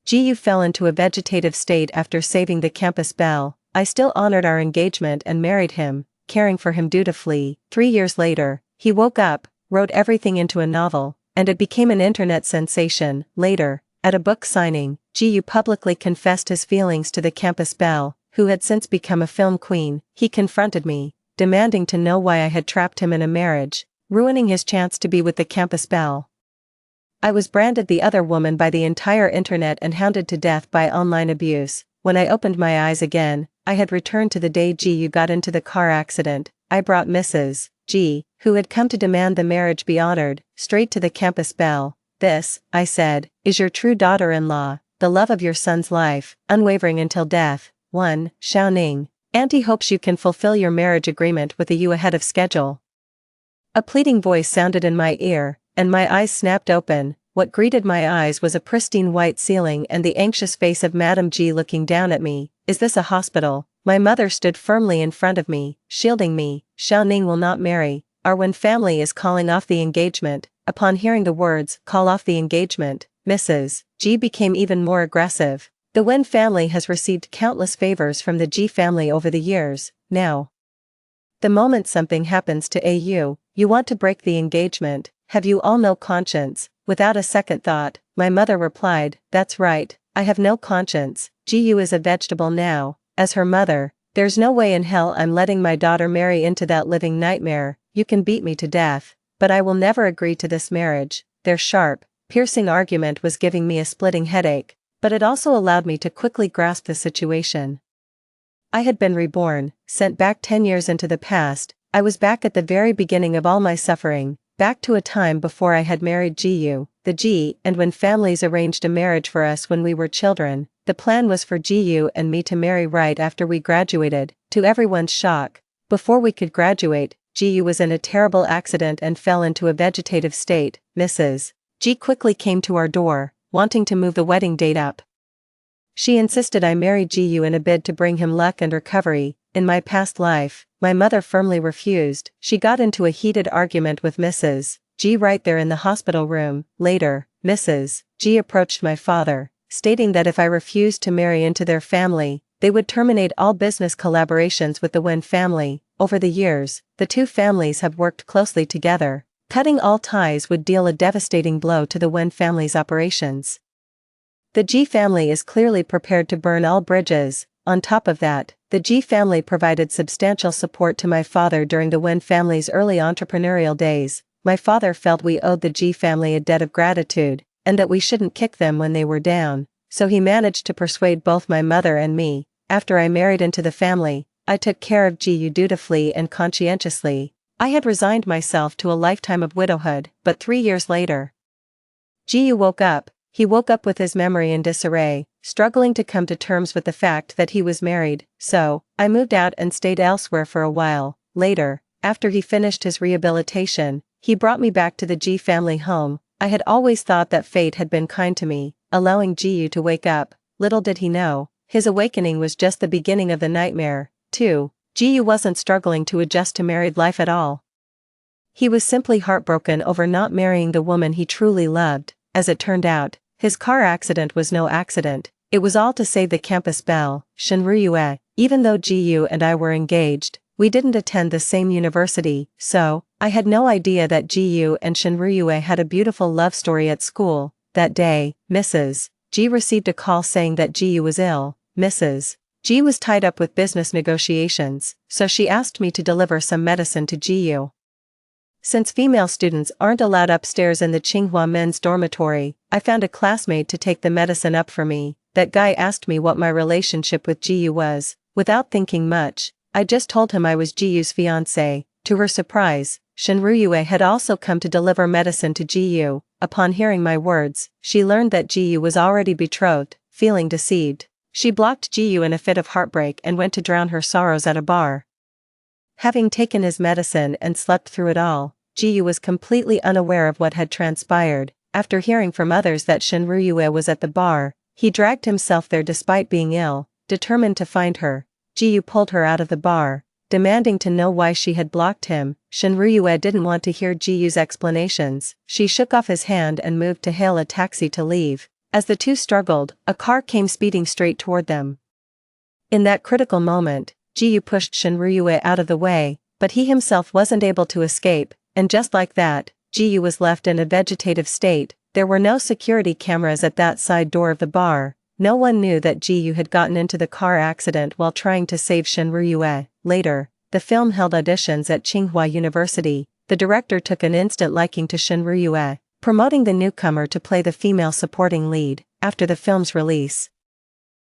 Ji-yu fell into a vegetative state after saving the campus belle. I still honored our engagement and married him, caring for him dutifully. 3 years later, he woke up, wrote everything into a novel, and it became an internet sensation. Later, at a book signing, Ji-yu publicly confessed his feelings to the campus belle, who had since become a film queen. He confronted me, demanding to know why I had trapped him in a marriage, ruining his chance to be with the campus belle. I was branded the other woman by the entire internet and hounded to death by online abuse. When I opened my eyes again, I had returned to the day Ji-yu got into the car accident. I brought Mrs. G, who had come to demand the marriage be honored, straight to the campus belle. This, I said, is your true daughter-in-law, the love of your son's life, unwavering until death. 1. Xiaoning. Auntie hopes you can fulfill your marriage agreement with you ahead of schedule. A pleading voice sounded in my ear, and my eyes snapped open. What greeted my eyes was a pristine white ceiling and the anxious face of Madame G looking down at me. Is this a hospital? My mother stood firmly in front of me, shielding me. Xiaoning will not marry. Our Wen family is calling off the engagement. Upon hearing the words, call off the engagement, Mrs. G became even more aggressive. The Wen family has received countless favors from the G family over the years. Now, the moment something happens to AU, you want to break the engagement. Have you all no conscience? Without a second thought, my mother replied, that's right, I have no conscience. Ji-yu is a vegetable now. As her mother, there's no way in hell I'm letting my daughter marry into that living nightmare. You can beat me to death, but I will never agree to this marriage. Their sharp, piercing argument was giving me a splitting headache, but it also allowed me to quickly grasp the situation. I had been reborn, sent back 10 years into the past. I was back at the very beginning of all my suffering, back to a time before I had married Ji-yu. The G and Wen families arranged a marriage for us when we were children. The plan was for Ji-yu and me to marry right after we graduated. To everyone's shock, before we could graduate, Ji-yu was in a terrible accident and fell into a vegetative state. Mrs. G quickly came to our door, wanting to move the wedding date up. She insisted I marry Ji-yu in a bid to bring him luck and recovery. In my past life, my mother firmly refused. She got into a heated argument with Mrs. G right there in the hospital room. Later, Mrs. G approached my father, stating that if I refused to marry into their family, they would terminate all business collaborations with the Wen family. Over the years, the two families have worked closely together. Cutting all ties would deal a devastating blow to the Wen family's operations. The G family is clearly prepared to burn all bridges. On top of that, the G family provided substantial support to my father during the Wen family's early entrepreneurial days. My father felt we owed the G family a debt of gratitude, and that we shouldn't kick them when they were down, so he managed to persuade both my mother and me. After I married into the family, I took care of Ji-yu dutifully and conscientiously. I had resigned myself to a lifetime of widowhood, but 3 years later, Ji-yu woke up. He woke up with his memory in disarray, struggling to come to terms with the fact that he was married. So, I moved out and stayed elsewhere for a while. Later, after he finished his rehabilitation, he brought me back to the G family home. I had always thought that fate had been kind to me, allowing Ji-yu to wake up. Little did he know, his awakening was just the beginning of the nightmare. 2. Ji-yu wasn't struggling to adjust to married life at all. He was simply heartbroken over not marrying the woman he truly loved. As it turned out, his car accident was no accident. It was all to save the campus belle, Shenruyue. Even though Ji-yu and I were engaged, we didn't attend the same university, so I had no idea that Ji-yu and Shenruyue had a beautiful love story at school. That day, Mrs. G received a call saying that Ji-yu was ill. Mrs. G was tied up with business negotiations, so she asked me to deliver some medicine to Ji-yu. Since female students aren't allowed upstairs in the Tsinghua men's dormitory, I found a classmate to take the medicine up for me. That guy asked me what my relationship with Ji-yu was. Without thinking much, I just told him I was Ji-yu's fiancé. To her surprise, Shenruyue had also come to deliver medicine to Ji-yu. Upon hearing my words, she learned that Ji-yu was already betrothed. Feeling deceived, she blocked Ji-yu in a fit of heartbreak and went to drown her sorrows at a bar. Having taken his medicine and slept through it all, Ji-yu was completely unaware of what had transpired. After hearing from others that Shenruyue was at the bar, he dragged himself there despite being ill. Determined to find her, Ji-yu pulled her out of the bar, demanding to know why she had blocked him. Shenruyue didn't want to hear Ji-yu's explanations. She shook off his hand and moved to hail a taxi to leave. As the two struggled, a car came speeding straight toward them. In that critical moment, Ji-yu pushed Shinryue out of the way, but he himself wasn't able to escape, and just like that, Ji-yu was left in a vegetative state. There were no security cameras at that side door of the bar. No one knew that Ji-yu had gotten into the car accident while trying to save Shinryue. Later, the film held auditions at Tsinghua University. The director took an instant liking to Shinryue, promoting the newcomer to play the female supporting lead. After the film's release,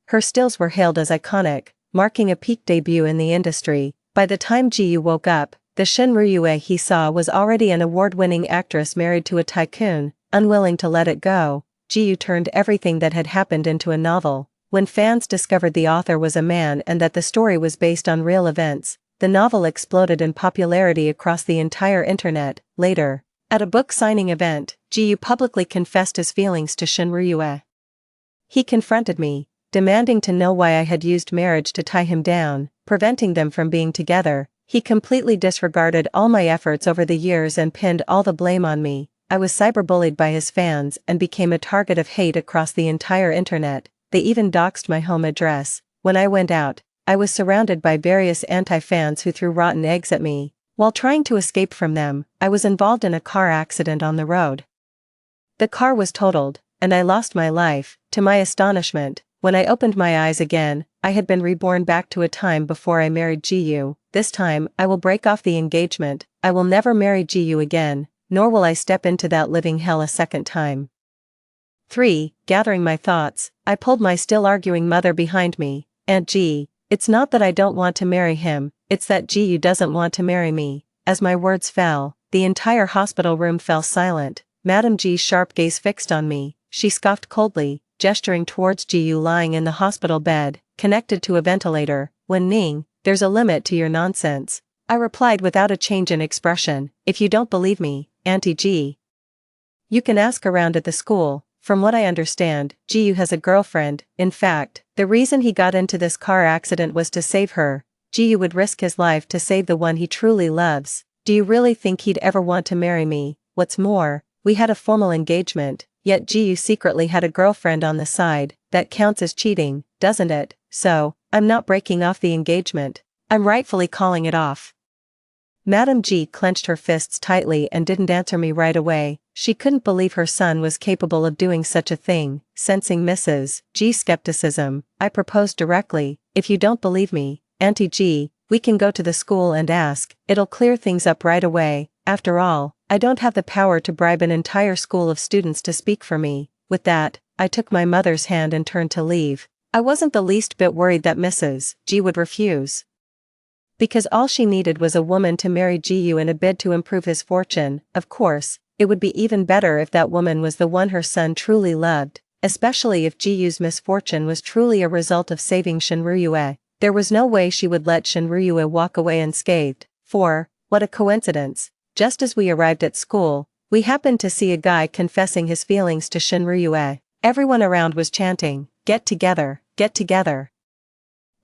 her stills were hailed as iconic, marking a peak debut in the industry. By the time Ji-yu woke up, the Shinryue he saw was already an award-winning actress married to a tycoon. Unwilling to let it go, Ji-yu turned everything that had happened into a novel. When fans discovered the author was a man and that the story was based on real events, the novel exploded in popularity across the entire internet. Later, at a book signing event, Ji-yu publicly confessed his feelings to Shinryue. He confronted me, demanding to know why I had used marriage to tie him down, preventing them from being together. He completely disregarded all my efforts over the years and pinned all the blame on me. I was cyberbullied by his fans and became a target of hate across the entire internet. They even doxed my home address. When I went out, I was surrounded by various anti-fans who threw rotten eggs at me. While trying to escape from them, I was involved in a car accident on the road. The car was totaled, and I lost my life. To my astonishment, when I opened my eyes again, I had been reborn back to a time before I married Ji-yu. This time, I will break off the engagement. I will never marry Ji-yu again, nor will I step into that living hell a second time. 3. Gathering my thoughts, I pulled my still arguing mother behind me. Aunt Ji, it's not that I don't want to marry him, it's that Ji-yu doesn't want to marry me. As my words fell, the entire hospital room fell silent. Madame Ji's sharp gaze fixed on me. She scoffed coldly, gesturing towards Ji-yu lying in the hospital bed, connected to a ventilator. Wen Ning, there's a limit to your nonsense. I replied without a change in expression. If you don't believe me, Auntie Ji, you can ask around at the school. From what I understand, Ji-yu has a girlfriend. In fact, the reason he got into this car accident was to save her. Ji-yu would risk his life to save the one he truly loves. Do you really think he'd ever want to marry me? What's more, we had a formal engagement, yet Ji-yu secretly had a girlfriend on the side. That counts as cheating, doesn't it? So, I'm not breaking off the engagement. I'm rightfully calling it off. Madame Ji clenched her fists tightly and didn't answer me right away. She couldn't believe her son was capable of doing such a thing. Sensing Mrs. Ji's skepticism, I proposed directly, if you don't believe me, Auntie Ji, we can go to the school and ask. It'll clear things up right away. After all, I don't have the power to bribe an entire school of students to speak for me. With that, I took my mother's hand and turned to leave. I wasn't the least bit worried that Mrs. Ji would refuse, because all she needed was a woman to marry Ji-yu in a bid to improve his fortune. Of course, it would be even better if that woman was the one her son truly loved, especially if Ji-yu's misfortune was truly a result of saving Shinryue. There was no way she would let Shinryue walk away unscathed. 4. What a coincidence. Just as we arrived at school, we happened to see a guy confessing his feelings to Shinryue. Everyone around was chanting, "Get together, get together."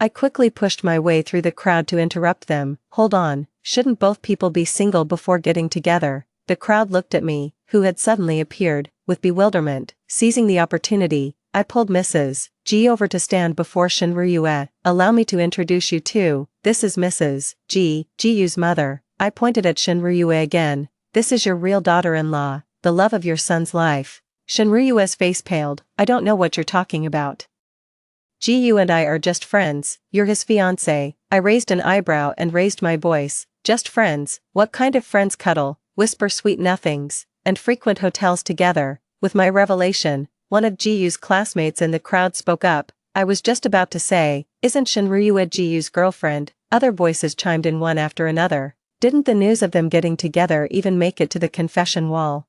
I quickly pushed my way through the crowd to interrupt them. Hold on, shouldn't both people be single before getting together? The crowd looked at me, who had suddenly appeared, with bewilderment. Seizing the opportunity, I pulled Mrs. Ji over to stand before Shinryue. Allow me to introduce you to, this is Mrs. Ji, Ji-yu's mother. I pointed at Shinryue again. This is your real daughter-in-law, the love of your son's life. Shinryue's face paled. I don't know what you're talking about. Ji-yu and I are just friends. You're his fiancé. I raised an eyebrow and raised my voice. Just friends? What kind of friends cuddle, whisper sweet nothings, and frequent hotels together? With my revelation, one of Ji-yu's classmates in the crowd spoke up. I was just about to say, isn't Shinryue Ji-yu's girlfriend? Other voices chimed in one after another. Didn't the news of them getting together even make it to the confession wall?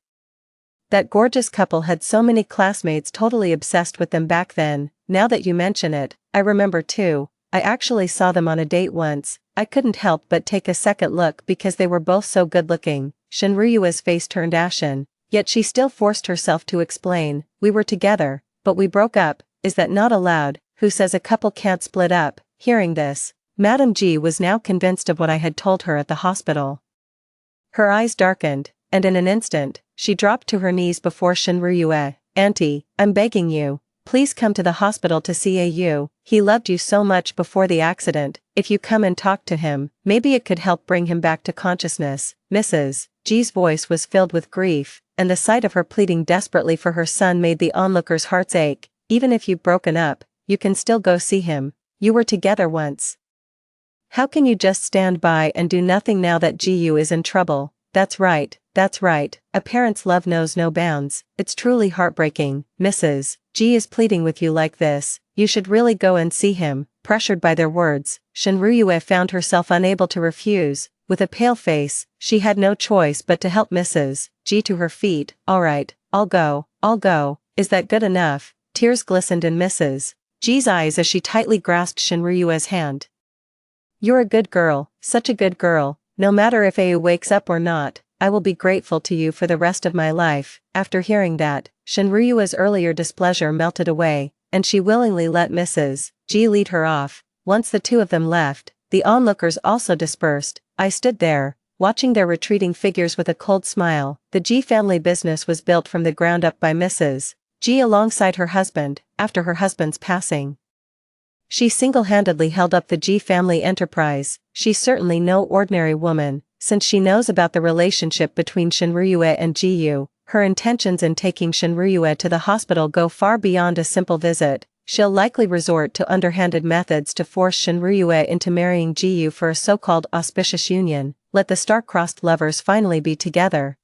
That gorgeous couple had so many classmates totally obsessed with them back then. Now that you mention it, I remember too. I actually saw them on a date once. I couldn't help but take a second look because they were both so good-looking. Shinryue's face turned ashen, yet she still forced herself to explain. We were together, but we broke up. Is that not allowed? Who says a couple can't split up? Hearing this, Madame Ji was now convinced of what I had told her at the hospital. Her eyes darkened, and in an instant, she dropped to her knees before Shinryue. Auntie, I'm begging you. Please come to the hospital to see AU. He loved you so much before the accident. If you come and talk to him, maybe it could help bring him back to consciousness. Mrs. G's voice was filled with grief, and the sight of her pleading desperately for her son made the onlookers' hearts ache. Even if you've broken up, you can still go see him. You were together once. How can you just stand by and do nothing now that GU is in trouble? That's right. A parent's love knows no bounds. It's truly heartbreaking. Mrs. G is pleading with you like this. You should really go and see him. Pressured by their words, Shinryue found herself unable to refuse. With a pale face, she had no choice but to help Mrs. G to her feet. All right, I'll go. Is that good enough? Tears glistened in Mrs. G's eyes as she tightly grasped Shinryue's hand. You're a good girl, such a good girl. No matter if AU wakes up or not, I will be grateful to you for the rest of my life. After hearing that, Shinryue's earlier displeasure melted away, and she willingly let Mrs. G lead her off. Once the two of them left, the onlookers also dispersed. I stood there, watching their retreating figures with a cold smile. The G family business was built from the ground up by Mrs. G alongside her husband, after her husband's passing. She single-handedly held up the G family enterprise. She's certainly no ordinary woman, since she knows about the relationship between Shinryue and GU. Her intentions in taking Shinryue to the hospital go far beyond a simple visit. She'll likely resort to underhanded methods to force Shinryue into marrying GU for a so-called auspicious union. Let the star-crossed lovers finally be together.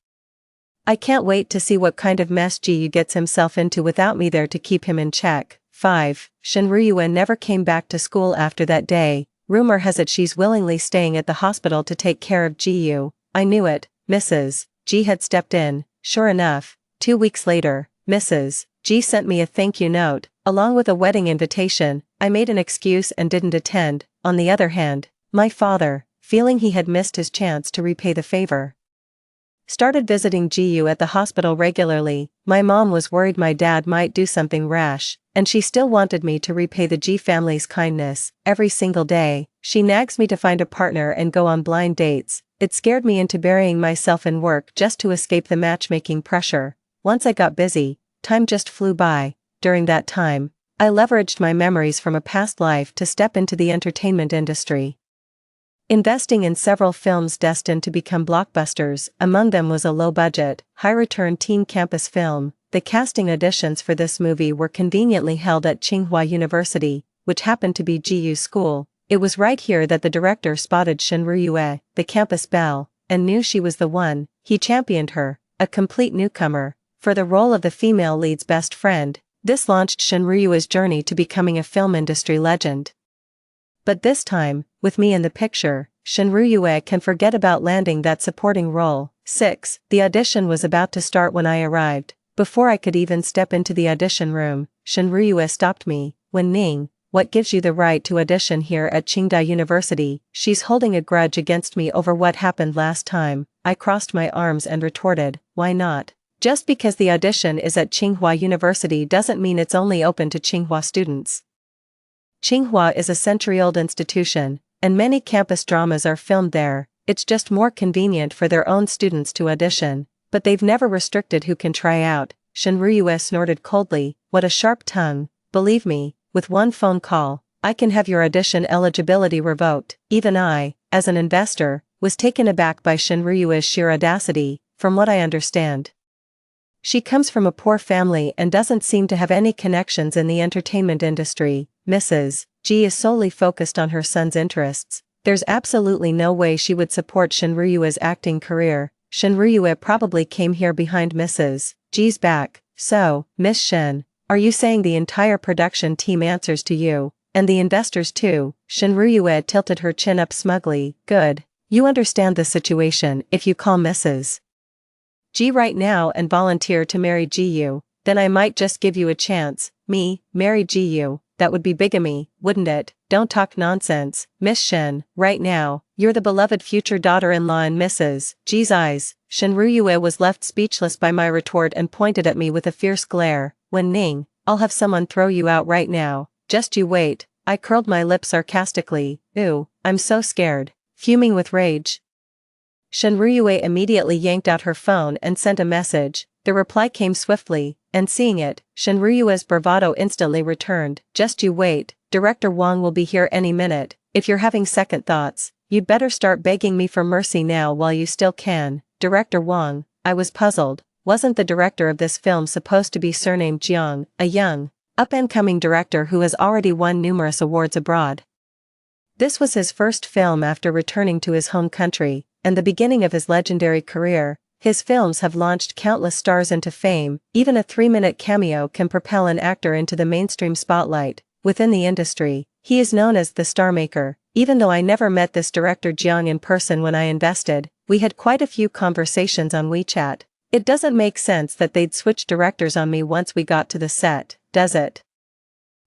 I can't wait to see what kind of mess GU gets himself into without me there to keep him in check. 5. Shinryue never came back to school after that day. Rumor has it she's willingly staying at the hospital to take care of GU. I knew it. Mrs. G had stepped in. Sure enough, 2 weeks later, Mrs. G sent me a thank you note, along with a wedding invitation. I made an excuse and didn't attend. On the other hand, my father, feeling he had missed his chance to repay the favor, started visiting GU at the hospital regularly. My mom was worried my dad might do something rash, and she still wanted me to repay the G family's kindness. Every single day, she nags me to find a partner and go on blind dates. It scared me into burying myself in work just to escape the matchmaking pressure. Once I got busy, time just flew by. During that time, I leveraged my memories from a past life to step into the entertainment industry, investing in several films destined to become blockbusters. Among them was a low-budget, high-return teen campus film. The casting auditions for this movie were conveniently held at Tsinghua University, which happened to be GU's school. It was right here that the director spotted Shinryue, the campus belle, and knew she was the one. He championed her, a complete newcomer, for the role of the female lead's best friend. This launched Shinryue's journey to becoming a film industry legend. But this time, with me in the picture, Shinryue can forget about landing that supporting role. 6. The audition was about to start when I arrived. Before I could even step into the audition room, Shinryue stopped me. Wen Ning, what gives you the right to audition here at Tsinghua University? She's holding a grudge against me over what happened last time. I crossed my arms and retorted, why not? Just because the audition is at Tsinghua University doesn't mean it's only open to Tsinghua students. Tsinghua is a century-old institution, and many campus dramas are filmed there. It's just more convenient for their own students to audition, but they've never restricted who can try out. Shinryue snorted coldly, what a sharp tongue. Believe me, with one phone call, I can have your audition eligibility revoked. Even I, as an investor, was taken aback by Shinryue's sheer audacity. From what I understand, she comes from a poor family and doesn't seem to have any connections in the entertainment industry. Mrs. G is solely focused on her son's interests. There's absolutely no way she would support Shinryue's acting career. Shinryue probably came here behind Mrs. G's back. So, Miss Shin, are you saying the entire production team answers to you, and the investors too? Shinryue tilted her chin up smugly. Good. You understand the situation. If you call Mrs. G right now and volunteer to marry GU, then I might just give you a chance. Me, marry GU, that would be bigamy, wouldn't it? Don't talk nonsense, Miss Shin. Right now, you're the beloved future daughter-in-law in Mrs. G's eyes. Shinryue was left speechless by my retort and pointed at me with a fierce glare. Wen Ning, I'll have someone throw you out right now. Just you wait. I curled my lip sarcastically. Ooh, I'm so scared. Fuming with rage, Shinryue immediately yanked out her phone and sent a message. The reply came swiftly, and seeing it, Shinryue's bravado instantly returned. Just you wait, Director Wong will be here any minute. If you're having second thoughts, you'd better start begging me for mercy now while you still can. Director Wong, I was puzzled. Wasn't the director of this film supposed to be surnamed Jiang, a young, up-and-coming director who has already won numerous awards abroad? This was his first film after returning to his home country, and the beginning of his legendary career. His films have launched countless stars into fame. Even a 3-minute cameo can propel an actor into the mainstream spotlight. Within the industry, he is known as the star maker. Even though I never met this director Jiang in person when I invested, we had quite a few conversations on WeChat. It doesn't make sense that they'd switch directors on me once we got to the set, does it?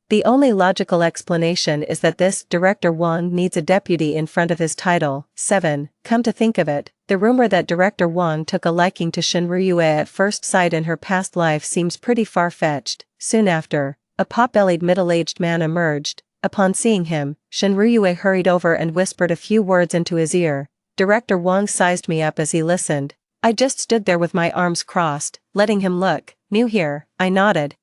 The only logical explanation is that this Director Wong needs a deputy in front of his title. 7. Come to think of it, the rumor that Director Wong took a liking to Shinryue at first sight in her past life seems pretty far-fetched. Soon after, a pot-bellied middle-aged man emerged. Upon seeing him, Shinryue hurried over and whispered a few words into his ear. Director Wong sized me up as he listened. I just stood there with my arms crossed, letting him look. New here, I nodded.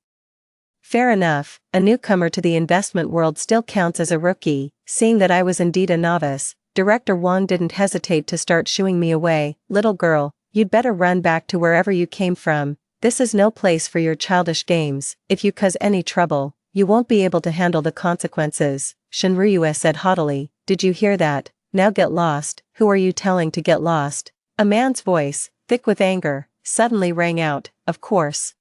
Fair enough, a newcomer to the investment world still counts as a rookie. Seeing that I was indeed a novice, Director Wong didn't hesitate to start shooing me away. Little girl, you'd better run back to wherever you came from. This is no place for your childish games. If you cause any trouble, you won't be able to handle the consequences. Shinryue said haughtily. Did you hear that? Now get lost. Who are you telling to get lost? A man's voice, thick with anger, suddenly rang out. Of course.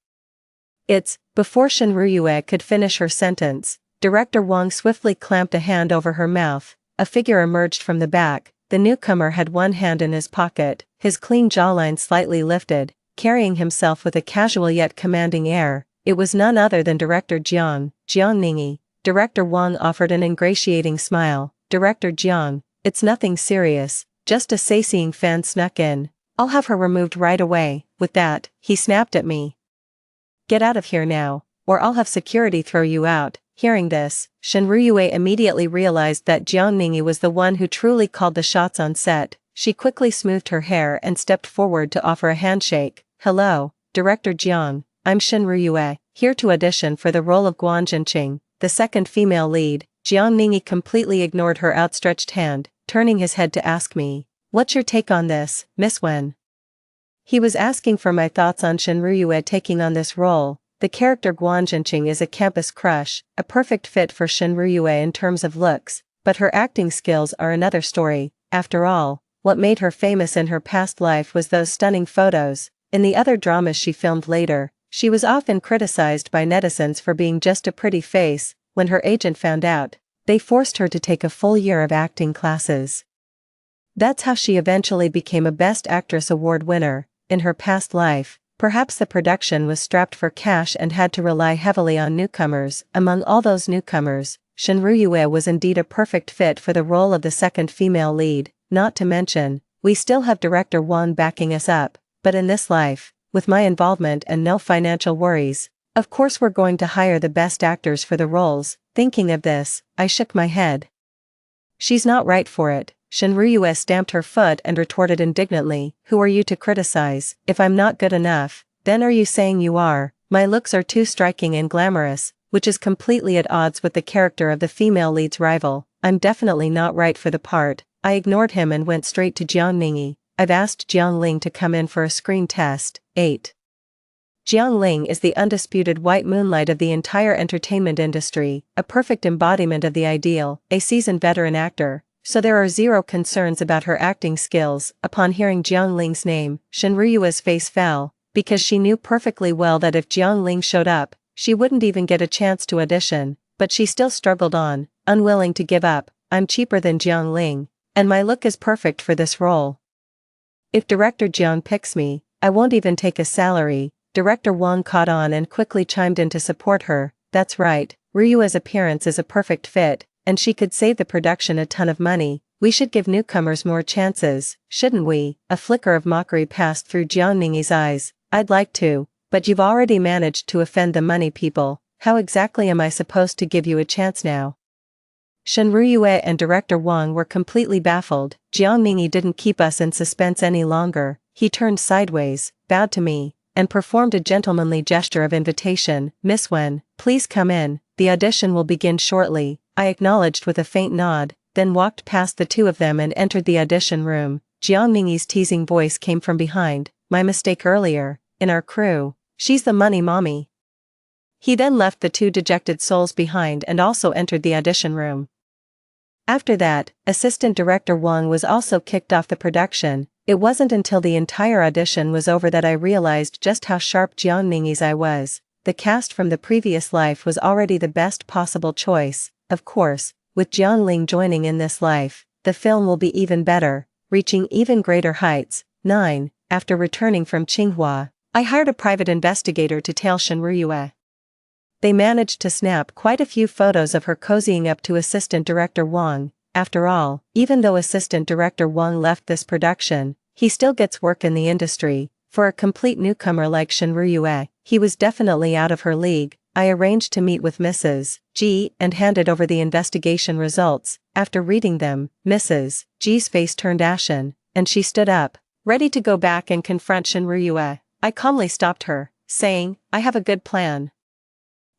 Before Shinryue could finish her sentence, Director Wong swiftly clamped a hand over her mouth. A figure emerged from the back. The newcomer had one hand in his pocket, his clean jawline slightly lifted, carrying himself with a casual yet commanding air. It was none other than Director Jiang. Jiang Ningyi. Director Wong offered an ingratiating smile. Director Jiang, it's nothing serious, just a sightseeing fan snuck in. I'll have her removed right away. With that, he snapped at me. Get out of here now, or I'll have security throw you out. Hearing this, Shinryue immediately realized that Jiang Ningyi was the one who truly called the shots on set. She quickly smoothed her hair and stepped forward to offer a handshake. Hello, Director Jiang, I'm Shinryue, here to audition for the role of Guan Jinqing, the second female lead. Jiang Ningyi completely ignored her outstretched hand, turning his head to ask me, what's your take on this, Miss Wen? He was asking for my thoughts on Shinryue taking on this role. The character Guan Jinqing is a campus crush, a perfect fit for Shinryue in terms of looks, but her acting skills are another story. After all, what made her famous in her past life was those stunning photos. In the other dramas she filmed later, she was often criticized by netizens for being just a pretty face. When her agent found out, they forced her to take a full year of acting classes. That's how she eventually became a Best Actress award winner. In her past life, perhaps the production was strapped for cash and had to rely heavily on newcomers. Among all those newcomers, Shinryue was indeed a perfect fit for the role of the second female lead. Not to mention, we still have Director Wong backing us up, but in this life, with my involvement and no financial worries, of course we're going to hire the best actors for the roles. Thinking of this, I shook my head. She's not right for it. Shinryue stamped her foot and retorted indignantly, who are you to criticize? If I'm not good enough, then are you saying you are? My looks are too striking and glamorous, which is completely at odds with the character of the female lead's rival. I'm definitely not right for the part. I ignored him and went straight to Jiang Ningyi. I've asked Jiang Ling to come in for a screen test. 8. Jiang Ling is the undisputed white moonlight of the entire entertainment industry, a perfect embodiment of the ideal, a seasoned veteran actor, so there are zero concerns about her acting skills. Upon hearing Jiang Ling's name, Shinryue's face fell, because she knew perfectly well that if Jiang Ling showed up, she wouldn't even get a chance to audition, but she still struggled on, unwilling to give up. I'm cheaper than Jiang Ling, and my look is perfect for this role. If Director Jiang picks me, I won't even take a salary. Director Wong caught on and quickly chimed in to support her. That's right, Ryu's appearance is a perfect fit, and she could save the production a ton of money. We should give newcomers more chances, shouldn't we? A flicker of mockery passed through Jiang Ningyi's eyes. I'd like to, but you've already managed to offend the money people. How exactly am I supposed to give you a chance now? Shinryue and Director Wong were completely baffled. Jiang Ningyi didn't keep us in suspense any longer. He turned sideways, bowed to me, and performed a gentlemanly gesture of invitation. "Miss Wen, please come in, the audition will begin shortly," I acknowledged with a faint nod, then walked past the two of them and entered the audition room. Jiang Ningyi's teasing voice came from behind. "My mistake earlier, in our crew, she's the money mommy." He then left the two dejected souls behind and also entered the audition room. After that, Assistant Director Wang was also kicked off the production. It wasn't until the entire audition was over that I realized just how sharp Jiang Ningyi's eye was. The cast from the previous life was already the best possible choice. Of course, with Jiang Ling joining in this life, the film will be even better, reaching even greater heights. 9. After returning from Tsinghua, I hired a private investigator to tail Shen Ruyue. They managed to snap quite a few photos of her cozying up to Assistant Director Wang. After all, even though Assistant Director Wang left this production, he still gets work in the industry. For a complete newcomer like Shen Ruyue, he was definitely out of her league. I arranged to meet with Mrs. G and handed over the investigation results. After reading them, Mrs. G's face turned ashen, and she stood up, ready to go back and confront Shen Ruyue. I calmly stopped her, saying, "I have a good plan.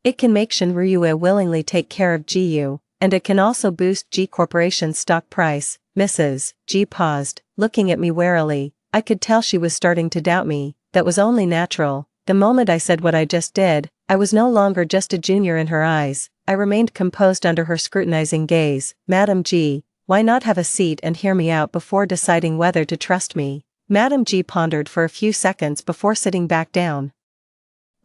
It can make Shen Ruyue willingly take care of GU, and it can also boost G Corporation's stock price." Mrs. G paused, looking at me warily. I could tell she was starting to doubt me. That was only natural. The moment I said what I just did, I was no longer just a junior in her eyes. I remained composed under her scrutinizing gaze. "Madam G, why not have a seat and hear me out before deciding whether to trust me?" Madam G pondered for a few seconds before sitting back down.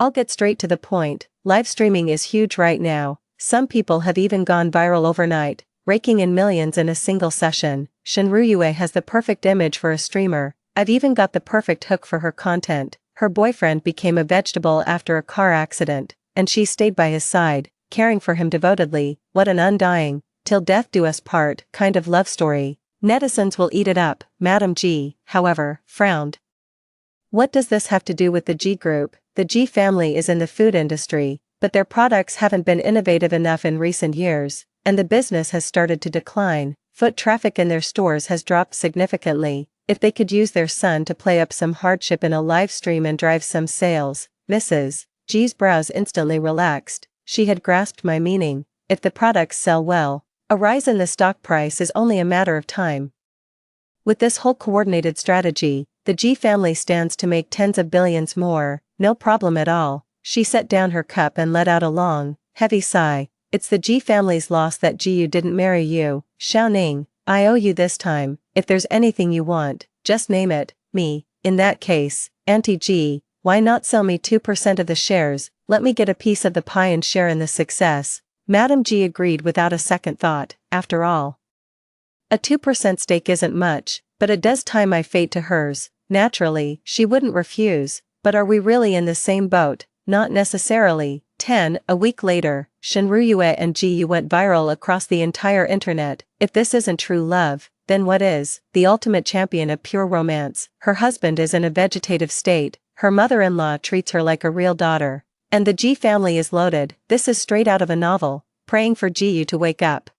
"I'll get straight to the point. Live streaming is huge right now. Some people have even gone viral overnight, raking in millions in a single session. Shen Ruyue has the perfect image for a streamer. I've even got the perfect hook for her content. Her boyfriend became a vegetable after a car accident, and she stayed by his side, caring for him devotedly. What an undying, till death do us part kind of love story. Netizens will eat it up." Madam G, however, frowned. "What does this have to do with the G Group? The G family is in the food industry, but their products haven't been innovative enough in recent years, and the business has started to decline. Foot traffic in their stores has dropped significantly. If they could use their son to play up some hardship in a live stream and drive some sales." Mrs. G's brows instantly relaxed. She had grasped my meaning. If the products sell well, a rise in the stock price is only a matter of time. With this whole coordinated strategy, the G family stands to make tens of billions more. No problem at all. She set down her cup and let out a long, heavy sigh. "It's the G family's loss that GU didn't marry you, Xiaoning. I owe you this time. If there's anything you want, just name it." "Me, in that case, Auntie G, why not sell me 2% of the shares? Let me get a piece of the pie and share in the success." Madam G agreed without a second thought. After all, a 2% stake isn't much, but it does tie my fate to hers. Naturally, she wouldn't refuse. But are we really in the same boat? Not necessarily. 10. A week later, Shen Ruyue and GU went viral across the entire internet. If this isn't true love, then what is? The ultimate champion of pure romance. Her husband is in a vegetative state, her mother-in-law treats her like a real daughter. And the G family is loaded. This is straight out of a novel. Praying for GU to wake up.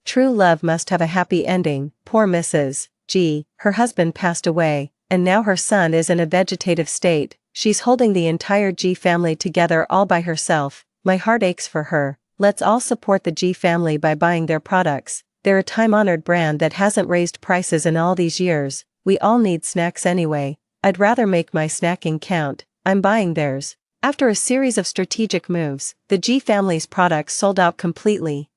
True love must have a happy ending. Poor Mrs. G, her husband passed away, and now her son is in a vegetative state. She's holding the entire G family together all by herself. My heart aches for her. Let's all support the G family by buying their products. They're a time-honored brand that hasn't raised prices in all these years. We all need snacks anyway. I'd rather make my snacking count. I'm buying theirs. After a series of strategic moves, the G family's products sold out completely.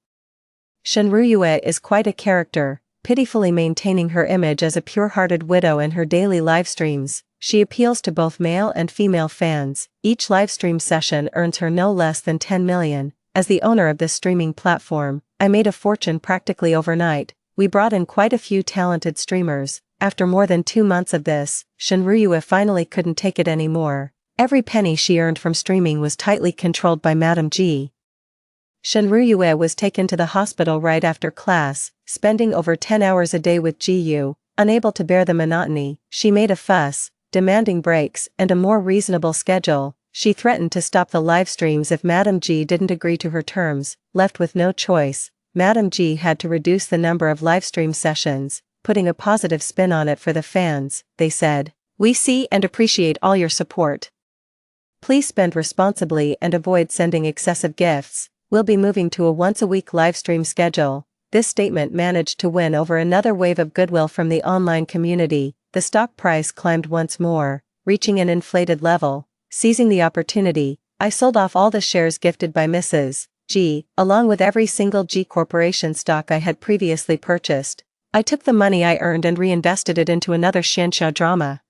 Shen Ruyue is quite a character, pitifully maintaining her image as a pure-hearted widow in her daily live streams. She appeals to both male and female fans. Each livestream session earns her no less than 10 million. As the owner of this streaming platform, I made a fortune practically overnight. We brought in quite a few talented streamers. After more than 2 months of this, Shen Ruyue finally couldn't take it anymore. Every penny she earned from streaming was tightly controlled by Madam G. Shen Ruyue was taken to the hospital right after class, spending over 10 hours a day with GU. Unable to bear the monotony, she made a fuss, demanding breaks and a more reasonable schedule. She threatened to stop the live streams if Madam G didn't agree to her terms. Left with no choice, Madam G had to reduce the number of livestream sessions, putting a positive spin on it for the fans. They said, We see and appreciate all your support. Please spend responsibly and avoid sending excessive gifts. We'll be moving to a once-a-week livestream schedule. This statement managed to win over another wave of goodwill from the online community. The stock price climbed once more, reaching an inflated level. Seizing the opportunity, I sold off all the shares gifted by Mrs. G, along with every single G Corporation stock I had previously purchased. I took the money I earned and reinvested it into another Xianxia drama,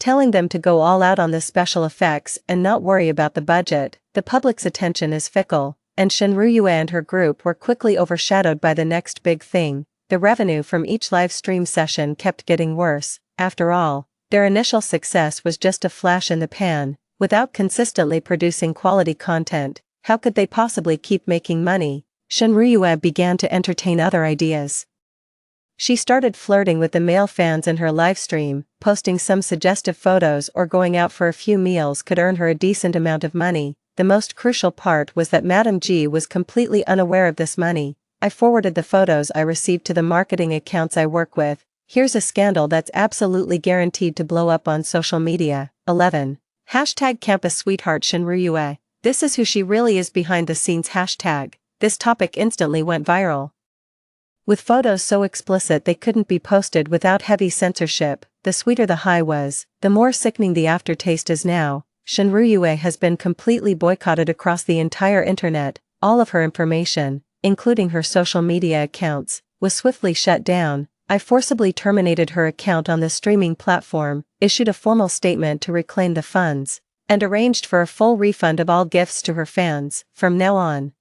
telling them to go all out on the special effects and not worry about the budget. The public's attention is fickle, and Shenruyue and her group were quickly overshadowed by the next big thing. The revenue from each live stream session kept getting worse. After all, their initial success was just a flash in the pan. Without consistently producing quality content, how could they possibly keep making money? Shenruyue began to entertain other ideas. She started flirting with the male fans in her livestream. Posting some suggestive photos or going out for a few meals could earn her a decent amount of money. The most crucial part was that Madame G was completely unaware of this money. I forwarded the photos I received to the marketing accounts I work with. Here's a scandal that's absolutely guaranteed to blow up on social media. 11. Hashtag Campus Sweetheart Shenruyue. This is who she really is behind the scenes. Hashtag. This topic instantly went viral, with photos so explicit they couldn't be posted without heavy censorship. The sweeter the high was, the more sickening the aftertaste is now. Shenruyue has been completely boycotted across the entire internet. All of her information, including her social media accounts, was swiftly shut down. I forcibly terminated her account on the streaming platform, issued a formal statement to reclaim the funds, and arranged for a full refund of all gifts to her fans. From now on,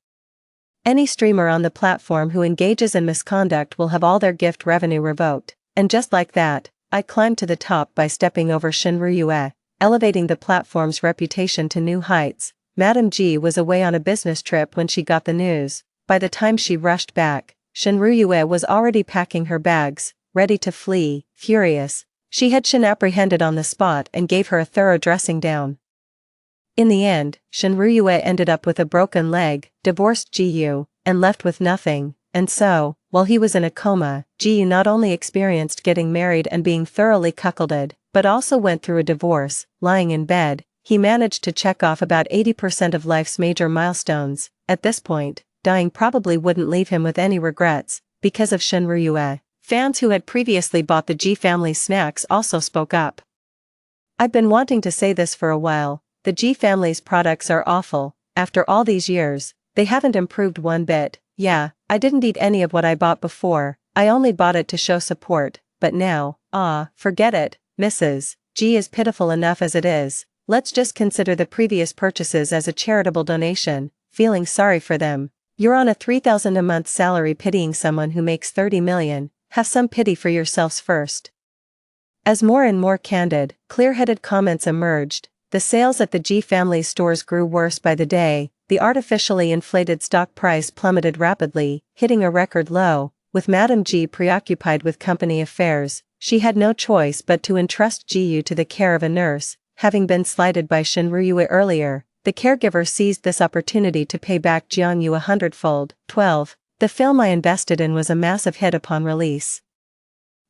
any streamer on the platform who engages in misconduct will have all their gift revenue revoked. And just like that, I climbed to the top by stepping over Shenruyue, elevating the platform's reputation to new heights. Madame G was away on a business trip when she got the news. By the time she rushed back, Shenruyue was already packing her bags, ready to flee. Furious, she had Shen apprehended on the spot and gave her a thorough dressing down. In the end, Shenruyue ended up with a broken leg, divorced Jiyu, and left with nothing. And so, while he was in a coma, Jiyu not only experienced getting married and being thoroughly cuckolded, but also went through a divorce. Lying in bed, he managed to check off about 80% of life's major milestones. At this point, dying probably wouldn't leave him with any regrets. Because of Shenruyue, fans who had previously bought the G family snacks also spoke up. I've been wanting to say this for a while. The G family's products are awful. After all these years, they haven't improved one bit. Yeah, I didn't eat any of what I bought before. I only bought it to show support. But now, forget it. Mrs. G is pitiful enough as it is. Let's just consider the previous purchases as a charitable donation. Feeling sorry for them. You're on a $3,000 a month salary pitying someone who makes $30 million. Have some pity for yourselves first. As more and more candid, clear-headed comments emerged, the sales at the G family stores grew worse by the day. The artificially inflated stock price plummeted rapidly, hitting a record low. With Madame G preoccupied with company affairs, she had no choice but to entrust Jiyu to the care of a nurse. Having been slighted by Shenruyue earlier, the caregiver seized this opportunity to pay back Jiangyu 100-fold. 12. The film I invested in was a massive hit upon release,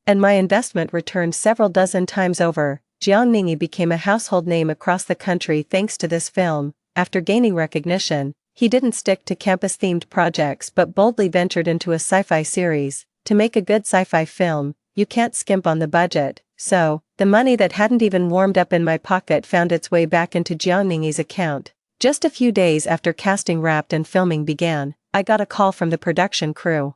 and my investment returned several dozen times over. Jiang Ningyi became a household name across the country thanks to this film. After gaining recognition, he didn't stick to campus-themed projects but boldly ventured into a sci-fi series. To make a good sci-fi film, you can't skimp on the budget, so, the money that hadn't even warmed up in my pocket found its way back into Jiang Ningyi's account. Just a few days after casting wrapped and filming began, I got a call from the production crew.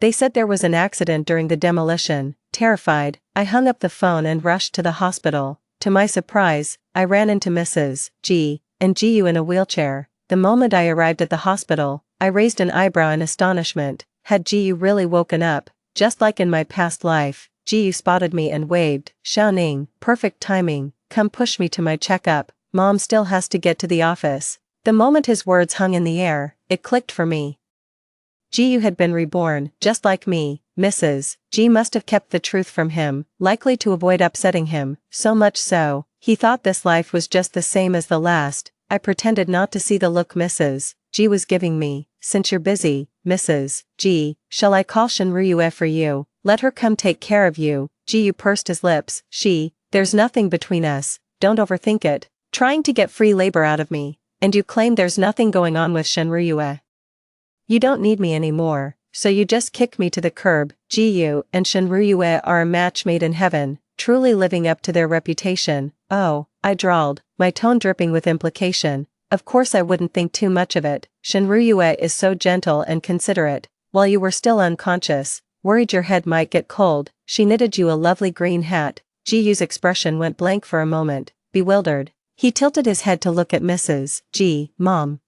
They said there was an accident during the demolition. Terrified, I hung up the phone and rushed to the hospital. To my surprise, I ran into Mrs. G and Jiyu in a wheelchair. The moment I arrived at the hospital, I raised an eyebrow in astonishment. Had Jiyu really woken up? Just like in my past life, Jiyu spotted me and waved. Xiaoning, perfect timing, come push me to my checkup, Mom still has to get to the office. The moment his words hung in the air, it clicked for me. Jiyu had been reborn, just like me. Mrs. G must have kept the truth from him, likely to avoid upsetting him, so much so, he thought this life was just the same as the last. I pretended not to see the look Mrs. G was giving me. Since you're busy, Mrs. G, shall I call Shenruyue for you? Let her come take care of you. Jiyu pursed his lips. She, There's nothing between us, don't overthink it. Trying to get free labor out of me, and you claim there's nothing going on with Shinryue. You don't need me anymore, so you just kick me to the curb. Jiyu and Shinryue are a match made in heaven, truly living up to their reputation. Oh, I drawled, my tone dripping with implication. Of course I wouldn't think too much of it. Shinryue is so gentle and considerate. While you were still unconscious, worried your head might get cold, she knitted you a lovely green hat. Jiyu's expression went blank for a moment, bewildered. He tilted his head to look at Mrs. G. Mom.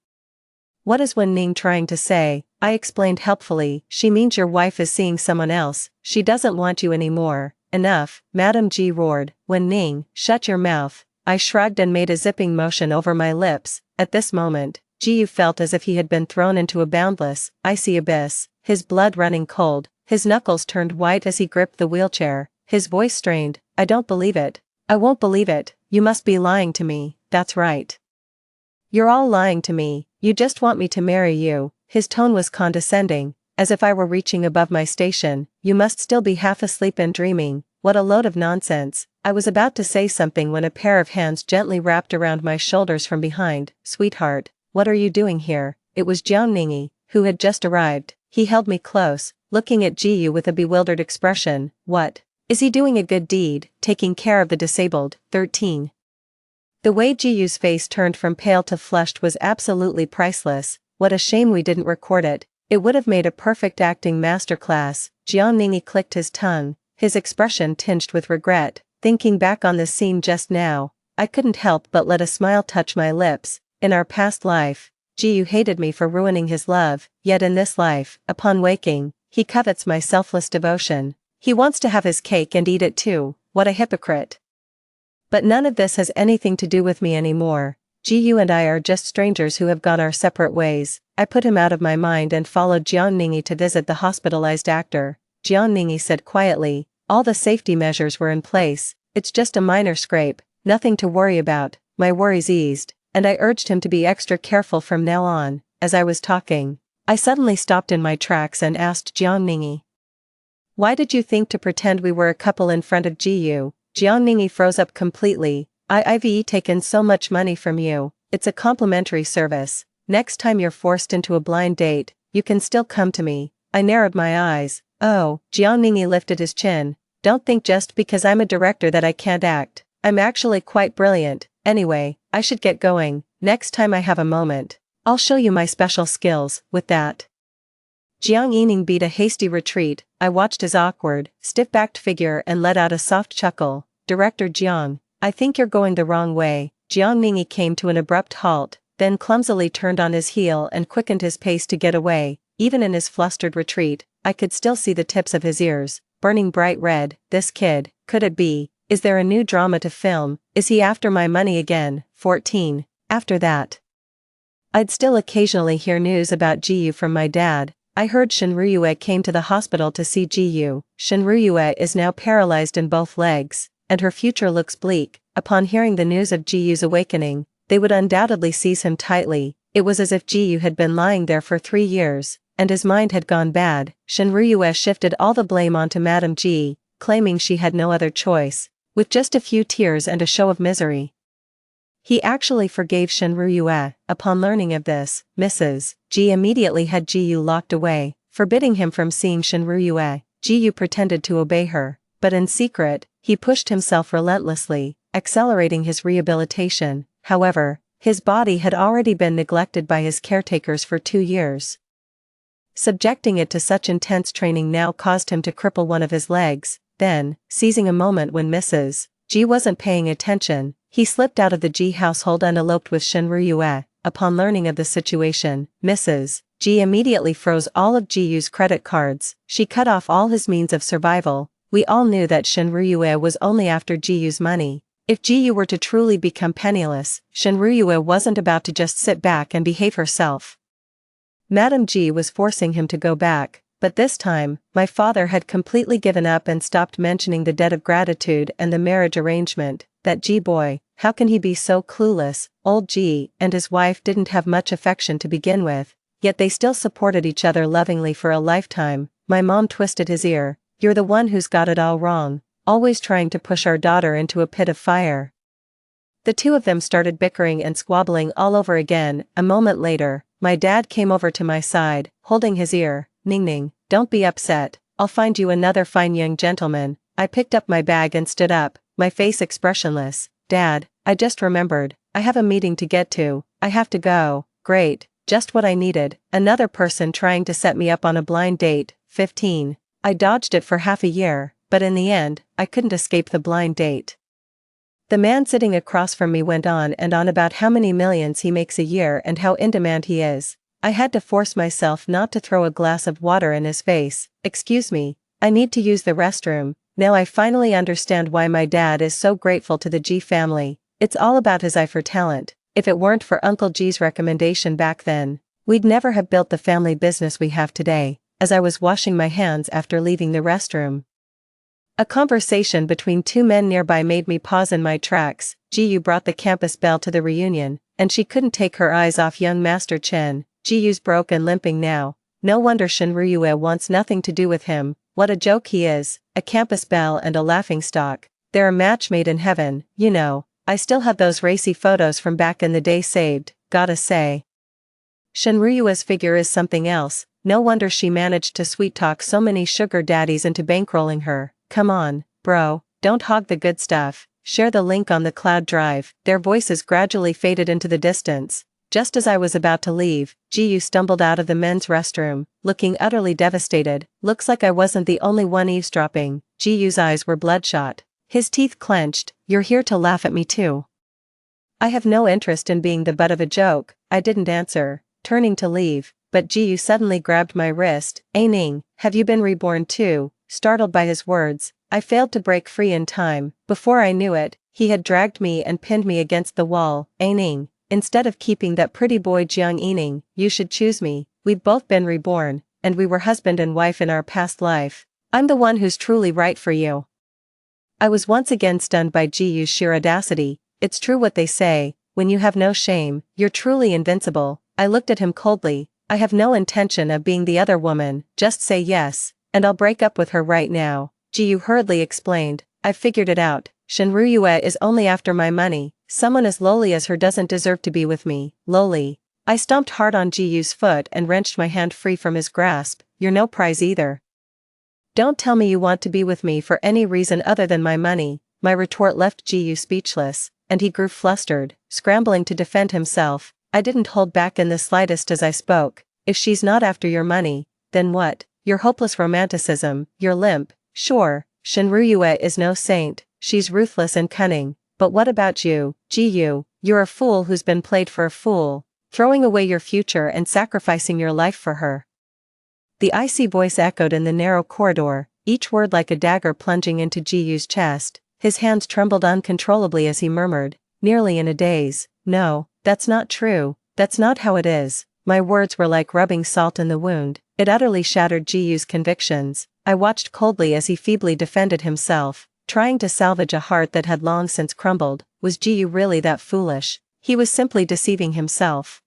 What is Wen Ning trying to say? I explained helpfully. She means your wife is seeing someone else. She doesn't want you anymore. Enough, Madam G roared. Wen Ning, shut your mouth. I shrugged and made a zipping motion over my lips. At this moment, Jiyu felt as if he had been thrown into a boundless, icy abyss, his blood running cold, his knuckles turned white as he gripped the wheelchair, his voice strained. I don't believe it. I won't believe it. You must be lying to me. That's right. You're all lying to me. You just want me to marry you. His tone was condescending, as if I were reaching above my station. You must still be half asleep and dreaming. What a load of nonsense. I was about to say something when a pair of hands gently wrapped around my shoulders from behind. Sweetheart, what are you doing here? It was Jiang Ningi, who had just arrived. He held me close, looking at Jiyu with a bewildered expression. What? Is he doing a good deed, taking care of the disabled? 13. The way Jiyu's face turned from pale to flushed was absolutely priceless. What a shame we didn't record it. It would have made a perfect acting masterclass. Jiang Ningi clicked his tongue, his expression tinged with regret. Thinking back on this scene just now, I couldn't help but let a smile touch my lips. In our past life, Jiyu hated me for ruining his love, yet in this life, upon waking, he covets my selfless devotion. He wants to have his cake and eat it too. What a hypocrite. But none of this has anything to do with me anymore. Jiyu and I are just strangers who have gone our separate ways. I put him out of my mind and followed Jiang Ningi to visit the hospitalized actor. Jiang Ningi said quietly, all the safety measures were in place. It's just a minor scrape, nothing to worry about. My worries eased, and I urged him to be extra careful from now on. As I was talking, I suddenly stopped in my tracks and asked Jiang Ningi, why did you think to pretend we were a couple in front of Jiyu? Jiang Ningi froze up completely. I've taken so much money from you. It's a complimentary service. Next time you're forced into a blind date, you can still come to me. I narrowed my eyes. Oh, Jiang Ningi lifted his chin. Don't think just because I'm a director that I can't act. I'm actually quite brilliant. Anyway, I should get going. Next time I have a moment, I'll show you my special skills. With that, Jiang Yining beat a hasty retreat. I watched his awkward, stiff-backed figure and let out a soft chuckle. Director Jiang, I think you're going the wrong way. Jiang Ningi came to an abrupt halt, then clumsily turned on his heel and quickened his pace to get away. Even in his flustered retreat, I could still see the tips of his ears, burning bright red. This kid, could it be? Is there a new drama to film? Is he after my money again? 14. After that, I'd still occasionally hear news about Jiyu from my dad. I heard Shinryue came to the hospital to see Jiyu. Shinryue is now paralyzed in both legs, and her future looks bleak. Upon hearing the news of Jiyu's awakening, they would undoubtedly seize him tightly. It was as if Jiyu had been lying there for 3 years, and his mind had gone bad. Shinryue shifted all the blame onto Madame G, claiming she had no other choice. With just a few tears and a show of misery, he actually forgave Shinryue. Upon learning of this, Mrs. G immediately had Jiyu locked away, forbidding him from seeing Shinryue. Jiyu pretended to obey her, but in secret, he pushed himself relentlessly, accelerating his rehabilitation. However, his body had already been neglected by his caretakers for 2 years. Subjecting it to such intense training now caused him to cripple one of his legs. Then, seizing a moment when Mrs. G wasn't paying attention, he slipped out of the G household and eloped with Shinryue. Upon learning of the situation, Mrs. G immediately froze all of Jiyu's credit cards. She cut off all his means of survival. We all knew that Shinryue was only after Jiyu's money. If Jiyu were to truly become penniless, Shinryue wasn't about to just sit back and behave herself. Madame G was forcing him to go back. But this time, my father had completely given up and stopped mentioning the debt of gratitude and the marriage arrangement. That G boy, how can he be so clueless? Old G and his wife didn't have much affection to begin with, yet they still supported each other lovingly for a lifetime. My mom twisted his ear. You're the one who's got it all wrong. always trying to push our daughter into a pit of fire. The two of them started bickering and squabbling all over again. A moment later, my dad came over to my side, holding his ear. "Ning Ning, don't be upset, I'll find you another fine young gentleman." I picked up my bag and stood up, my face expressionless. "Dad, I just remembered, I have a meeting to get to, I have to go." "Great, just what I needed, another person trying to set me up on a blind date." 15. I dodged it for half a year, but in the end, I couldn't escape the blind date. The man sitting across from me went on and on about how many millions he makes a year and how in demand he is. I had to force myself not to throw a glass of water in his face. "Excuse me, I need to use the restroom." Now I finally understand why my dad is so grateful to the G family. It's all about his eye for talent. If it weren't for Uncle G's recommendation back then, we'd never have built the family business we have today. As I was washing my hands after leaving the restroom, a conversation between two men nearby made me pause in my tracks. Jiyu brought the campus belle to the reunion, and she couldn't take her eyes off young Master Chen. Jiyu's broke and limping now. No wonder Shinryue wants nothing to do with him. What a joke he is, a campus belle and a laughingstock. They're a match made in heaven, you know. I still have those racy photos from back in the day saved, gotta say. Shinryue's figure is something else. No wonder she managed to sweet-talk so many sugar daddies into bankrolling her. "Come on, bro, don't hog the good stuff, share the link on the cloud drive." Their voices gradually faded into the distance. Just as I was about to leave, Jiyu stumbled out of the men's restroom, looking utterly devastated. Looks like I wasn't the only one eavesdropping. Jiyu's eyes were bloodshot. His teeth clenched. "You're here to laugh at me too?" "I have no interest in being the butt of a joke." I didn't answer, turning to leave, but Jiyu suddenly grabbed my wrist. "Ning, have you been reborn too?" Startled by his words, I failed to break free in time. Before I knew it, he had dragged me and pinned me against the wall. "Ning, instead of keeping that pretty boy Jiang Yining, you should choose me. We've both been reborn, and we were husband and wife in our past life. I'm the one who's truly right for you." I was once again stunned by Jiyu's sheer audacity. It's true what they say, when you have no shame, you're truly invincible. I looked at him coldly. "I have no intention of being the other woman, just say yes, and I'll break up with her right now." Jiyu hurriedly explained. "I've figured it out. Shinryue is only after my money. Someone as lowly as her doesn't deserve to be with me." "Lowly?" I stomped hard on Jiyu's foot and wrenched my hand free from his grasp. "You're no prize either. Don't tell me you want to be with me for any reason other than my money." My retort left Jiyu speechless, and he grew flustered, scrambling to defend himself. I didn't hold back in the slightest as I spoke. "If she's not after your money, then what? Your hopeless romanticism, your limp." "Sure, Shinryue is no saint, she's ruthless and cunning, but what about you, Jiyu? You're a fool who's been played for a fool, throwing away your future and sacrificing your life for her." The icy voice echoed in the narrow corridor, each word like a dagger plunging into Jiyu's chest. His hands trembled uncontrollably as he murmured, nearly in a daze, "No, that's not true, that's not how it is." My words were like rubbing salt in the wound. It utterly shattered Jiyu's convictions. I watched coldly as he feebly defended himself, trying to salvage a heart that had long since crumbled. Was Jiyu really that foolish? He was simply deceiving himself.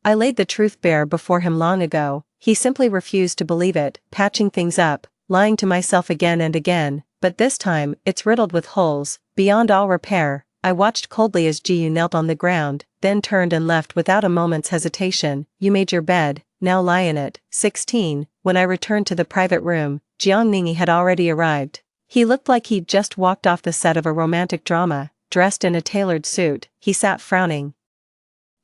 I laid the truth bare before him long ago. He simply refused to believe it, patching things up, lying to myself again and again, but this time, it's riddled with holes, beyond all repair. I watched coldly as Jiyu knelt on the ground, then turned and left without a moment's hesitation. "You made your bed, now lie in it." 16. When I returned to the private room, Jiang Ningi had already arrived. He looked like he'd just walked off the set of a romantic drama, dressed in a tailored suit. He sat frowning,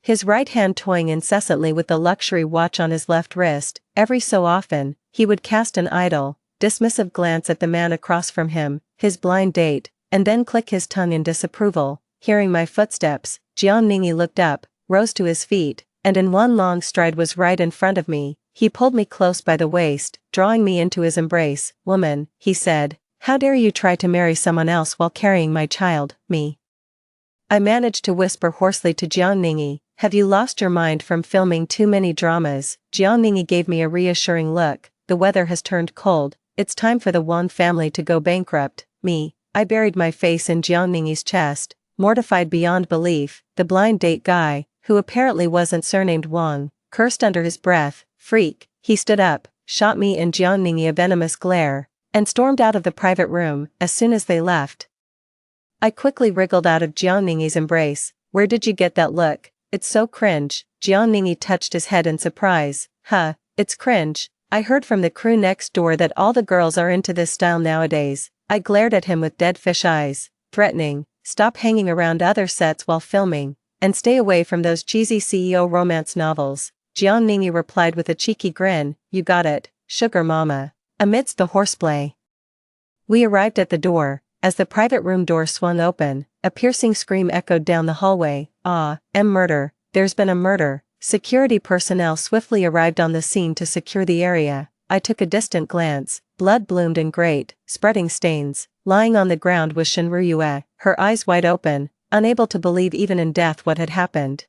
his right hand toying incessantly with the luxury watch on his left wrist. Every so often, he would cast an idle, dismissive glance at the man across from him, his blind date, and then click his tongue in disapproval. Hearing my footsteps, Jiang Ningi looked up, rose to his feet, and in one long stride was right in front of me. He pulled me close by the waist, drawing me into his embrace. "Woman," he said, "how dare you try to marry someone else while carrying my child, me?" I managed to whisper hoarsely to Jiang Ningi, "Have you lost your mind from filming too many dramas?" Jiang Ningi gave me a reassuring look. "The weather has turned cold, it's time for the Wang family to go bankrupt." "Me?" I buried my face in Jiang Ningi's chest, mortified beyond belief. The blind date guy, who apparently wasn't surnamed Wang, cursed under his breath. "Freak." He stood up, shot me and Jiang Ningi a venomous glare. and stormed out of the private room as soon as they left. I quickly wriggled out of Jiangmingyi's embrace. Where did you get that look? It's so cringe. Jiangmingyi touched his head in surprise. Huh, it's cringe. I heard from the crew next door that all the girls are into this style nowadays. I glared at him with dead fish eyes, threatening, stop hanging around other sets while filming, and stay away from those cheesy CEO romance novels. Jiangmingyi replied with a cheeky grin, you got it, sugar mama. Amidst the horseplay, we arrived at the door. As the private room door swung open, a piercing scream echoed down the hallway. Murder. There's been a murder. Security personnel swiftly arrived on the scene to secure the area. I took a distant glance. Blood bloomed in great, spreading stains. Lying on the ground was Shinryu, her eyes wide open, unable to believe even in death what had happened.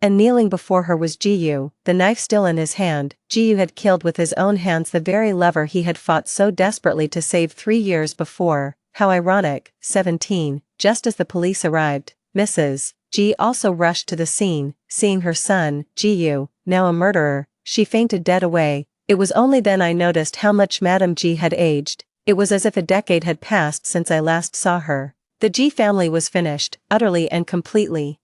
And kneeling before her was Jiyu, the knife still in his hand. Jiyu had killed with his own hands the very lover he had fought so desperately to save 3 years before. How ironic. 17. Just as the police arrived, Mrs. Ji also rushed to the scene. Seeing her son, Jiyu, now a murderer, she fainted dead away. It was only then I noticed how much Madame Ji had aged. It was as if a decade had passed since I last saw her. The Ji family was finished, utterly and completely.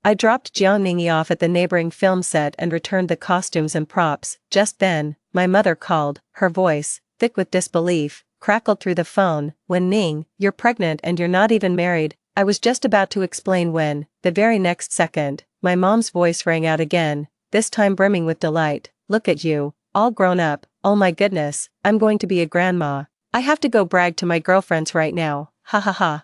I dropped Jiangmingyi off at the neighboring film set and returned the costumes and props. Just then, my mother called. Her voice, thick with disbelief, crackled through the phone. When Ning, you're pregnant and you're not even married. I was just about to explain when, the very next second, my mom's voice rang out again, this time brimming with delight. Look at you, all grown up. Oh my goodness, I'm going to be a grandma. I have to go brag to my girlfriends right now. Ha ha ha.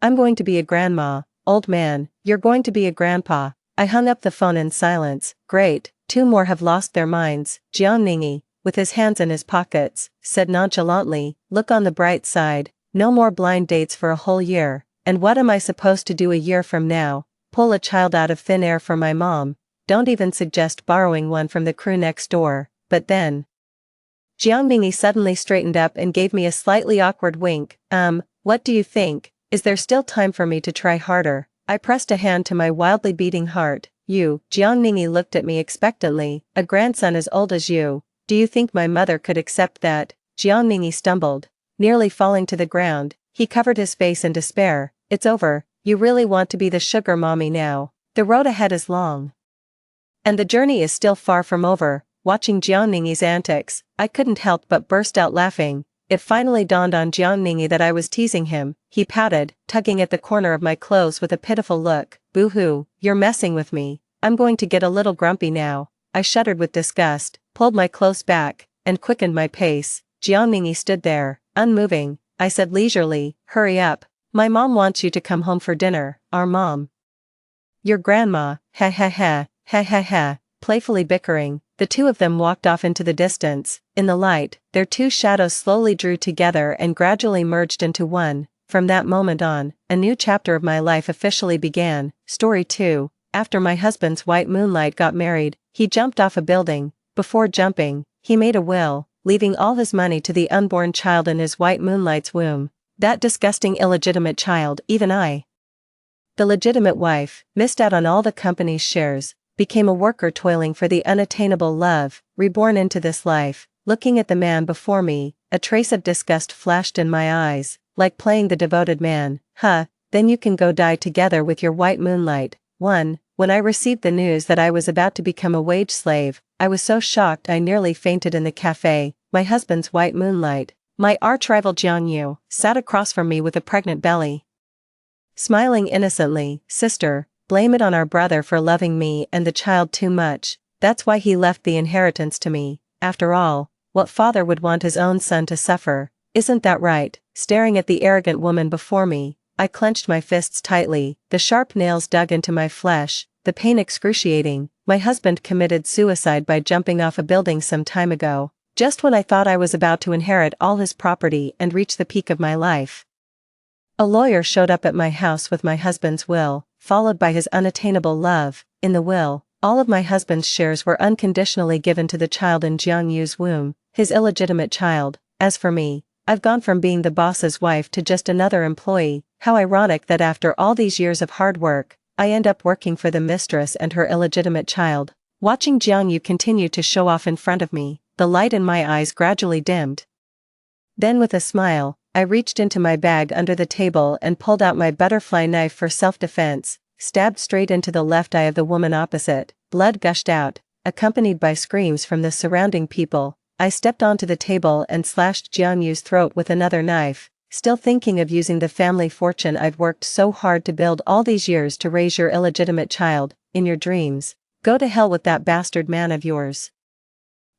I'm going to be a grandma. Old man, you're going to be a grandpa. I hung up the phone in silence. Great, 2 more have lost their minds. Jiangmingyi, with his hands in his pockets, said nonchalantly, look on the bright side, no more blind dates for a whole year. And what am I supposed to do a year from now? Pull a child out of thin air for my mom? Don't even suggest borrowing one from the crew next door. But then, Jiangmingyi suddenly straightened up and gave me a slightly awkward wink. What do you think? Is there still time for me to try harder? I pressed a hand to my wildly beating heart. You, Jiangmingyi looked at me expectantly, a grandson as old as you. Do you think my mother could accept that? Jiangmingyi stumbled, nearly falling to the ground. He covered his face in despair. It's over. You really want to be the sugar mommy now. The road ahead is long. And the journey is still far from over. Watching Jiangmingyi's antics, I couldn't help but burst out laughing. It finally dawned on Jiangmingyi that I was teasing him. He pouted, tugging at the corner of my clothes with a pitiful look. Boo-hoo, you're messing with me. I'm going to get a little grumpy now. I shuddered with disgust, pulled my clothes back, and quickened my pace. Jiangmingyi stood there, unmoving. I said leisurely, hurry up. My mom wants you to come home for dinner. Our mom. Your grandma. Ha ha ha, ha ha ha. Playfully bickering, the 2 of them walked off into the distance. In the light, their 2 shadows slowly drew together and gradually merged into one. From that moment on, a new chapter of my life officially began. Story 2. After my husband's white moonlight got married, he jumped off a building. Before jumping, he made a will, leaving all his money to the unborn child in his white moonlight's womb. That disgusting illegitimate child, even I, the legitimate wife, missed out on all the company's shares, became a worker toiling for the unattainable love, reborn into this life. Looking at the man before me, a trace of disgust flashed in my eyes, like playing the devoted man. Then you can go die together with your white moonlight. 1. When I received the news that I was about to become a wage slave, I was so shocked I nearly fainted in the cafe. My husband's white moonlight, my arch-rival Jiang Yu, sat across from me with a pregnant belly. Smiling innocently, sister, blame it on our brother for loving me and the child too much. That's why he left the inheritance to me. After all, what father would want his own son to suffer? Isn't that right? Staring at the arrogant woman before me, I clenched my fists tightly, the sharp nails dug into my flesh, the pain excruciating. My husband committed suicide by jumping off a building some time ago, just when I thought I was about to inherit all his property and reach the peak of my life. A lawyer showed up at my house with my husband's will, followed by his unattainable love. In the will, all of my husband's shares were unconditionally given to the child in Jiang Yu's womb, his illegitimate child. As for me, I've gone from being the boss's wife to just another employee. How ironic that after all these years of hard work, I end up working for the mistress and her illegitimate child. Watching Jiang Yu continue to show off in front of me, the light in my eyes gradually dimmed. Then with a smile, I reached into my bag under the table and pulled out my butterfly knife for self-defense, stabbed straight into the left eye of the woman opposite. Blood gushed out, accompanied by screams from the surrounding people. I stepped onto the table and slashed Jianyu's throat with another knife, still thinking of using the family fortune I'd worked so hard to build all these years to raise your illegitimate child. In your dreams, go to hell with that bastard man of yours.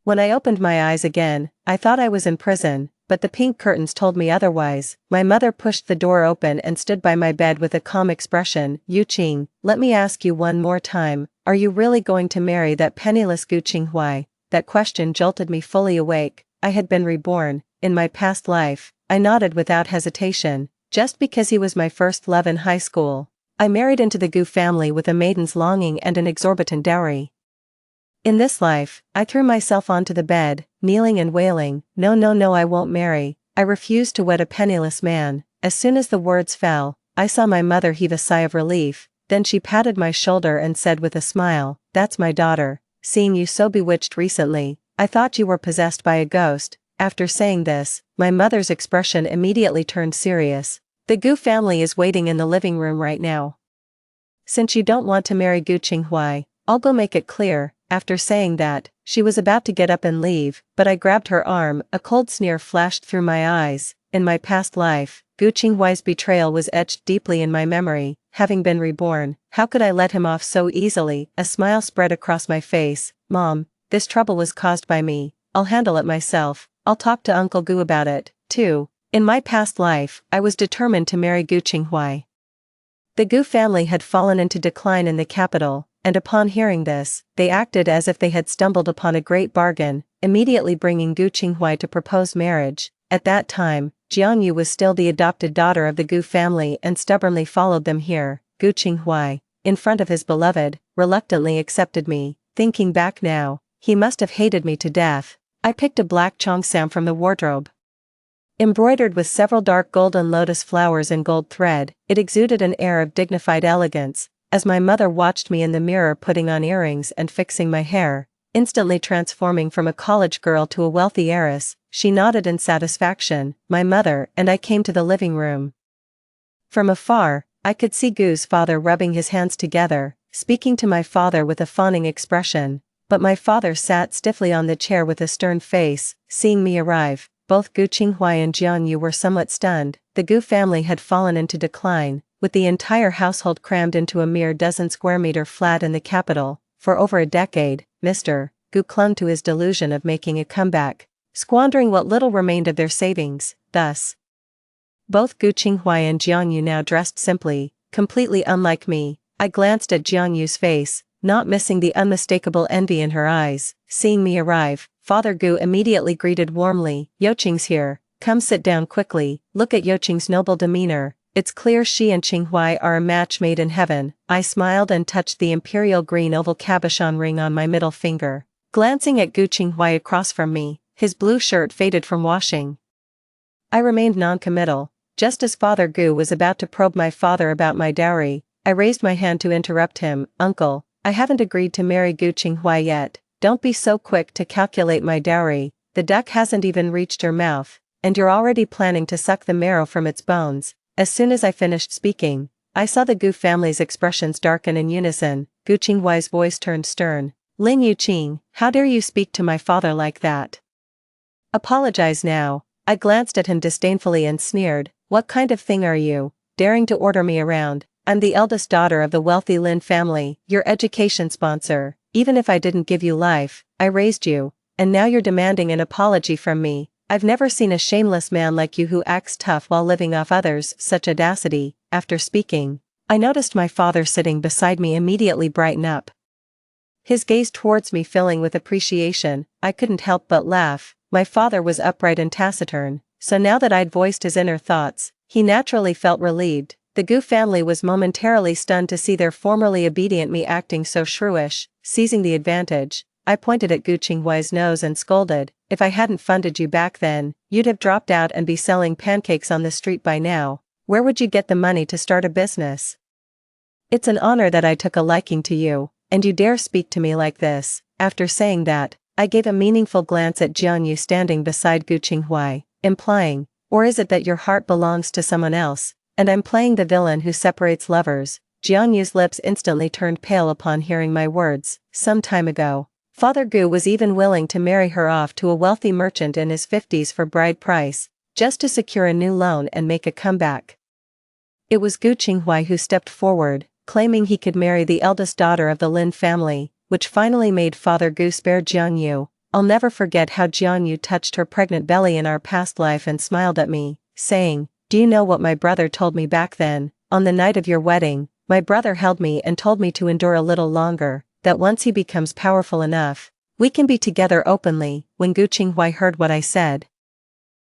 When I opened my eyes again, I thought I was in prison, but the pink curtains told me otherwise. My mother pushed the door open and stood by my bed with a calm expression. Yu Qing, let me ask you one more time, are you really going to marry that penniless Gu Qinghuai? That question jolted me fully awake. I had been reborn, in my past life. I nodded without hesitation, just because he was my first love in high school. I married into the Gu family with a maiden's longing and an exorbitant dowry. In this life, I threw myself onto the bed, kneeling and wailing, no no no, I won't marry, I refuse to wed a penniless man. As soon as the words fell, I saw my mother heave a sigh of relief, then she patted my shoulder and said with a smile, that's my daughter, seeing you so bewitched recently, I thought you were possessed by a ghost. After saying this, my mother's expression immediately turned serious. The Gu family is waiting in the living room right now. Since you don't want to marry Gu Qinghuai, I'll go make it clear. After saying that, she was about to get up and leave, but I grabbed her arm. A cold sneer flashed through my eyes. In my past life, Gu Qinghuai's betrayal was etched deeply in my memory. Having been reborn, how could I let him off so easily? A smile spread across my face. Mom, this trouble was caused by me. I'll handle it myself. I'll talk to Uncle Gu about it, too. In my past life, I was determined to marry Gu Qinghuai. The Gu family had fallen into decline in the capital, and upon hearing this, they acted as if they had stumbled upon a great bargain, immediately bringing Gu Qinghuai to propose marriage. At that time, Jianyu was still the adopted daughter of the Gu family and stubbornly followed them here. Gu Qinghuai, in front of his beloved, reluctantly accepted me. Thinking back now, he must have hated me to death. I picked a black cheongsam from the wardrobe. Embroidered with several dark golden lotus flowers in gold thread, it exuded an air of dignified elegance. As my mother watched me in the mirror putting on earrings and fixing my hair, instantly transforming from a college girl to a wealthy heiress, she nodded in satisfaction. My mother and I came to the living room. From afar, I could see Gu's father rubbing his hands together, speaking to my father with a fawning expression, but my father sat stiffly on the chair with a stern face. Seeing me arrive, both Gu Qinghuai and Jianyu were somewhat stunned. The Gu family had fallen into decline, with the entire household crammed into a mere dozen square meter flat in the capital. For over a decade, Mr. Gu clung to his delusion of making a comeback, squandering what little remained of their savings. Thus, both Gu Qinghuai and Jianyu now dressed simply, completely unlike me. I glanced at Jianyu's face, not missing the unmistakable envy in her eyes. Seeing me arrive, Father Gu immediately greeted warmly, Youqing's here, come sit down quickly. Look at Youqing's noble demeanor. It's clear she and Qinghuai are a match made in heaven. I smiled and touched the imperial green oval cabochon ring on my middle finger. Glancing at Gu Qinghuai across from me, his blue shirt faded from washing. I remained non-committal. Just as Father Gu was about to probe my father about my dowry, I raised my hand to interrupt him. Uncle, I haven't agreed to marry Gu Qinghuai yet. Don't be so quick to calculate my dowry. The duck hasn't even reached your mouth, and you're already planning to suck the marrow from its bones. As soon as I finished speaking, I saw the Gu family's expressions darken in unison. Gu Qinghuai's voice turned stern. Ling Yuqing, how dare you speak to my father like that? Apologize now. I glanced at him disdainfully and sneered. What kind of thing are you, daring to order me around? I'm the eldest daughter of the wealthy Lin family, your education sponsor. Even if I didn't give you life, I raised you, and now you're demanding an apology from me. I've never seen a shameless man like you who acts tough while living off others. Such audacity. After speaking, I noticed my father sitting beside me immediately brighten up, his gaze towards me filling with appreciation. I couldn't help but laugh. My father was upright and taciturn, so now that I'd voiced his inner thoughts, he naturally felt relieved. The Gu family was momentarily stunned to see their formerly obedient me acting so shrewish. Seizing the advantage, I pointed at Gu Qinghuai's nose and scolded, if I hadn't funded you back then, you'd have dropped out and be selling pancakes on the street by now. Where would you get the money to start a business? It's an honor that I took a liking to you, and you dare speak to me like this. After saying that, I gave a meaningful glance at Jianyu standing beside Gu Qinghuai. implying, or is it that your heart belongs to someone else, and I'm playing the villain who separates lovers? Jianyu's lips instantly turned pale upon hearing my words. Some time ago, Father Gu was even willing to marry her off to a wealthy merchant in his 50s for bride price, just to secure a new loan and make a comeback. It was Gu Qinghai who stepped forward, claiming he could marry the eldest daughter of the Lin family, which finally made Father Gu spare Jianyu. I'll never forget how Jianyu touched her pregnant belly in our past life and smiled at me, saying, "Do you know what my brother told me back then? On the night of your wedding, my brother held me and told me to endure a little longer, that once he becomes powerful enough, we can be together openly." When Gu Qinghai heard what I said,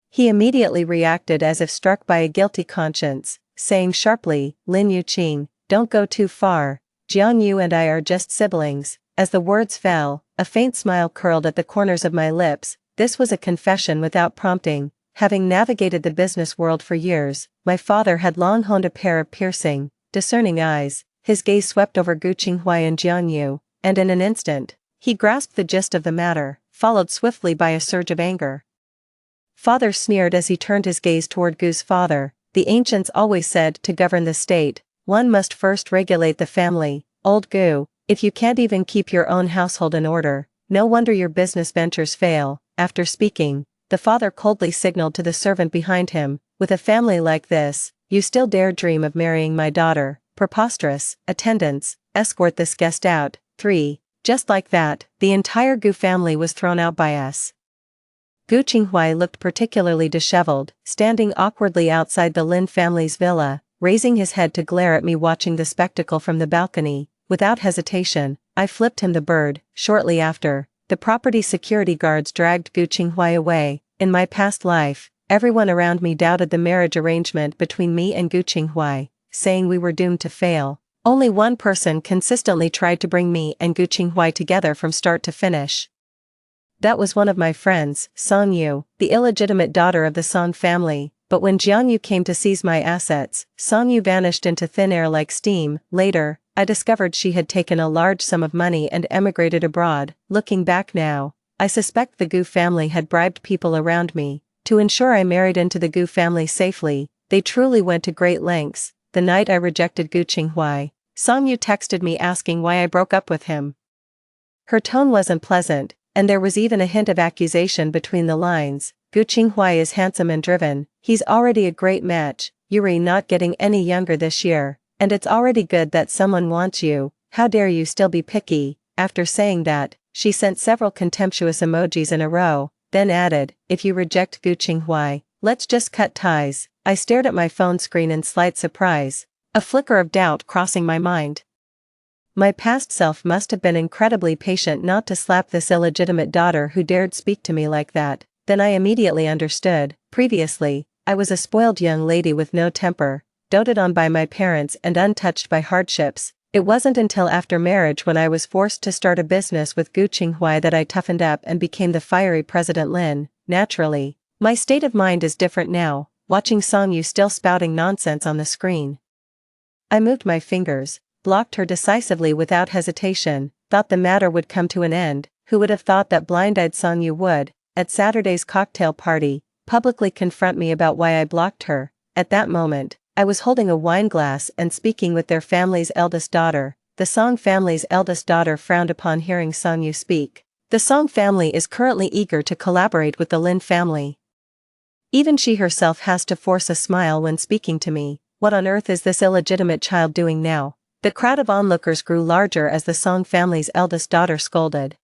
he immediately reacted as if struck by a guilty conscience, saying sharply, "Lin Yuqing, don't go too far. Jianyu and I are just siblings." As the words fell, a faint smile curled at the corners of my lips. This was a confession without prompting. Having navigated the business world for years, my father had long honed a pair of piercing, discerning eyes. His gaze swept over Gu Qinghai and Jianyu, and in an instant, he grasped the gist of the matter, followed swiftly by a surge of anger. Father sneered as he turned his gaze toward Gu's father. The ancients always said to govern the state, one must first regulate the family. Old Gu, if you can't even keep your own household in order, no wonder your business ventures fail. After speaking, the father coldly signaled to the servant behind him, "With a family like this, you still dare dream of marrying my daughter? Preposterous. Attendants, escort this guest out." 3. Just like that, the entire Gu family was thrown out by us. Gu Qinghai looked particularly disheveled, standing awkwardly outside the Lin family's villa, raising his head to glare at me watching the spectacle from the balcony. Without hesitation, I flipped him the bird. Shortly after, the property security guards dragged Gu Qinghai away. In my past life, everyone around me doubted the marriage arrangement between me and Gu Qinghai, saying we were doomed to fail. Only one person consistently tried to bring me and Gu Qinghai together from start to finish. That was one of my friends, Song Yu, the illegitimate daughter of the Song family. But when Jianyu came to seize my assets, Song Yu vanished into thin air like steam. Later, I discovered she had taken a large sum of money and emigrated abroad. Looking back now, I suspect the Gu family had bribed people around me to ensure I married into the Gu family safely. They truly went to great lengths. The night I rejected Gu Qinghai, Song Yu texted me asking why I broke up with him. Her tone wasn't pleasant, and there was even a hint of accusation between the lines. Gu Qinghai is handsome and driven, he's already a great match, Yuri not getting any younger this year, and it's already good that someone wants you, how dare you still be picky. After saying that, she sent several contemptuous emojis in a row, then added, "If you reject Gu Qinghai, let's just cut ties." I stared at my phone screen in slight surprise, a flicker of doubt crossing my mind. My past self must have been incredibly patient not to slap this illegitimate daughter who dared speak to me like that. Then I immediately understood. Previously, I was a spoiled young lady with no temper, doted on by my parents and untouched by hardships. It wasn't until after marriage when I was forced to start a business with Gu Qinghai that I toughened up and became the fiery President Lin. Naturally, my state of mind is different now, watching Song Yu still spouting nonsense on the screen. I moved my fingers, blocked her decisively without hesitation, thought the matter would come to an end. Who would have thought that blind-eyed Song Yu would, at Saturday's cocktail party, publicly confront me about why I blocked her? At that moment, I was holding a wine glass and speaking with their family's eldest daughter. The Song family's eldest daughter frowned upon hearing Song Yu speak. The Song family is currently eager to collaborate with the Lin family. Even she herself has to force a smile when speaking to me. What on earth is this illegitimate child doing now? The crowd of onlookers grew larger as the Song family's eldest daughter scolded.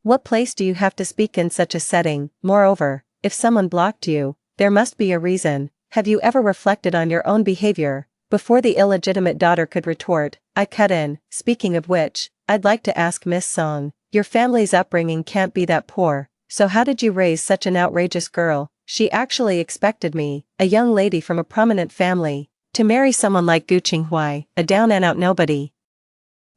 What place do you have to speak in such a setting? Moreover, if someone blocked you, there must be a reason. Have you ever reflected on your own behavior? Before the illegitimate daughter could retort, I cut in. Speaking of which, I'd like to ask Miss Song, your family's upbringing can't be that poor, so how did you raise such an outrageous girl? She actually expected me, a young lady from a prominent family, to marry someone like Gu Qinghai, a down-and-out nobody.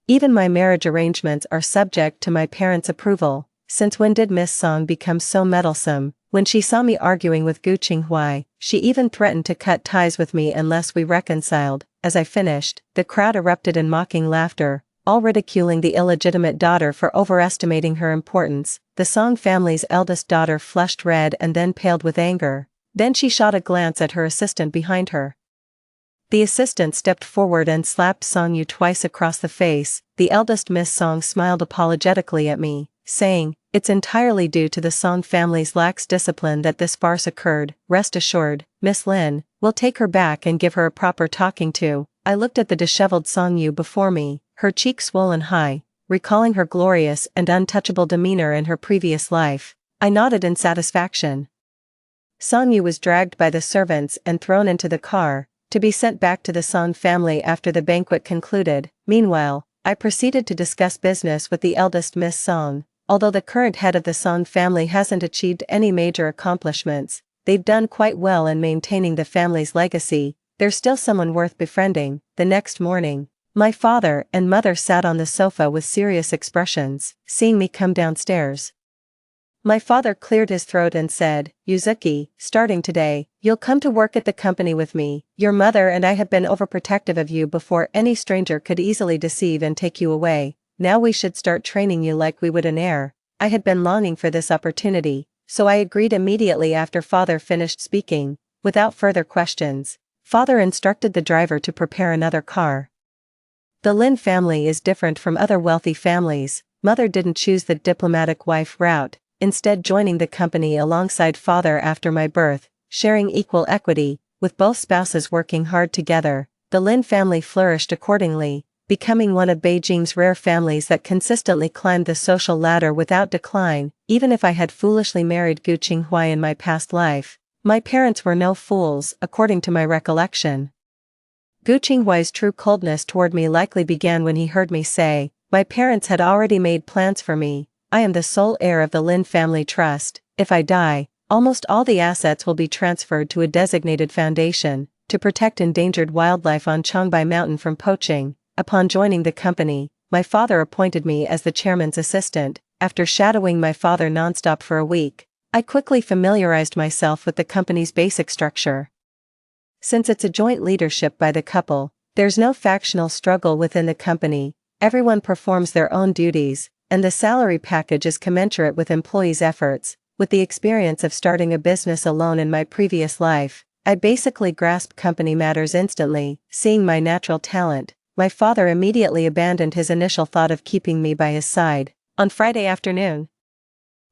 Even my marriage arrangements are subject to my parents' approval. Since when did Miss Song become so meddlesome? When she saw me arguing with Gu Qinghai, she even threatened to cut ties with me unless we reconciled. As I finished, the crowd erupted in mocking laughter. all ridiculing the illegitimate daughter for overestimating her importance. The Song family's eldest daughter flushed red and then paled with anger. Then she shot a glance at her assistant behind her. The assistant stepped forward and slapped Song Yu twice across the face. The eldest Miss Song smiled apologetically at me, saying, "It's entirely due to the Song family's lax discipline that this farce occurred. Rest assured, Miss Lin, we'll take her back and give her a proper talking to." I looked at the disheveled Song Yu before me, her cheeks swollen high, recalling her glorious and untouchable demeanor in her previous life. I nodded in satisfaction. Song Yu was dragged by the servants and thrown into the car, to be sent back to the Song family after the banquet concluded. Meanwhile, I proceeded to discuss business with the eldest Miss Song. Although the current head of the Song family hasn't achieved any major accomplishments, they've done quite well in maintaining the family's legacy. There's still someone worth befriending. The next morning, my father and mother sat on the sofa with serious expressions, seeing me come downstairs. My father cleared his throat and said, "Yuzuki, starting today, you'll come to work at the company with me. Your mother and I have been overprotective of you before. Any stranger could easily deceive and take you away. Now we should start training you like we would an heir." I had been longing for this opportunity, so I agreed immediately after father finished speaking. Without further questions, father instructed the driver to prepare another car. The Lin family is different from other wealthy families. Mother didn't choose the diplomatic wife route, instead joining the company alongside father after my birth, sharing equal equity, with both spouses working hard together. The Lin family flourished accordingly, becoming one of Beijing's rare families that consistently climbed the social ladder without decline. Even if I had foolishly married Gu Qinghuai in my past life, my parents were no fools, according to my recollection. Gu Qinghuai's true coldness toward me likely began when he heard me say, "My parents had already made plans for me. I am the sole heir of the Lin family trust. If I die, almost all the assets will be transferred to a designated foundation to protect endangered wildlife on Changbai Mountain from poaching." Upon joining the company, my father appointed me as the chairman's assistant. After shadowing my father nonstop for a week, I quickly familiarized myself with the company's basic structure. Since it's a joint leadership by the couple, there's no factional struggle within the company. Everyone performs their own duties, and the salary package is commensurate with employees' efforts. With the experience of starting a business alone in my previous life, I basically grasped company matters instantly. Seeing my natural talent, my father immediately abandoned his initial thought of keeping me by his side. On Friday afternoon,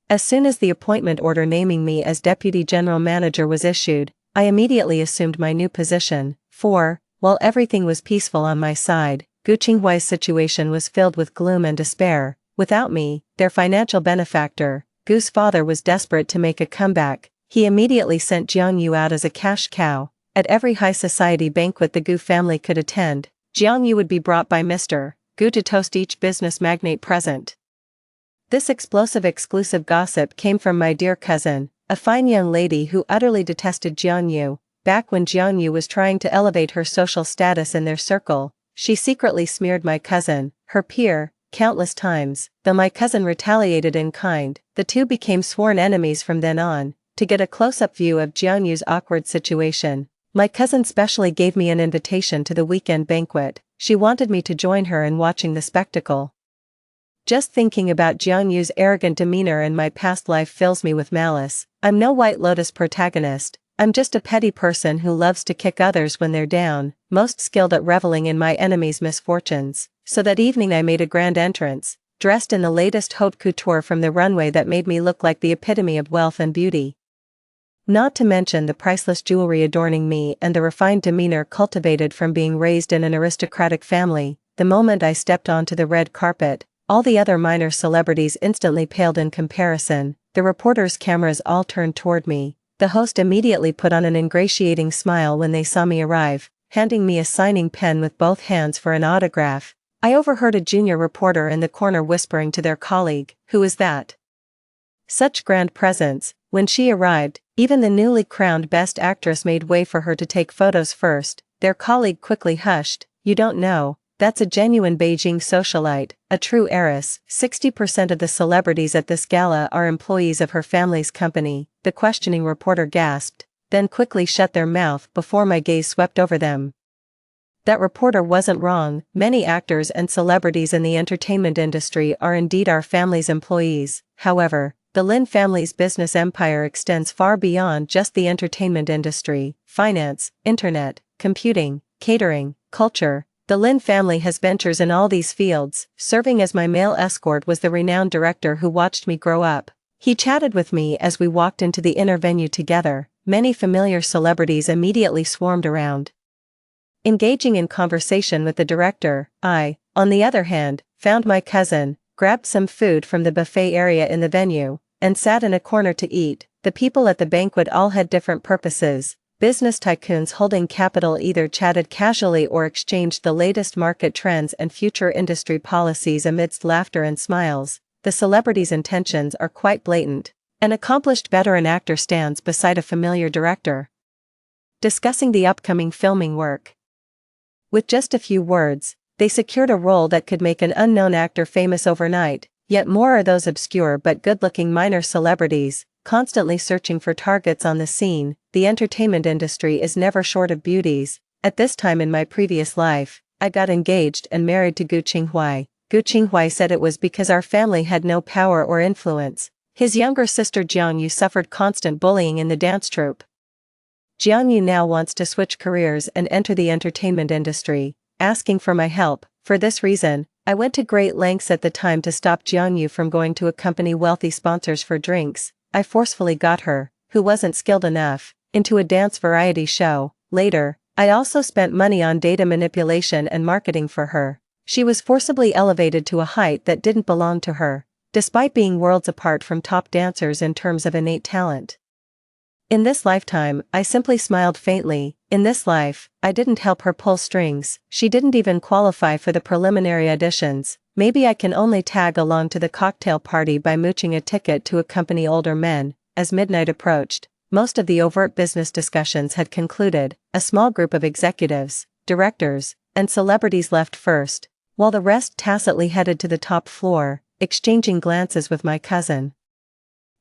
as soon as the appointment order naming me as deputy general manager was issued, I immediately assumed my new position. For, while everything was peaceful on my side, Gu Qinghuai's situation was filled with gloom and despair. Without me, their financial benefactor, Gu's father was desperate to make a comeback. He immediately sent Jiang Yu out as a cash cow. At every high society banquet the Gu family could attend, Jiang Yu would be brought by Mr. Gu to toast each business magnate present. This explosive exclusive gossip came from my dear cousin, a fine young lady who utterly detested Jiang Yu. Back when Jiang Yu was trying to elevate her social status in their circle, she secretly smeared my cousin, her peer, countless times. Though my cousin retaliated in kind, the two became sworn enemies from then on. To get a close-up view of Jiang Yu's awkward situation, my cousin specially gave me an invitation to the weekend banquet. She wanted me to join her in watching the spectacle. Just thinking about Jiang Yu's arrogant demeanor in my past life fills me with malice. I'm no White Lotus protagonist, I'm just a petty person who loves to kick others when they're down, most skilled at reveling in my enemy's misfortunes. So that evening I made a grand entrance, dressed in the latest haute couture from the runway that made me look like the epitome of wealth and beauty. Not to mention the priceless jewelry adorning me and the refined demeanor cultivated from being raised in an aristocratic family. The moment I stepped onto the red carpet, all the other minor celebrities instantly paled in comparison. The reporters' cameras all turned toward me. The host immediately put on an ingratiating smile when they saw me arrive, handing me a signing pen with both hands for an autograph. I overheard a junior reporter in the corner whispering to their colleague, "Who is that?" Such grand presence. When she arrived, even the newly crowned Best Actress made way for her to take photos first. Their colleague quickly hushed. "You don't know, that's a genuine Beijing socialite, a true heiress." 60% of the celebrities at this gala are employees of her family's company, the questioning reporter gasped, then quickly shut their mouth before my gaze swept over them. That reporter wasn't wrong. Many actors and celebrities in the entertainment industry are indeed our family's employees. However, the Lin family's business empire extends far beyond just the entertainment industry. Finance, internet, computing, catering, culture. The Lin family has ventures in all these fields. Serving as my male escort was the renowned director who watched me grow up. He chatted with me as we walked into the inner venue together. Many familiar celebrities immediately swarmed around. Engaging in conversation with the director, I, on the other hand, found my cousin, grabbed some food from the buffet area in the venue, and sat in a corner to eat. The people at the banquet all had different purposes. Business tycoons holding capital either chatted casually or exchanged the latest market trends and future industry policies amidst laughter and smiles. The celebrities' intentions are quite blatant. An accomplished veteran actor stands beside a familiar director, discussing the upcoming filming work. With just a few words, they secured a role that could make an unknown actor famous overnight. Yet more are those obscure but good-looking minor celebrities, constantly searching for targets on the scene. The entertainment industry is never short of beauties. At this time in my previous life, I got engaged and married to Gu Qinghuai. Gu Qinghuai said it was because our family had no power or influence. His younger sister Jiang Yu suffered constant bullying in the dance troupe. Jiang Yu now wants to switch careers and enter the entertainment industry, asking for my help. For this reason, I went to great lengths at the time to stop Jiang Yu from going to accompany wealthy sponsors for drinks. I forcefully got her, who wasn't skilled enough, into a dance variety show. Later, I also spent money on data manipulation and marketing for her. She was forcibly elevated to a height that didn't belong to her, despite being worlds apart from top dancers in terms of innate talent. In this lifetime, I simply smiled faintly. In this life, I didn't help her pull strings. She didn't even qualify for the preliminary auditions. Maybe I can only tag along to the cocktail party by mooching a ticket to accompany older men. As midnight approached, most of the overt business discussions had concluded. A small group of executives, directors, and celebrities left first, while the rest tacitly headed to the top floor, exchanging glances with my cousin.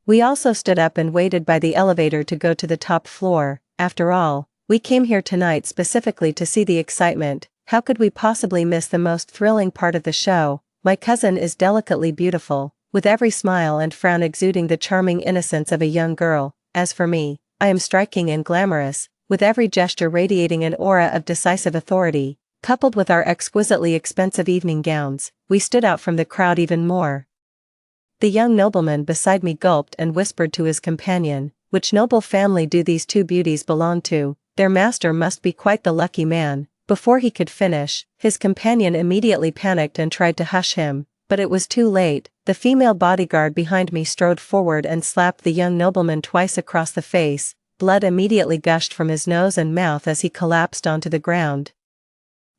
We also stood up and waited by the elevator to go to the top floor. After all, we came here tonight specifically to see the excitement. How could we possibly miss the most thrilling part of the show? My cousin is delicately beautiful, with every smile and frown exuding the charming innocence of a young girl. As for me, I am striking and glamorous, with every gesture radiating an aura of decisive authority. Coupled with our exquisitely expensive evening gowns, we stood out from the crowd even more. The young nobleman beside me gulped and whispered to his companion, "Which noble family do these two beauties belong to? Their master must be quite the lucky man." Before he could finish, his companion immediately panicked and tried to hush him, but it was too late. The female bodyguard behind me strode forward and slapped the young nobleman twice across the face. Blood immediately gushed from his nose and mouth as he collapsed onto the ground.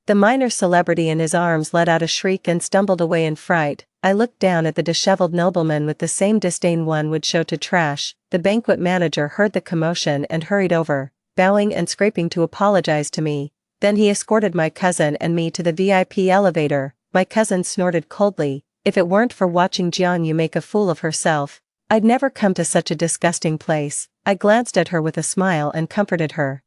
The minor celebrity in his arms let out a shriek and stumbled away in fright. I looked down at the disheveled nobleman with the same disdain one would show to trash. The banquet manager heard the commotion and hurried over, bowing and scraping to apologize to me. Then he escorted my cousin and me to the VIP elevator. My cousin snorted coldly. If it weren't for watching Jiang Yu make a fool of herself, I'd never come to such a disgusting place. I glanced at her with a smile and comforted her.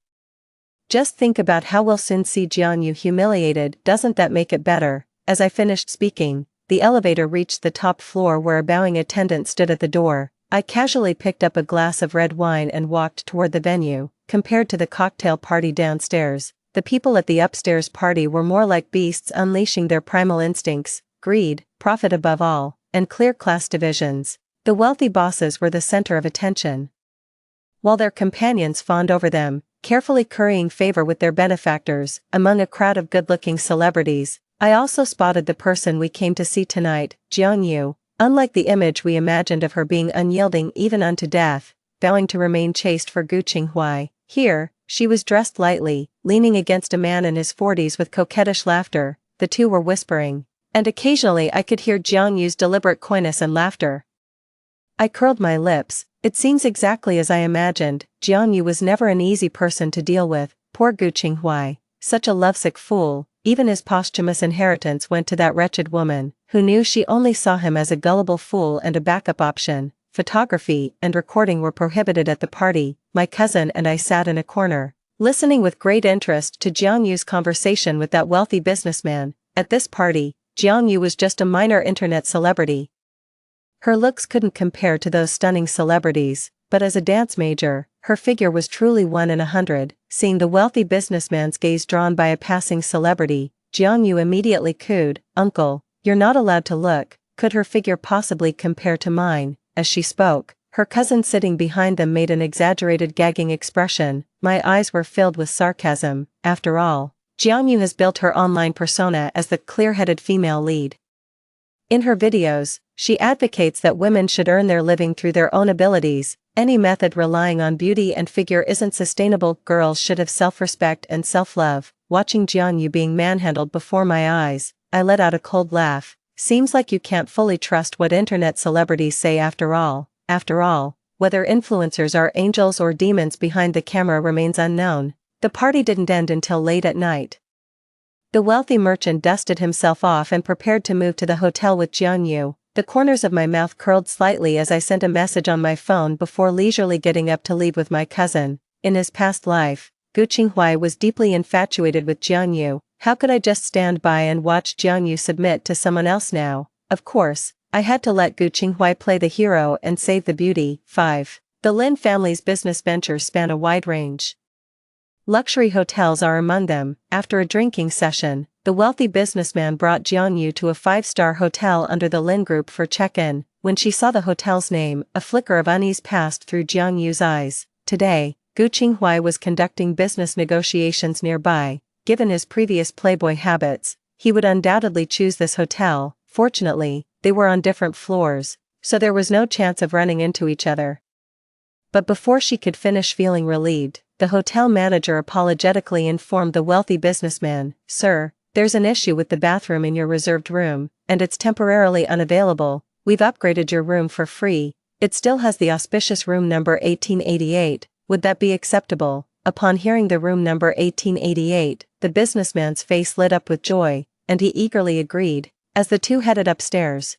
Just think about how we'll soon see Jiang Yu humiliated. Doesn't that make it better? As I finished speaking, the elevator reached the top floor where a bowing attendant stood at the door. I casually picked up a glass of red wine and walked toward the venue. Compared to the cocktail party downstairs, the people at the upstairs party were more like beasts unleashing their primal instincts, greed, profit above all, and clear class divisions. The wealthy bosses were the center of attention, while their companions fawned over them, carefully currying favor with their benefactors. Among a crowd of good-looking celebrities, I also spotted the person we came to see tonight, Jiang Yu. Unlike the image we imagined of her being unyielding even unto death, vowing to remain chaste for Gu Qinghuai, here, she was dressed lightly, leaning against a man in his 40s with coquettish laughter. The two were whispering, and occasionally I could hear Jiang Yu's deliberate coyness and laughter. I curled my lips. It seems exactly as I imagined. Jiang Yu was never an easy person to deal with. Poor Gu Qinghuai, such a lovesick fool. Even his posthumous inheritance went to that wretched woman, who knew she only saw him as a gullible fool and a backup option. Photography and recording were prohibited at the party. My cousin and I sat in a corner, listening with great interest to Jiang Yu's conversation with that wealthy businessman. At this party, Jiang Yu was just a minor internet celebrity. Her looks couldn't compare to those stunning celebrities, but as a dance major, her figure was truly 1 in 100. Seeing the wealthy businessman's gaze drawn by a passing celebrity, Jiang Yu immediately cooed, "Uncle, you're not allowed to look. Could her figure possibly compare to mine?" As she spoke, her cousin sitting behind them made an exaggerated gagging expression. My eyes were filled with sarcasm. After all, Jiang Yu has built her online persona as the clear-headed female lead. In her videos, she advocates that women should earn their living through their own abilities. Any method relying on beauty and figure isn't sustainable. Girls should have self-respect and self-love. Watching Jiang Yu being manhandled before my eyes, I let out a cold laugh. Seems like you can't fully trust what internet celebrities say after all. After all, whether influencers are angels or demons behind the camera remains unknown. The party didn't end until late at night. The wealthy merchant dusted himself off and prepared to move to the hotel with Jiang Yu. The corners of my mouth curled slightly as I sent a message on my phone before leisurely getting up to leave with my cousin. In his past life, Gu Qinghai was deeply infatuated with Jiang Yu. How could I just stand by and watch Jiang Yu submit to someone else now? Of course, I had to let Gu Qinghai play the hero and save the beauty. 5. The Lin family's business ventures span a wide range. Luxury hotels are among them. After a drinking session, the wealthy businessman brought Jiang Yu to a 5-star hotel under the Lin Group for check-in. When she saw the hotel's name, a flicker of unease passed through Jiang Yu's eyes. Today, Gu Qinghai was conducting business negotiations nearby. Given his previous playboy habits, he would undoubtedly choose this hotel. Fortunately, they were on different floors, so there was no chance of running into each other. But before she could finish feeling relieved, the hotel manager apologetically informed the wealthy businessman, "Sir, there's an issue with the bathroom in your reserved room, and it's temporarily unavailable. We've upgraded your room for free. It still has the auspicious room number 1888. Would that be acceptable?" Upon hearing the room number 1888, the businessman's face lit up with joy, and he eagerly agreed. As the two headed upstairs,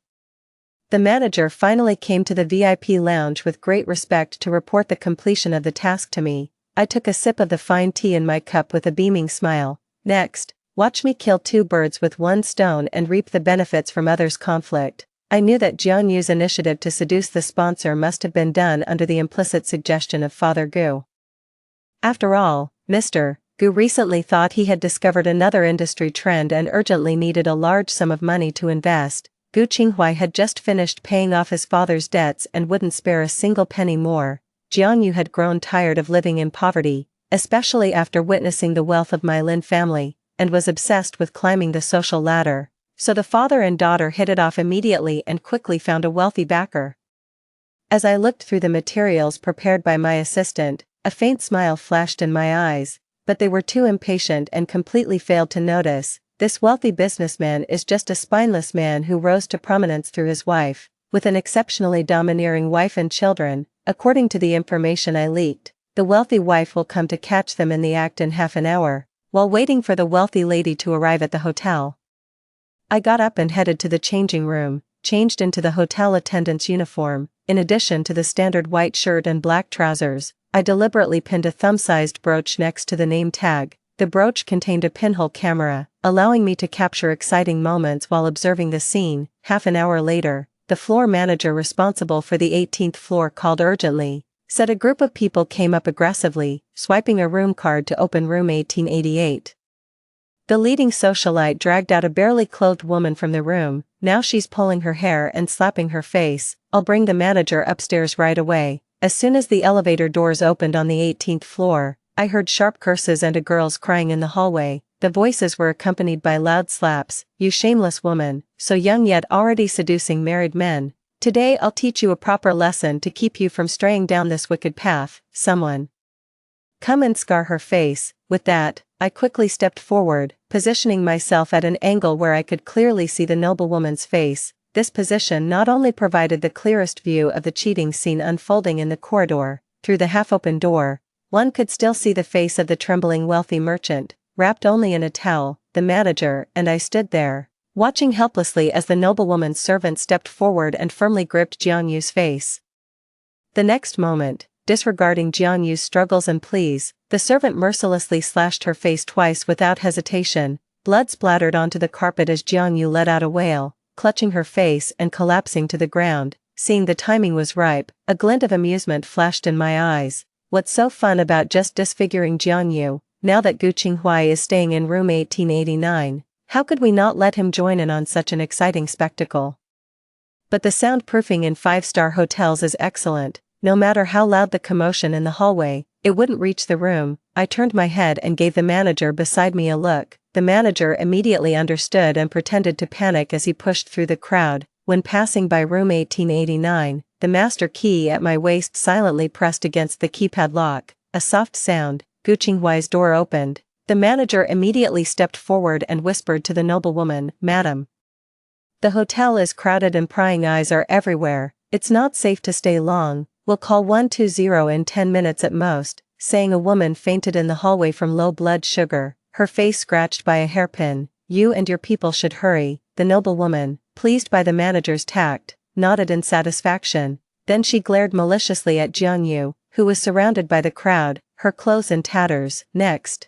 the manager finally came to the VIP lounge with great respect to report the completion of the task to me. I took a sip of the fine tea in my cup with a beaming smile. Next, watch me kill 2 birds with 1 stone and reap the benefits from others' conflict. I knew that Jiang Yu's initiative to seduce the sponsor must have been done under the implicit suggestion of Father Gu. After all, Mr. Gu recently thought he had discovered another industry trend and urgently needed a large sum of money to invest. Gu Qinghai had just finished paying off his father's debts and wouldn't spare a single penny more. Jiang Yu had grown tired of living in poverty, especially after witnessing the wealth of my Lin family, and was obsessed with climbing the social ladder. So the father and daughter hit it off immediately and quickly found a wealthy backer. As I looked through the materials prepared by my assistant, a faint smile flashed in my eyes, but they were too impatient and completely failed to notice. This wealthy businessman is just a spineless man who rose to prominence through his wife, with an exceptionally domineering wife and children. According to the information I leaked, the wealthy wife will come to catch them in the act in half an hour, while waiting for the wealthy lady to arrive at the hotel. I got up and headed to the changing room, changed into the hotel attendant's uniform. In addition to the standard white shirt and black trousers, I deliberately pinned a thumb-sized brooch next to the name tag. The brooch contained a pinhole camera, allowing me to capture exciting moments while observing the scene. Half an hour later, the floor manager responsible for the 18th floor called urgently. Said a group of people came up aggressively, swiping a room card to open room 1888. The leading socialite dragged out a barely clothed woman from the room. Now she's pulling her hair and slapping her face. "I'll bring the manager upstairs right away." As soon as the elevator doors opened on the 18th floor, I heard sharp curses and a girl's crying in the hallway. The voices were accompanied by loud slaps. "You shameless woman, so young yet already seducing married men. Today I'll teach you a proper lesson to keep you from straying down this wicked path. Someone come and scar her face." With that, I quickly stepped forward, positioning myself at an angle where I could clearly see the noblewoman's face. This position not only provided the clearest view of the cheating scene unfolding in the corridor, through the half-open door, one could still see the face of the trembling wealthy merchant, wrapped only in a towel, the manager, and I stood there, watching helplessly as the noblewoman's servant stepped forward and firmly gripped Jiang Yu's face. The next moment, disregarding Jianyu's struggles and pleas. The servant mercilessly slashed her face twice without hesitation. Blood splattered onto the carpet as Jianyu let out a wail, clutching her face and collapsing to the ground. Seeing the timing was ripe, a glint of amusement flashed in my eyes. What's so fun about just disfiguring Jianyu, now that Gu Qinghai is staying in room 1889? How could we not let him join in on such an exciting spectacle? But the soundproofing in 5-star hotels is excellent. No matter how loud the commotion in the hallway, it wouldn't reach the room. I turned my head and gave the manager beside me a look. The manager immediately understood and pretended to panic as he pushed through the crowd. When passing by room 1889, the master key at my waist silently pressed against the keypad lock. A soft sound, Gu Qinghai's door opened. The manager immediately stepped forward and whispered to the noblewoman, "Madam, the hotel is crowded and prying eyes are everywhere. It's not safe to stay long. We'll call 120 in 10 minutes at most," saying a woman fainted in the hallway from low blood sugar, her face scratched by a hairpin. "You and your people should hurry." The noblewoman, pleased by the manager's tact, nodded in satisfaction. Then she glared maliciously at Jianyu, who was surrounded by the crowd, her clothes in tatters. Next,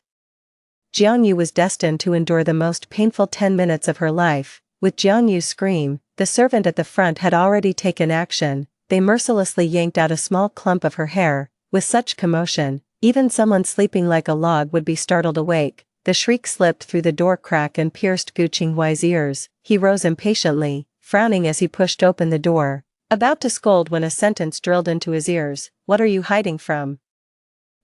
Jianyu was destined to endure the most painful 10 minutes of her life. With Jianyu's scream, the servant at the front had already taken action. They mercilessly yanked out a small clump of her hair. With such commotion, even someone sleeping like a log would be startled awake. The shriek slipped through the door crack and pierced Gu Qinghai's ears. He rose impatiently, frowning as he pushed open the door, about to scold when a sentence drilled into his ears. "What are you hiding from?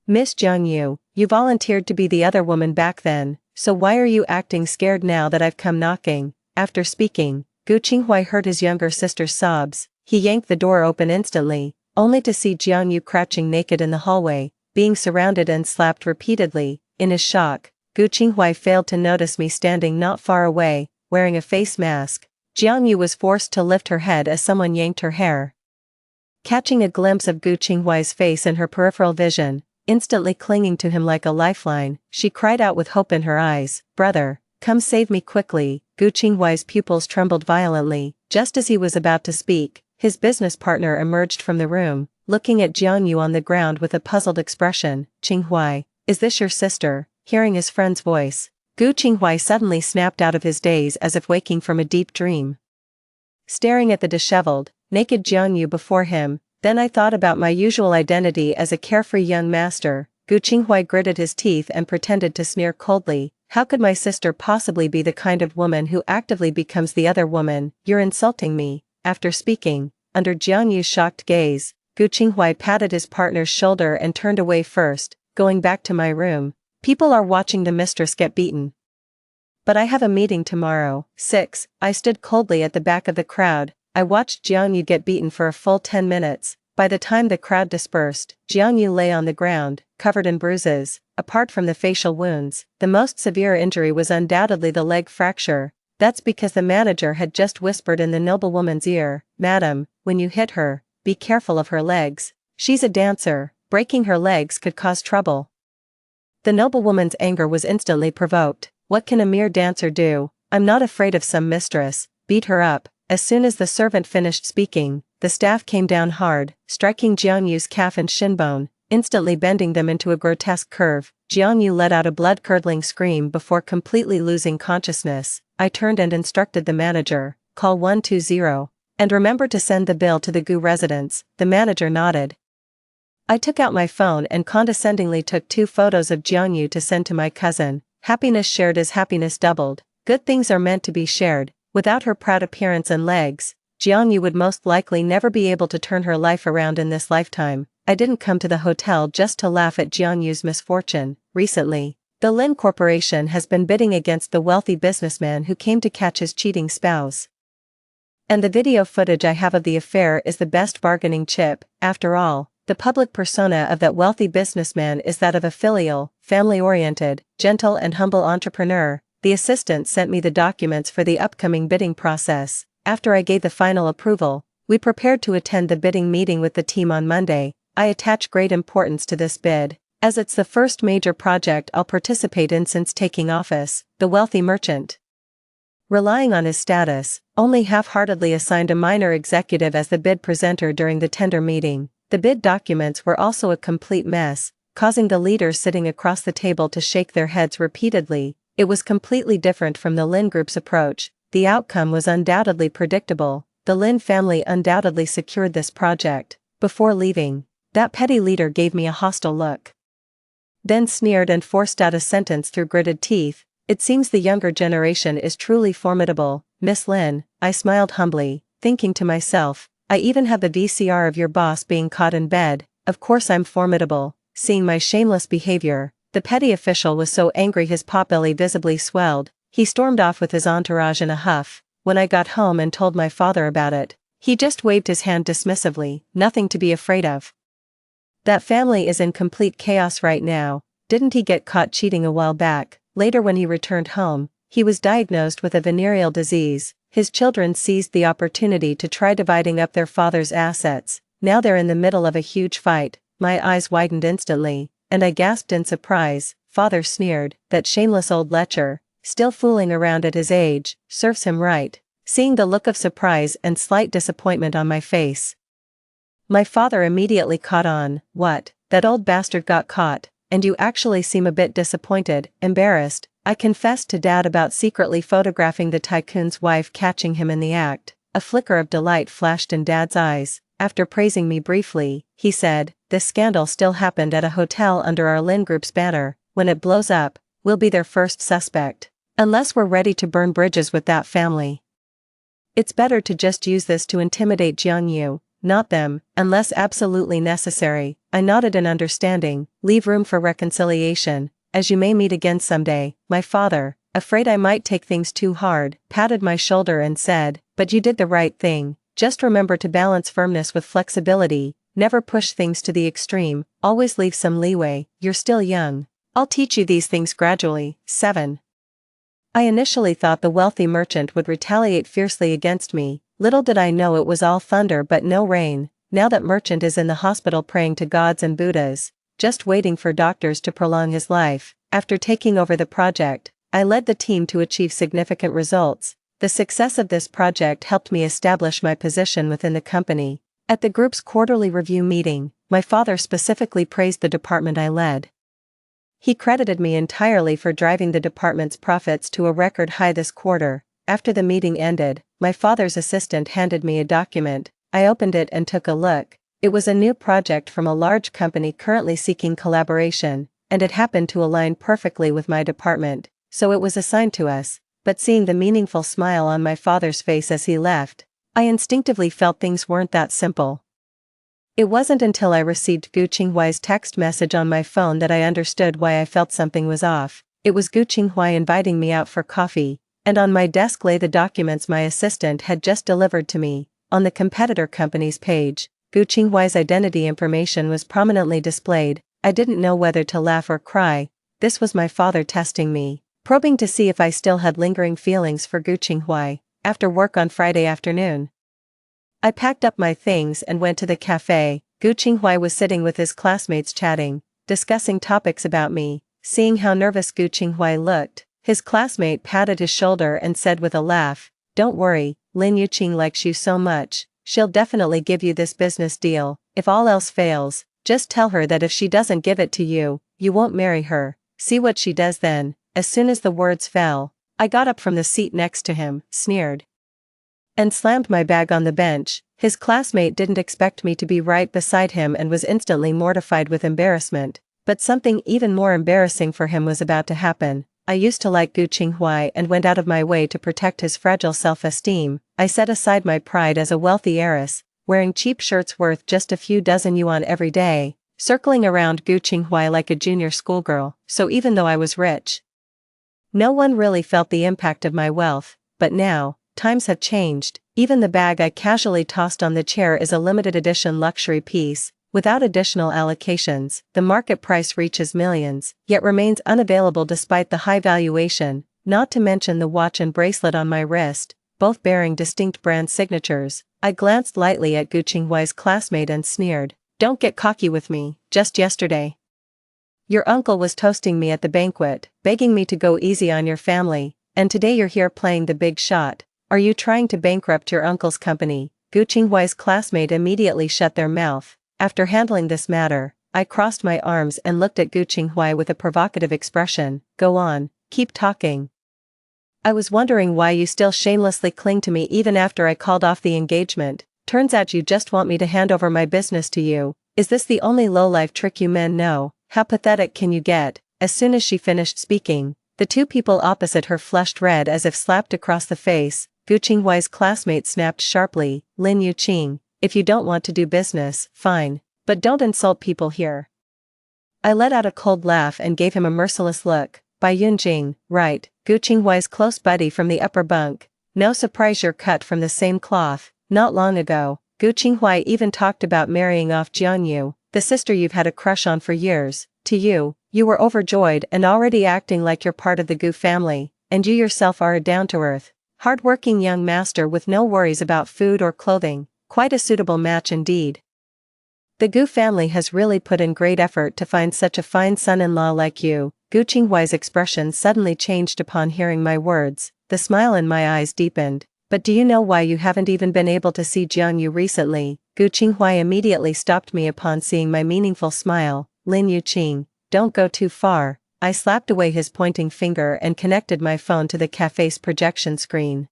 Miss Jianyu, you volunteered to be the other woman back then, so why are you acting scared now that I've come knocking?" After speaking, Gu Qinghai heard his younger sister's sobs. He yanked the door open instantly, only to see Jianyu crouching naked in the hallway, being surrounded and slapped repeatedly. In his shock, Gu Qinghai failed to notice me standing not far away, wearing a face mask. Jianyu was forced to lift her head as someone yanked her hair. Catching a glimpse of Gu Qinghai's face in her peripheral vision, instantly clinging to him like a lifeline, she cried out with hope in her eyes, "Brother, come save me quickly." Gu Qinghai's pupils trembled violently. Just as he was about to speak, his business partner emerged from the room, looking at Jianyu on the ground with a puzzled expression. "Qinghai, is this your sister?" Hearing his friend's voice, Gu Qinghai suddenly snapped out of his daze as if waking from a deep dream. Staring at the disheveled, naked Jianyu before him, "Then I thought about my usual identity as a carefree young master." Gu Qinghai gritted his teeth and pretended to sneer coldly. "How could my sister possibly be the kind of woman who actively becomes the other woman? You're insulting me." After speaking, under Jianyu's shocked gaze, Gu Qinghai patted his partner's shoulder and turned away first. "Going back to my room. People are watching the mistress get beaten. But I have a meeting tomorrow." 6. I stood coldly at the back of the crowd. I watched Jianyu get beaten for a full 10 minutes. By the time the crowd dispersed, Jianyu lay on the ground, covered in bruises. Apart from the facial wounds, the most severe injury was undoubtedly the leg fracture. That's because the manager had just whispered in the noblewoman's ear, "Madam, when you hit her, be careful of her legs. She's a dancer. Breaking her legs could cause trouble." The noblewoman's anger was instantly provoked. "What can a mere dancer do? I'm not afraid of some mistress. Beat her up." As soon as the servant finished speaking, the staff came down hard, striking Jianyu's calf and shin bone, instantly bending them into a grotesque curve. Jianyu let out a blood-curdling scream before completely losing consciousness. I turned and instructed the manager, "Call 120. And remember to send the bill to the Gu residence." The manager nodded. I took out my phone and condescendingly took 2 photos of Jianyu to send to my cousin. Happiness shared is happiness doubled. Good things are meant to be shared. Without her proud appearance and legs, Jianyu would most likely never be able to turn her life around in this lifetime. I didn't come to the hotel just to laugh at Jianyu's misfortune. Recently, the Lin Corporation has been bidding against the wealthy businessman who came to catch his cheating spouse. And the video footage I have of the affair is the best bargaining chip. After all, the public persona of that wealthy businessman is that of a filial, family-oriented, gentle and humble entrepreneur. The assistant sent me the documents for the upcoming bidding process. After I gave the final approval, we prepared to attend the bidding meeting with the team on Monday. I attach great importance to this bid, as it's the first major project I'll participate in since taking office. The wealthy merchant, relying on his status, only half-heartedly assigned a minor executive as the bid presenter during the tender meeting. The bid documents were also a complete mess, causing the leaders sitting across the table to shake their heads repeatedly. It was completely different from the Lin Group's approach. The outcome was undoubtedly predictable. The Lin family undoubtedly secured this project. Before leaving, that petty leader gave me a hostile look. Then sneered and forced out a sentence through gritted teeth. It seems the younger generation is truly formidable, Miss Lin. I smiled humbly, thinking to myself, I even have the VCR of your boss being caught in bed. Of course I'm formidable. Seeing my shameless behavior, the petty official was so angry his potbelly visibly swelled. He stormed off with his entourage in a huff. When I got home and told my father about it, he just waved his hand dismissively. Nothing to be afraid of. That family is in complete chaos right now. Didn't he get caught cheating a while back? Later when he returned home, he was diagnosed with a venereal disease. His children seized the opportunity to try dividing up their father's assets. Now they're in the middle of a huge fight. My eyes widened instantly, and I gasped in surprise. Father sneered, that shameless old lecher, still fooling around at his age, serves him right. Seeing the look of surprise and slight disappointment on my face, my father immediately caught on. What? That old bastard got caught, and you actually seem a bit disappointed, embarrassed. I confessed to Dad about secretly photographing the tycoon's wife catching him in the act. A flicker of delight flashed in Dad's eyes. After praising me briefly, he said, this scandal still happened at a hotel under our Lin Group's banner. When it blows up, we'll be their first suspect. Unless we're ready to burn bridges with that family. It's better to just use this to intimidate Jiangyu, not them, unless absolutely necessary. I nodded in understanding. Leave room for reconciliation, as you may meet again someday. My father, afraid I might take things too hard, patted my shoulder and said, but you did the right thing. Just remember to balance firmness with flexibility, never push things to the extreme, always leave some leeway. You're still young. I'll teach you these things gradually. 7. I initially thought the wealthy merchant would retaliate fiercely against me. Little did I know it was all thunder but no rain. Now that merchant is in the hospital praying to gods and Buddhas, just waiting for doctors to prolong his life. After taking over the project, I led the team to achieve significant results. The success of this project helped me establish my position within the company. At the group's quarterly review meeting, my father specifically praised the department I led. He credited me entirely for driving the department's profits to a record high this quarter. After the meeting ended, my father's assistant handed me a document. I opened it and took a look. It was a new project from a large company currently seeking collaboration, and it happened to align perfectly with my department, so it was assigned to us. But seeing the meaningful smile on my father's face as he left, I instinctively felt things weren't that simple. It wasn't until I received Gu Qinghuai's text message on my phone that I understood why I felt something was off. It was Gu Qinghuai inviting me out for coffee, and on my desk lay the documents my assistant had just delivered to me. On the competitor company's page, Gu Qinghuai's identity information was prominently displayed. I didn't know whether to laugh or cry. This was my father testing me, probing to see if I still had lingering feelings for Gu Qinghuai. After work on Friday afternoon, I packed up my things and went to the cafe. Gu Qinghuai was sitting with his classmates chatting, discussing topics about me. Seeing how nervous Gu Qinghuai looked, his classmate patted his shoulder and said with a laugh, "Don't worry, Lin Yuqing likes you so much, she'll definitely give you this business deal. If all else fails, just tell her that if she doesn't give it to you, you won't marry her. See what she does then." As soon as the words fell, I got up from the seat next to him, sneered, and slammed my bag on the bench. His classmate didn't expect me to be right beside him and was instantly mortified with embarrassment. But something even more embarrassing for him was about to happen. I used to like Gu Qinghuai and went out of my way to protect his fragile self-esteem. I set aside my pride as a wealthy heiress, wearing cheap shirts worth just a few dozen yuan every day, circling around Gu Qinghuai like a junior schoolgirl. So even though I was rich, no one really felt the impact of my wealth. But now, times have changed. Even the bag I casually tossed on the chair is a limited edition luxury piece. Without additional allocations, the market price reaches millions, yet remains unavailable despite the high valuation, not to mention the watch and bracelet on my wrist, both bearing distinct brand signatures. I glanced lightly at Gu Qinghuai's classmate and sneered, "Don't get cocky with me. Just yesterday, your uncle was toasting me at the banquet, begging me to go easy on your family, and today you're here playing the big shot. Are you trying to bankrupt your uncle's company?" Gu Qinghuai's classmate immediately shut their mouth. After handling this matter, I crossed my arms and looked at Gu Qinghai with a provocative expression. Go on, keep talking. I was wondering why you still shamelessly cling to me even after I called off the engagement. Turns out you just want me to hand over my business to you. Is this the only low-life trick you men know? How pathetic can you get? As soon as she finished speaking, the two people opposite her flushed red as if slapped across the face. Gu Qinghai's classmate snapped sharply, Lin Yuqing, if you don't want to do business, fine. But don't insult people here. I let out a cold laugh and gave him a merciless look. Bai Yunjing, right, Gu Qinghai's close buddy from the upper bunk. No surprise you're cut from the same cloth. Not long ago, Gu Qinghai even talked about marrying off Jianyu, the sister you've had a crush on for years. To you, you were overjoyed and already acting like you're part of the Gu family, and you yourself are a down-to-earth, hard-working young master with no worries about food or clothing. Quite a suitable match indeed. The Gu family has really put in great effort to find such a fine son-in-law like you. Gu Qinghai's expression suddenly changed upon hearing my words. The smile in my eyes deepened. But do you know why you haven't even been able to see Jiangyu recently? Gu Qinghai immediately stopped me upon seeing my meaningful smile. Lin Yuqing, don't go too far. I slapped away his pointing finger and connected my phone to the cafe's projection screen.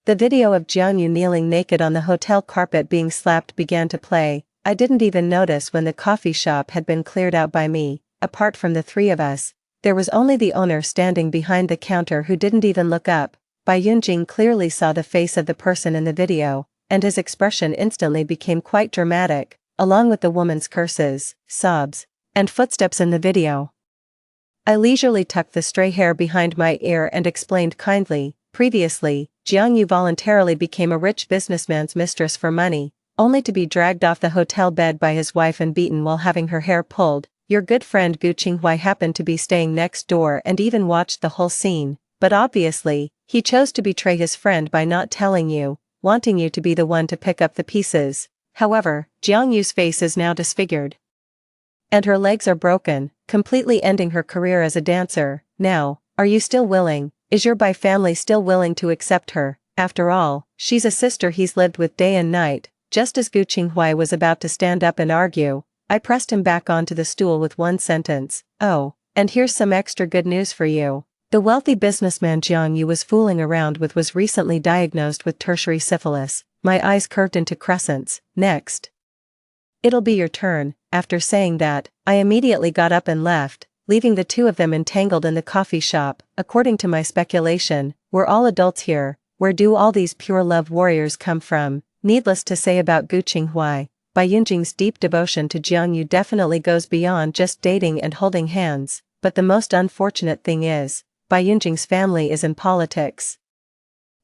The video of Jiangyu kneeling naked on the hotel carpet being slapped began to play. I didn't even notice when the coffee shop had been cleared out by me. Apart from the three of us, there was only the owner standing behind the counter who didn't even look up. Bai Yunjing clearly saw the face of the person in the video, and his expression instantly became quite dramatic, along with the woman's curses, sobs, and footsteps in the video. I leisurely tucked the stray hair behind my ear and explained kindly, previously, Jiangyu voluntarily became a rich businessman's mistress for money, only to be dragged off the hotel bed by his wife and beaten while having her hair pulled. Your good friend Gu Qinghai happened to be staying next door and even watched the whole scene, but obviously, he chose to betray his friend by not telling you, wanting you to be the one to pick up the pieces. However, Jiangyu's face is now disfigured. And her legs are broken, completely ending her career as a dancer. Now, are you still willing? Is your Bai family still willing to accept her? After all, she's a sister he's lived with day and night. Just as Gu Qinghai was about to stand up and argue, I pressed him back onto the stool with one sentence. Oh, and here's some extra good news for you. The wealthy businessman Jiangyu was fooling around with was recently diagnosed with tertiary syphilis. My eyes curved into crescents. Next. It'll be your turn. After saying that, I immediately got up and left, leaving the two of them entangled in the coffee shop. According to my speculation, we're all adults here. Where do all these pure love warriors come from? Needless to say about Gu Qinghai, Bai Yunjing's deep devotion to Jiangyu definitely goes beyond just dating and holding hands, but the most unfortunate thing is, Bai Yunjing's family is in politics.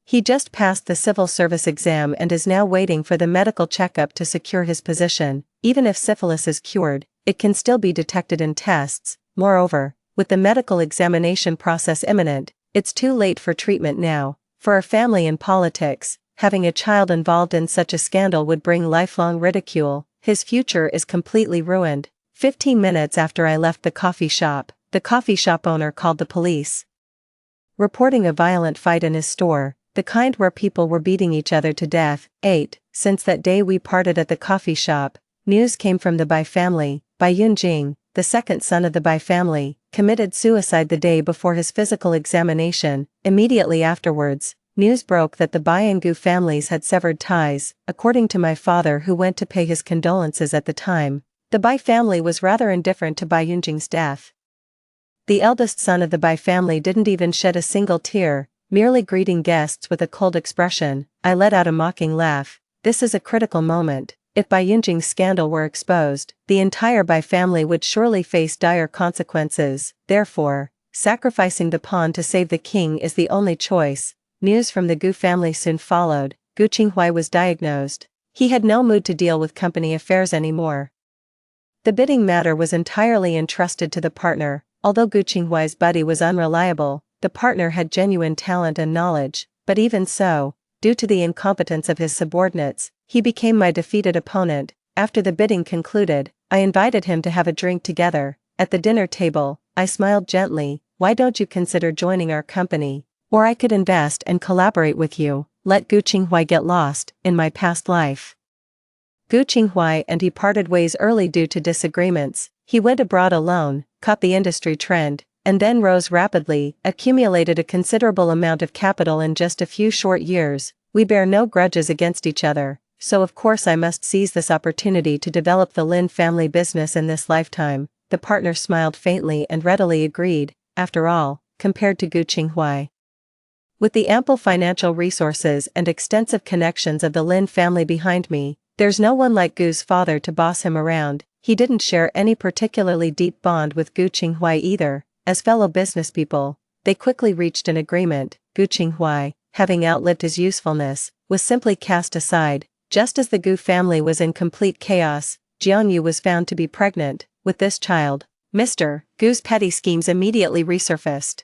He just passed the civil service exam and is now waiting for the medical checkup to secure his position. Even if syphilis is cured, it can still be detected in tests. Moreover, with the medical examination process imminent, it's too late for treatment now. For a family in politics, having a child involved in such a scandal would bring lifelong ridicule. His future is completely ruined. 15 minutes after I left the coffee shop owner called the police, reporting a violent fight in his store, the kind where people were beating each other to death. 8. Since that day we parted at the coffee shop, news came from the Bai family. Bai Yunjing, the second son of the Bai family, committed suicide the day before his physical examination. Immediately afterwards, news broke that the Bai and Gu families had severed ties. According to my father, who went to pay his condolences at the time, the Bai family was rather indifferent to Bai Yunjing's death. The eldest son of the Bai family didn't even shed a single tear, merely greeting guests with a cold expression. I let out a mocking laugh. This is a critical moment. If Bai Yunjing's scandal were exposed, the entire Bai family would surely face dire consequences. Therefore, sacrificing the pawn to save the king is the only choice. News from the Gu family soon followed. Gu Qinghai was diagnosed. He had no mood to deal with company affairs anymore. The bidding matter was entirely entrusted to the partner. Although Gu Qinghai's buddy was unreliable, the partner had genuine talent and knowledge, but even so, due to the incompetence of his subordinates, he became my defeated opponent. After the bidding concluded, I invited him to have a drink together. At the dinner table, I smiled gently. Why don't you consider joining our company? Or I could invest and collaborate with you. Let Gu Qinghai get lost in my past life. Gu Qinghuai and he parted ways early due to disagreements. He went abroad alone, caught the industry trend, and then rose rapidly, accumulated a considerable amount of capital in just a few short years. We bear no grudges against each other, so of course I must seize this opportunity to develop the Lin family business in this lifetime. The partner smiled faintly and readily agreed. After all, compared to Gu Qinghuai, with the ample financial resources and extensive connections of the Lin family behind me, there's no one like Gu's father to boss him around. He didn't share any particularly deep bond with Gu Qinghuai either. As fellow businesspeople, they quickly reached an agreement. Gu Qinghuai, having outlived his usefulness, was simply cast aside. Just as the Gu family was in complete chaos, Jianyu was found to be pregnant. With this child, Mr. Gu's petty schemes immediately resurfaced.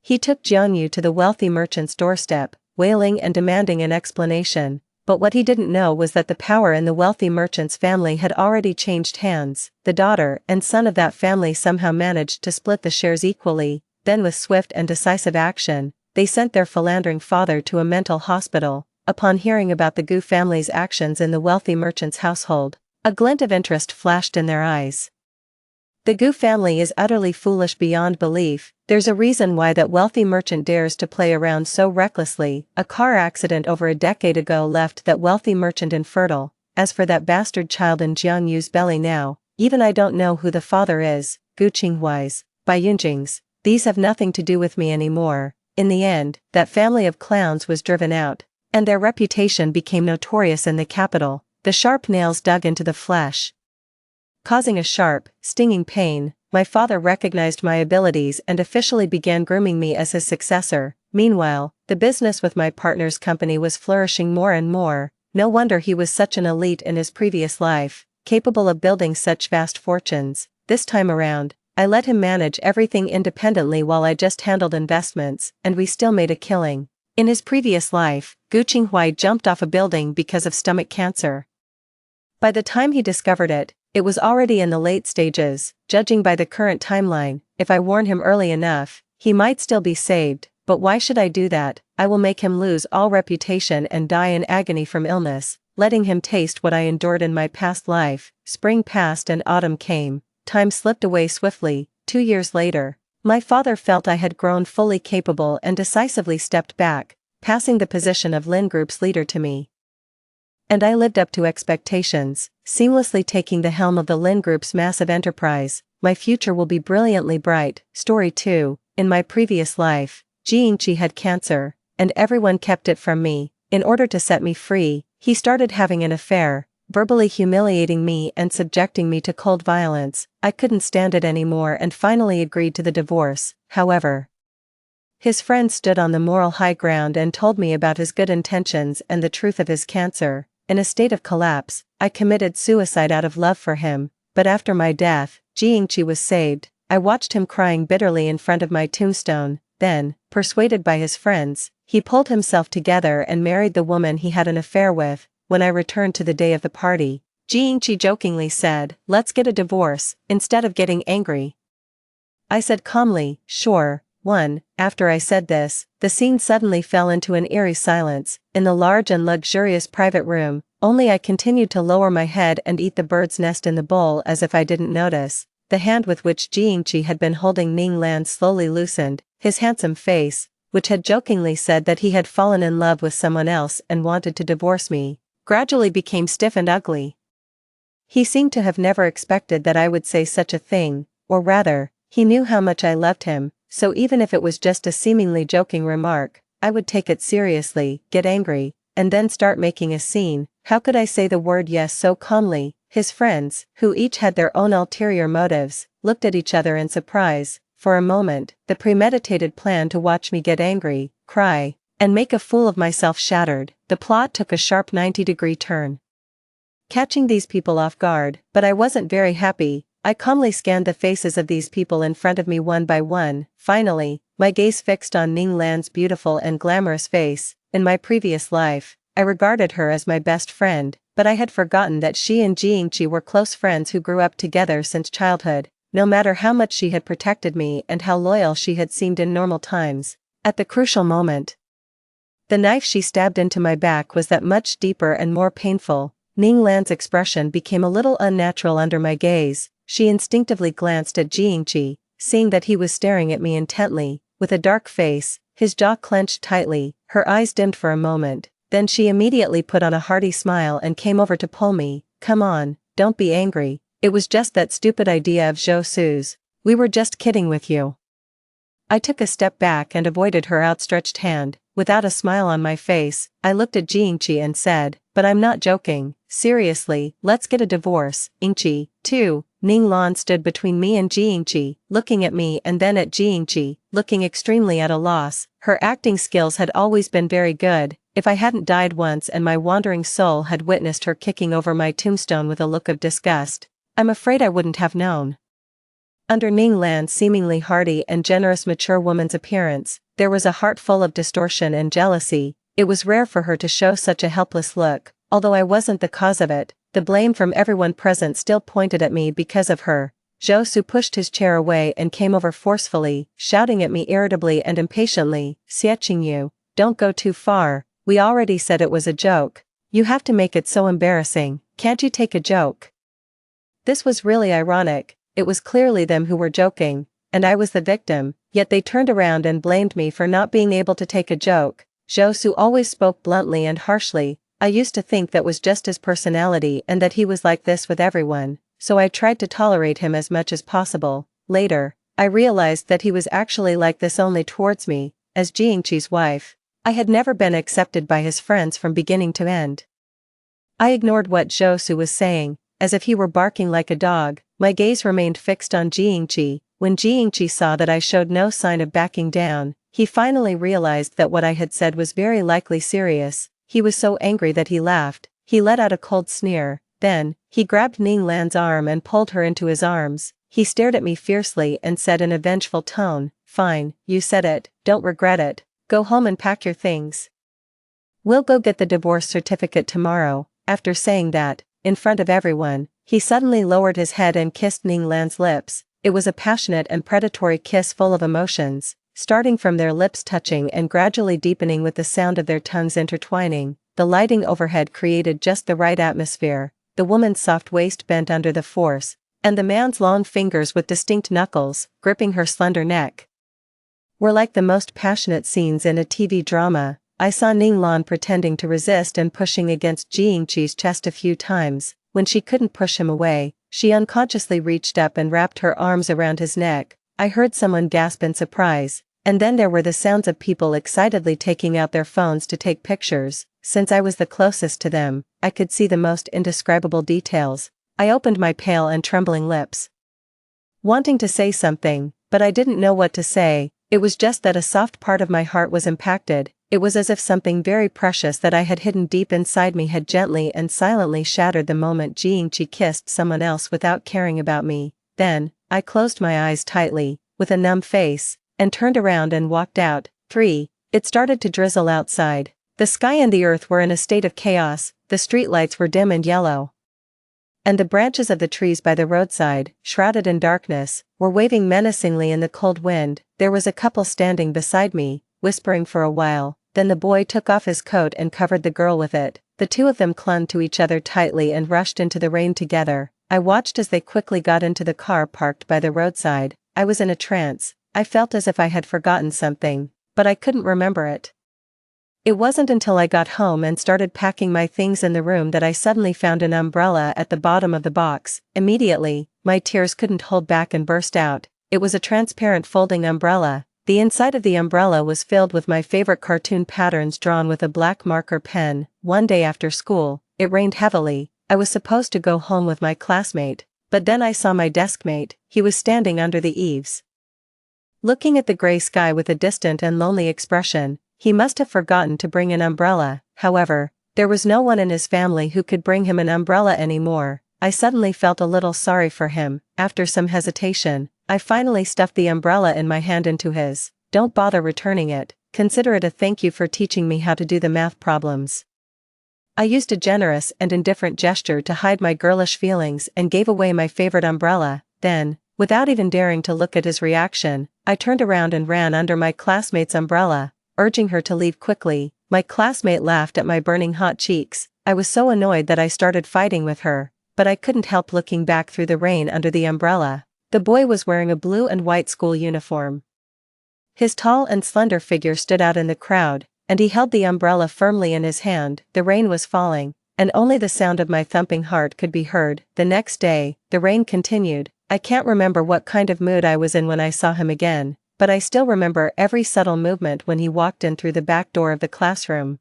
He took Jianyu to the wealthy merchant's doorstep, wailing and demanding an explanation, but what he didn't know was that the power in the wealthy merchant's family had already changed hands. The daughter and son of that family somehow managed to split the shares equally. Then with swift and decisive action, they sent their philandering father to a mental hospital. Upon hearing about the Gu family's actions in the wealthy merchant's household, a glint of interest flashed in their eyes. The Gu family is utterly foolish beyond belief. There's a reason why that wealthy merchant dares to play around so recklessly. A car accident over a decade ago left that wealthy merchant infertile. As for that bastard child in Jianyu's belly now, even I don't know who the father is. Gu Qinghuai's, Bai Yunjing's, these have nothing to do with me anymore. In the end, that family of clowns was driven out, and their reputation became notorious in the capital. The sharp nails dug into the flesh, causing a sharp, stinging pain. My father recognized my abilities and officially began grooming me as his successor. Meanwhile, the business with my partner's company was flourishing more and more. No wonder he was such an elite in his previous life, capable of building such vast fortunes. This time around, I let him manage everything independently while I just handled investments, and we still made a killing. In his previous life, Gu Qinghuai jumped off a building because of stomach cancer. By the time he discovered it, it was already in the late stages. Judging by the current timeline, if I warn him early enough, he might still be saved. But why should I do that? I will make him lose all reputation and die in agony from illness, letting him taste what I endured in my past life. Spring passed and autumn came. Time slipped away swiftly. 2 years later, my father felt I had grown fully capable and decisively stepped back, passing the position of Lin Group's leader to me. And I lived up to expectations, seamlessly taking the helm of the Lin Group's massive enterprise. My future will be brilliantly bright. Story 2. In my previous life, Jiangqi had cancer, and everyone kept it from me. In order to set me free, he started having an affair, verbally humiliating me and subjecting me to cold violence. I couldn't stand it anymore and finally agreed to the divorce. However, his friends stood on the moral high ground and told me about his good intentions and the truth of his cancer. In a state of collapse, I committed suicide out of love for him, but after my death, Jiangqi was saved. I watched him crying bitterly in front of my tombstone. Then, persuaded by his friends, he pulled himself together and married the woman he had an affair with. When I returned to the day of the party, Jiangqi jokingly said, "Let's get a divorce," instead of getting angry. I said calmly, "Sure." After I said this, the scene suddenly fell into an eerie silence. In the large and luxurious private room, only I continued to lower my head and eat the bird's nest in the bowl as if I didn't notice. The hand with which Jiangqi had been holding Ning Lan slowly loosened. His handsome face, which had jokingly said that he had fallen in love with someone else and wanted to divorce me, gradually became stiff and ugly. He seemed to have never expected that I would say such a thing, or rather, he knew how much I loved him. So even if it was just a seemingly joking remark, I would take it seriously, get angry, and then start making a scene. How could I say the word yes so calmly? His friends, who each had their own ulterior motives, looked at each other in surprise. For a moment, the premeditated plan to watch me get angry, cry, and make a fool of myself shattered. The plot took a sharp 90-degree turn, catching these people off guard, but I wasn't very happy. I calmly scanned the faces of these people in front of me one by one. Finally, my gaze fixed on Ning Lan's beautiful and glamorous face. In my previous life, I regarded her as my best friend, but I had forgotten that she and Jiangqi were close friends who grew up together since childhood. No matter how much she had protected me and how loyal she had seemed in normal times, at the crucial moment, the knife she stabbed into my back was that much deeper and more painful. Ning Lan's expression became a little unnatural under my gaze. She instinctively glanced at Jingqi, seeing that he was staring at me intently, with a dark face, his jaw clenched tightly, her eyes dimmed for a moment. Then she immediately put on a hearty smile and came over to pull me. "Come on, don't be angry. It was just that stupid idea of Zhou Su's. We were just kidding with you." I took a step back and avoided her outstretched hand. Without a smile on my face, I looked at Jingqi and said, "But I'm not joking. Seriously, let's get a divorce, Ingqi, too." Ning Lan stood between me and Jingqi, looking at me and then at Jingqi, looking extremely at a loss. Her acting skills had always been very good. If I hadn't died once and my wandering soul had witnessed her kicking over my tombstone with a look of disgust, I'm afraid I wouldn't have known. Under Ning Lan's seemingly hearty and generous mature woman's appearance, there was a heart full of distortion and jealousy. It was rare for her to show such a helpless look. Although I wasn't the cause of it, the blame from everyone present still pointed at me because of her. Zhou Su pushed his chair away and came over forcefully, shouting at me irritably and impatiently, "Xie, don't go too far. We already said it was a joke. You have to make it so embarrassing. Can't you take a joke?" This was really ironic. It was clearly them who were joking, and I was the victim, yet they turned around and blamed me for not being able to take a joke. Zhou Su always spoke bluntly and harshly. I used to think that was just his personality and that he was like this with everyone, so I tried to tolerate him as much as possible. Later, I realized that he was actually like this only towards me, as Jingqi's wife. I had never been accepted by his friends from beginning to end. I ignored what Zhou Su was saying, as if he were barking like a dog. My gaze remained fixed on Jingqi. When Jingqi saw that I showed no sign of backing down, he finally realized that what I had said was very likely serious. He was so angry that he laughed. He let out a cold sneer. Then, he grabbed Ning Lan's arm and pulled her into his arms. He stared at me fiercely and said in a vengeful tone, "Fine, you said it, don't regret it. Go home and pack your things. We'll go get the divorce certificate tomorrow." After saying that, in front of everyone, he suddenly lowered his head and kissed Ning Lan's lips. It was a passionate and predatory kiss full of emotions, starting from their lips touching and gradually deepening with the sound of their tongues intertwining. The lighting overhead created just the right atmosphere. The woman's soft waist bent under the force, and the man's long fingers with distinct knuckles, gripping her slender neck, were like the most passionate scenes in a TV drama. I saw Ning Lan pretending to resist and pushing against Jingqi's chest a few times. When she couldn't push him away, she unconsciously reached up and wrapped her arms around his neck. I heard someone gasp in surprise, and then there were the sounds of people excitedly taking out their phones to take pictures. Since I was the closest to them, I could see the most indescribable details. I opened my pale and trembling lips, wanting to say something, but I didn't know what to say. It was just that a soft part of my heart was impacted. It was as if something very precious that I had hidden deep inside me had gently and silently shattered the moment Jingqi kissed someone else without caring about me. Then, I closed my eyes tightly, with a numb face, and turned around and walked out. 3. It started to drizzle outside. The sky and the earth were in a state of chaos. The streetlights were dim and yellow, and the branches of the trees by the roadside, shrouded in darkness, were waving menacingly in the cold wind. There was a couple standing beside me, whispering for a while. Then the boy took off his coat and covered the girl with it. The two of them clung to each other tightly and rushed into the rain together. I watched as they quickly got into the car parked by the roadside. I was in a trance. I felt as if I had forgotten something, but I couldn't remember it. It wasn't until I got home and started packing my things in the room that I suddenly found an umbrella at the bottom of the box. Immediately, my tears couldn't hold back and burst out. It was a transparent folding umbrella. The inside of the umbrella was filled with my favorite cartoon patterns drawn with a black marker pen. One day after school, it rained heavily. I was supposed to go home with my classmate, but then I saw my deskmate. He was standing under the eaves, looking at the gray sky with a distant and lonely expression. He must have forgotten to bring an umbrella. However, there was no one in his family who could bring him an umbrella anymore. I suddenly felt a little sorry for him. After some hesitation, I finally stuffed the umbrella in my hand into his. "Don't bother returning it. Consider it a thank you for teaching me how to do the math problems." I used a generous and indifferent gesture to hide my girlish feelings and gave away my favorite umbrella. Then, without even daring to look at his reaction, I turned around and ran under my classmate's umbrella, urging her to leave quickly. My classmate laughed at my burning hot cheeks. I was so annoyed that I started fighting with her, but I couldn't help looking back through the rain under the umbrella. The boy was wearing a blue and white school uniform. His tall and slender figure stood out in the crowd, and he held the umbrella firmly in his hand. The rain was falling, and only the sound of my thumping heart could be heard. The next day, the rain continued. I can't remember what kind of mood I was in when I saw him again, but I still remember every subtle movement when he walked in through the back door of the classroom.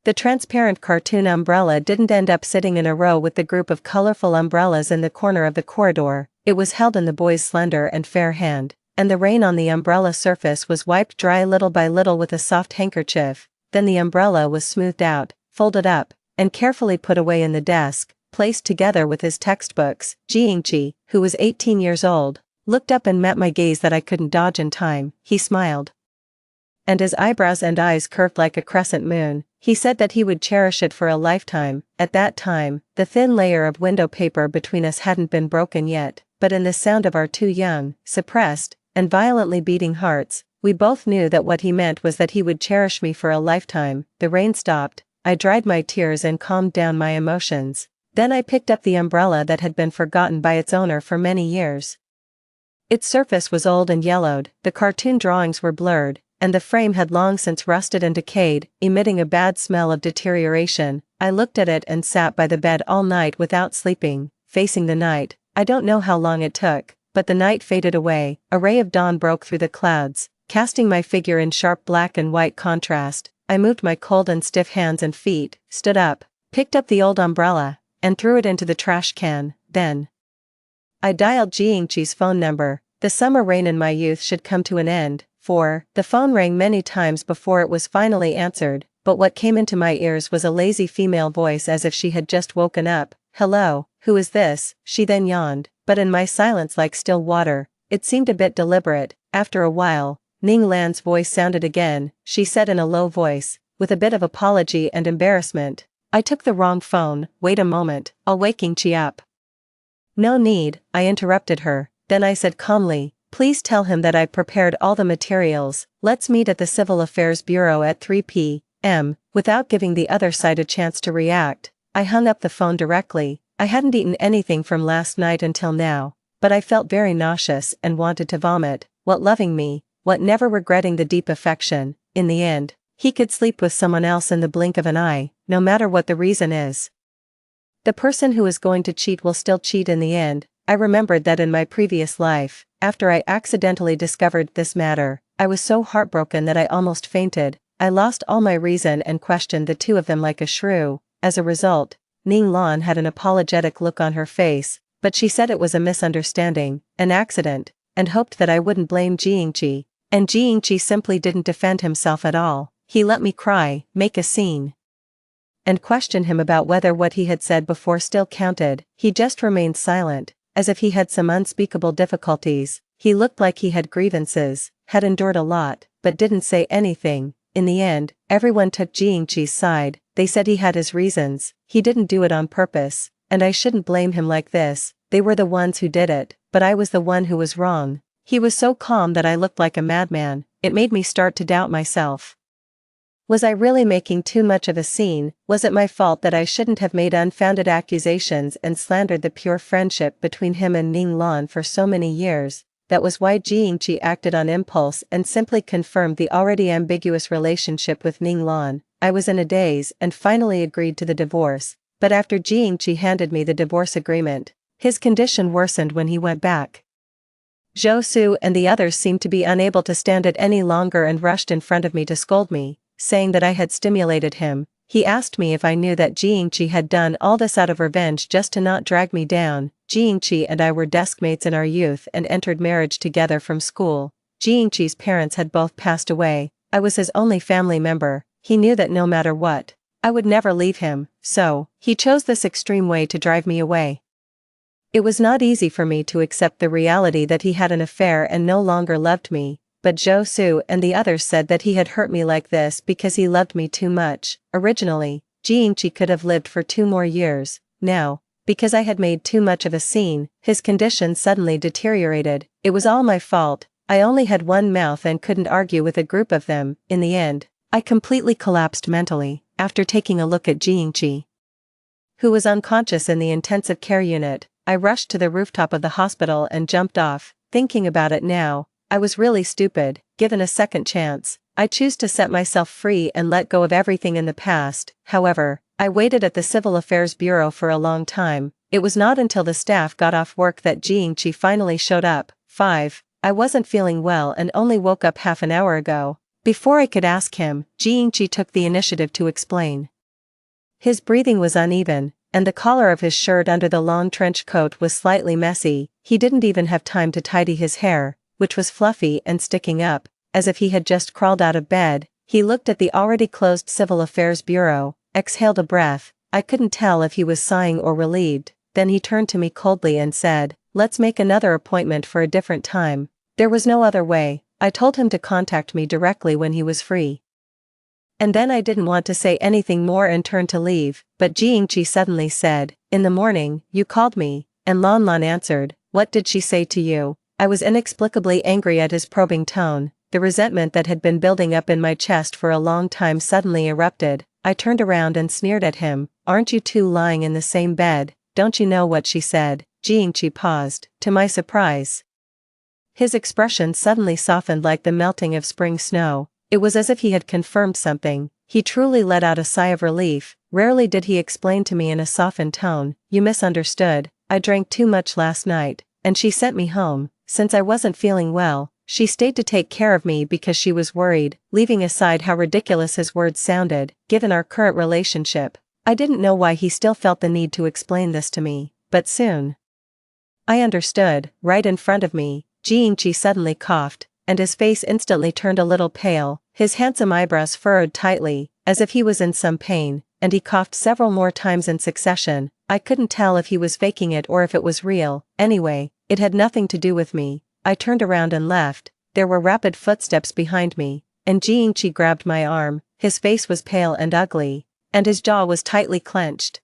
The transparent cartoon umbrella didn't end up sitting in a row with the group of colorful umbrellas in the corner of the corridor. It was held in the boy's slender and fair hand, and the rain on the umbrella surface was wiped dry little by little with a soft handkerchief. Then the umbrella was smoothed out, folded up, and carefully put away in the desk, placed together with his textbooks. Jiangqi, who was 18 years old, looked up and met my gaze that I couldn't dodge in time. He smiled, and his eyebrows and eyes curved like a crescent moon. He said that he would cherish it for a lifetime. At that time, the thin layer of window paper between us hadn't been broken yet, but in the sound of our two young, suppressed, and violently beating hearts, we both knew that what he meant was that he would cherish me for a lifetime. The rain stopped, I dried my tears and calmed down my emotions. Then I picked up the umbrella that had been forgotten by its owner for many years. Its surface was old and yellowed, the cartoon drawings were blurred, and the frame had long since rusted and decayed, emitting a bad smell of deterioration. I looked at it and sat by the bed all night without sleeping, facing the night. I don't know how long it took, but the night faded away. A ray of dawn broke through the clouds, casting my figure in sharp black and white contrast. I moved my cold and stiff hands and feet, stood up, picked up the old umbrella, and threw it into the trash can. Then I dialed Jiangqi's phone number. The summer rain in my youth should come to an end. The phone rang many times before it was finally answered, but what came into my ears was a lazy female voice as if she had just woken up. "Hello, who is this?" She then yawned, but in my silence like still water, it seemed a bit deliberate. After a while, Ning Lan's voice sounded again. She said in a low voice, with a bit of apology and embarrassment, "I took the wrong phone, wait a moment, I'll wake Chi up." "No need," I interrupted her. Then I said calmly, "Please tell him that I've prepared all the materials. Let's meet at the Civil Affairs Bureau at 3 p.m. Without giving the other side a chance to react, I hung up the phone directly. I hadn't eaten anything from last night until now, but I felt very nauseous and wanted to vomit. What loving me, what never regretting the deep affection. In the end, he could sleep with someone else in the blink of an eye, no matter what the reason is. The person who is going to cheat will still cheat in the end. I remembered that in my previous life, after I accidentally discovered this matter, I was so heartbroken that I almost fainted. I lost all my reason and questioned the two of them like a shrew. As a result, Ning Lan had an apologetic look on her face, but she said it was a misunderstanding, an accident, and hoped that I wouldn't blame Jiangqi. And Jiangqi simply didn't defend himself at all. He let me cry, make a scene, and question him about whether what he had said before still counted. He just remained silent, as if he had some unspeakable difficulties. He looked like he had grievances, had endured a lot, but didn't say anything. In the end, everyone took Jiangqi's side. They said he had his reasons, he didn't do it on purpose, and I shouldn't blame him like this. They were the ones who did it, but I was the one who was wrong. He was so calm that I looked like a madman. It made me start to doubt myself. Was I really making too much of a scene? Was it my fault that I shouldn't have made unfounded accusations and slandered the pure friendship between him and Ning Lan for so many years? That was why Jiangqi acted on impulse and simply confirmed the already ambiguous relationship with Ning Lan. I was in a daze and finally agreed to the divorce, but after Jiangqi handed me the divorce agreement, his condition worsened when he went back. Zhou Su and the others seemed to be unable to stand it any longer and rushed in front of me to scold me, saying that I had stimulated him. He asked me if I knew that Jiangqi had done all this out of revenge just to not drag me down. Jiangqi and I were deskmates in our youth and entered marriage together from school. Jiangqi's parents had both passed away. I was his only family member. He knew that no matter what, I would never leave him, so he chose this extreme way to drive me away. It was not easy for me to accept the reality that he had an affair and no longer loved me, but Zhou Su and the others said that he had hurt me like this because he loved me too much. Originally, Jiangqi could have lived for 2 more years. Now, because I had made too much of a scene, his condition suddenly deteriorated. It was all my fault. I only had one mouth and couldn't argue with a group of them. In the end, I completely collapsed mentally. after taking a look at Jiangqi, who was unconscious in the intensive care unit. I rushed to the rooftop of the hospital and jumped off. Thinking about it now, I was really stupid. Given a second chance, I choose to set myself free and let go of everything in the past. However, I waited at the Civil Affairs Bureau for a long time. It was not until the staff got off work that Jiangqi finally showed up. 5. I wasn't feeling well and only woke up half an hour ago. Before I could ask him, Jiangqi took the initiative to explain. His breathing was uneven, and the collar of his shirt under the long trench coat was slightly messy. He didn't even have time to tidy his hair, which was fluffy and sticking up, as if he had just crawled out of bed. He looked at the already closed Civil Affairs Bureau, exhaled a breath. I couldn't tell if he was sighing or relieved. Then he turned to me coldly and said, "Let's make another appointment for a different time." There was no other way. I told him to contact me directly when he was free. And then I didn't want to say anything more and turned to leave, but Jiangqi suddenly said, "In the morning, you called me," and Lan Lan answered, "What did she say to you?" I was inexplicably angry at his probing tone. The resentment that had been building up in my chest for a long time suddenly erupted. I turned around and sneered at him, "Aren't you two lying in the same bed? Don't you know what she said?" Jiangqi paused. To my surprise, his expression suddenly softened like the melting of spring snow. It was as if he had confirmed something. He truly let out a sigh of relief. Rarely did he explain to me in a softened tone, "You misunderstood. I drank too much last night, and she sent me home. Since I wasn't feeling well, she stayed to take care of me because she was worried." Leaving aside how ridiculous his words sounded, given our current relationship, I didn't know why he still felt the need to explain this to me, but soon I understood. Right in front of me, Jiangqi suddenly coughed, and his face instantly turned a little pale. His handsome eyebrows furrowed tightly, as if he was in some pain, and he coughed several more times in succession. I couldn't tell if he was faking it or if it was real. Anyway, it had nothing to do with me. I turned around and left. There were rapid footsteps behind me, and Jiangqi grabbed my arm. His face was pale and ugly, and his jaw was tightly clenched.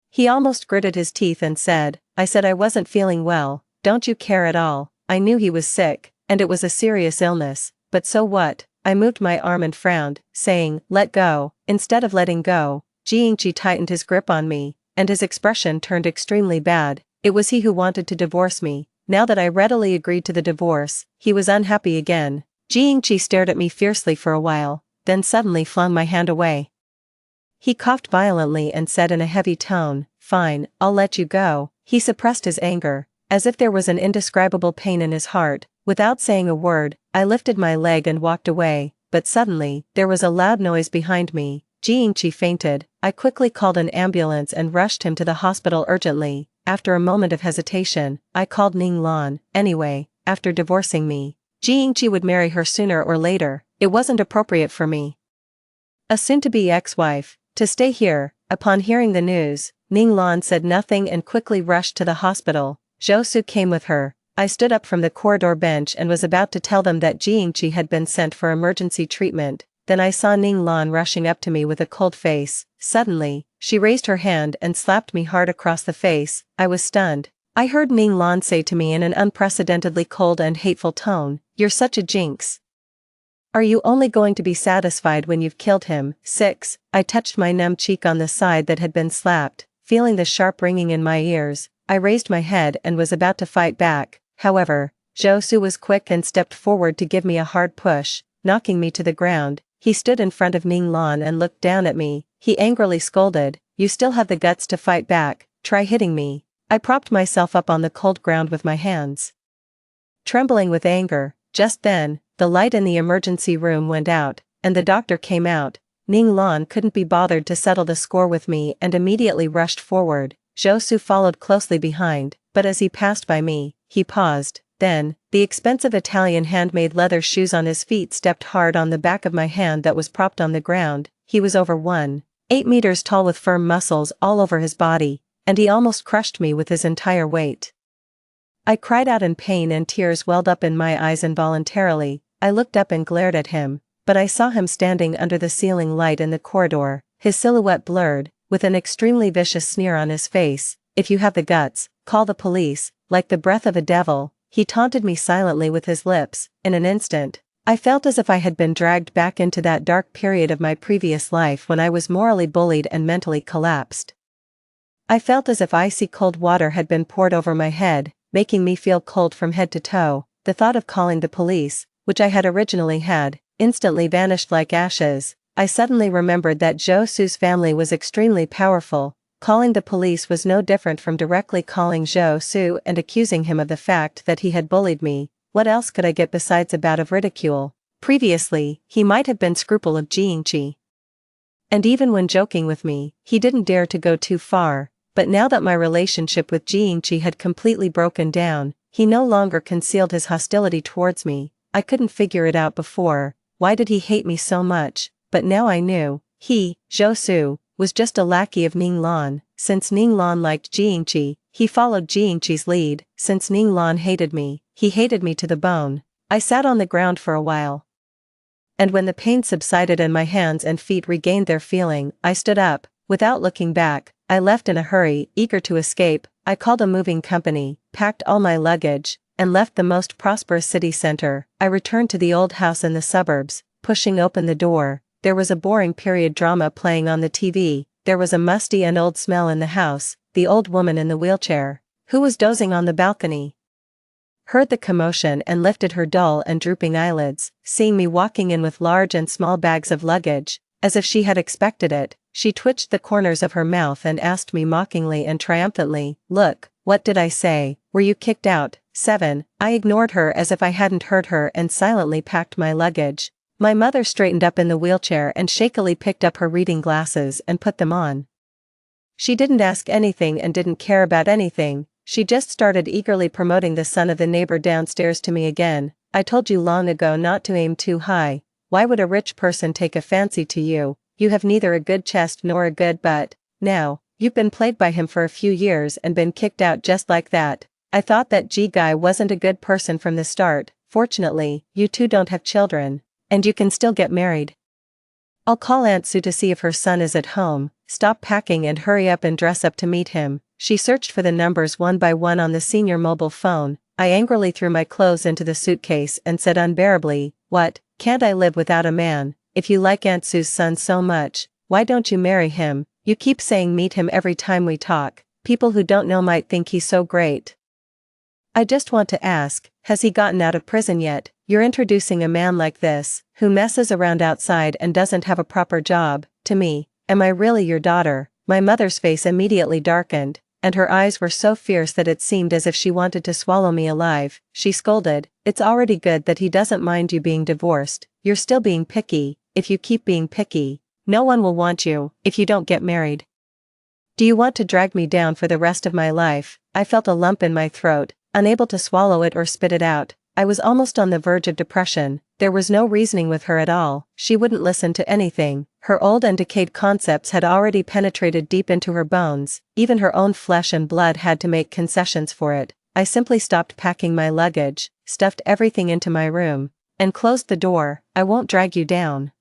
He almost gritted his teeth and said, "I said I wasn't feeling well. Don't you care at all?" I knew he was sick, and it was a serious illness, but so what? I moved my arm and frowned, saying, "Let go." Instead of letting go, Jiangqi tightened his grip on me, and his expression turned extremely bad. It was he who wanted to divorce me. Now that I readily agreed to the divorce, he was unhappy again. Jiangqi stared at me fiercely for a while, then suddenly flung my hand away. He coughed violently and said in a heavy tone, "Fine, I'll let you go." He suppressed his anger, as if there was an indescribable pain in his heart. Without saying a word, I lifted my leg and walked away, but suddenly, there was a loud noise behind me. Jiangqi fainted. I quickly called an ambulance and rushed him to the hospital urgently. After a moment of hesitation, I called Ning Lan. Anyway, after divorcing me, Jiangqi would marry her sooner or later. It wasn't appropriate for me, a soon-to-be ex-wife, to stay here. Upon hearing the news, Ning Lan said nothing and quickly rushed to the hospital. Zhou Su came with her. I stood up from the corridor bench and was about to tell them that Jiangqi had been sent for emergency treatment. Then I saw Ning Lan rushing up to me with a cold face. Suddenly, she raised her hand and slapped me hard across the face. I was stunned. I heard Ning Lan say to me in an unprecedentedly cold and hateful tone, "You're such a jinx. Are you only going to be satisfied when you've killed him?" 6. I touched my numb cheek on the side that had been slapped. Feeling the sharp ringing in my ears, I raised my head and was about to fight back. However, Zhou Su was quick and stepped forward to give me a hard push, knocking me to the ground. He stood in front of Ning Lan and looked down at me. He angrily scolded, "You still have the guts to fight back, try hitting me." I propped myself up on the cold ground with my hands, trembling with anger. Just then, the light in the emergency room went out, and the doctor came out. Ning Lan couldn't be bothered to settle the score with me and immediately rushed forward. Zhou Su followed closely behind, but as he passed by me, he paused. Then, the expensive Italian handmade leather shoes on his feet stepped hard on the back of my hand that was propped on the ground. He was over 1.8 meters tall with firm muscles all over his body, and he almost crushed me with his entire weight. I cried out in pain and tears welled up in my eyes involuntarily. I looked up and glared at him, but I saw him standing under the ceiling light in the corridor, his silhouette blurred, with an extremely vicious sneer on his face. "If you have the guts, call the police." Like the breath of a devil, he taunted me silently with his lips. In an instant, I felt as if I had been dragged back into that dark period of my previous life when I was morally bullied and mentally collapsed. I felt as if icy cold water had been poured over my head, making me feel cold from head to toe. The thought of calling the police, which I had originally had, instantly vanished like ashes. I suddenly remembered that Zhou Su's family was extremely powerful. Calling the police was no different from directly calling Zhou Su and accusing him of the fact that he had bullied me. What else could I get besides a bout of ridicule? Previously, he might have been scruple of Jingqi. And even when joking with me, he didn't dare to go too far. But now that my relationship with Jingqi had completely broken down, he no longer concealed his hostility towards me. I couldn't figure it out before. Why did he hate me so much? But now I knew. He, Zhou Su, was just a lackey of Ning Lan. Since Ning Lan liked Jingqi, he followed Jingqi's lead. Since Ning Lan hated me, he hated me to the bone. I sat on the ground for a while. And when the pain subsided and my hands and feet regained their feeling, I stood up. Without looking back, I left in a hurry, eager to escape. I called a moving company, packed all my luggage, and left the most prosperous city center. I returned to the old house in the suburbs. Pushing open the door, there was a boring period drama playing on the TV. There was a musty and old smell in the house. The old woman in the wheelchair, who was dozing on the balcony, heard the commotion and lifted her dull and drooping eyelids, seeing me walking in with large and small bags of luggage. As if she had expected it, she twitched the corners of her mouth and asked me mockingly and triumphantly, "Look, what did I say? Were you kicked out?" 7. I ignored her as if I hadn't heard her and silently packed my luggage. My mother straightened up in the wheelchair and shakily picked up her reading glasses and put them on. She didn't ask anything and didn't care about anything. She just started eagerly promoting the son of the neighbor downstairs to me again. "I told you long ago not to aim too high. Why would a rich person take a fancy to you? You have neither a good chest nor a good butt. Now, you've been played by him for a few years and been kicked out just like that. I thought that G-guy wasn't a good person from the start. Fortunately, you two don't have children. And you can still get married. I'll call Aunt Sue to see if her son is at home. Stop packing and hurry up and dress up to meet him." She searched for the numbers one by one on the senior mobile phone. I angrily threw my clothes into the suitcase and said unbearably, "What, can't I live without a man? If you like Aunt Sue's son so much, why don't you marry him? You keep saying meet him every time we talk. People who don't know might think he's so great. I just want to ask, has he gotten out of prison yet? You're introducing a man like this, who messes around outside and doesn't have a proper job, to me. Am I really your daughter?" My mother's face immediately darkened, and her eyes were so fierce that it seemed as if she wanted to swallow me alive. She scolded, "It's already good that he doesn't mind you being divorced. You're still being picky. If you keep being picky, no one will want you, if you don't get married. Do you want to drag me down for the rest of my life?" I felt a lump in my throat, unable to swallow it or spit it out. I was almost on the verge of depression. There was no reasoning with her at all. She wouldn't listen to anything. Her old and decayed concepts had already penetrated deep into her bones. Even her own flesh and blood had to make concessions for it. I simply stopped packing my luggage, stuffed everything into my room, and closed the door. "I won't drag you down.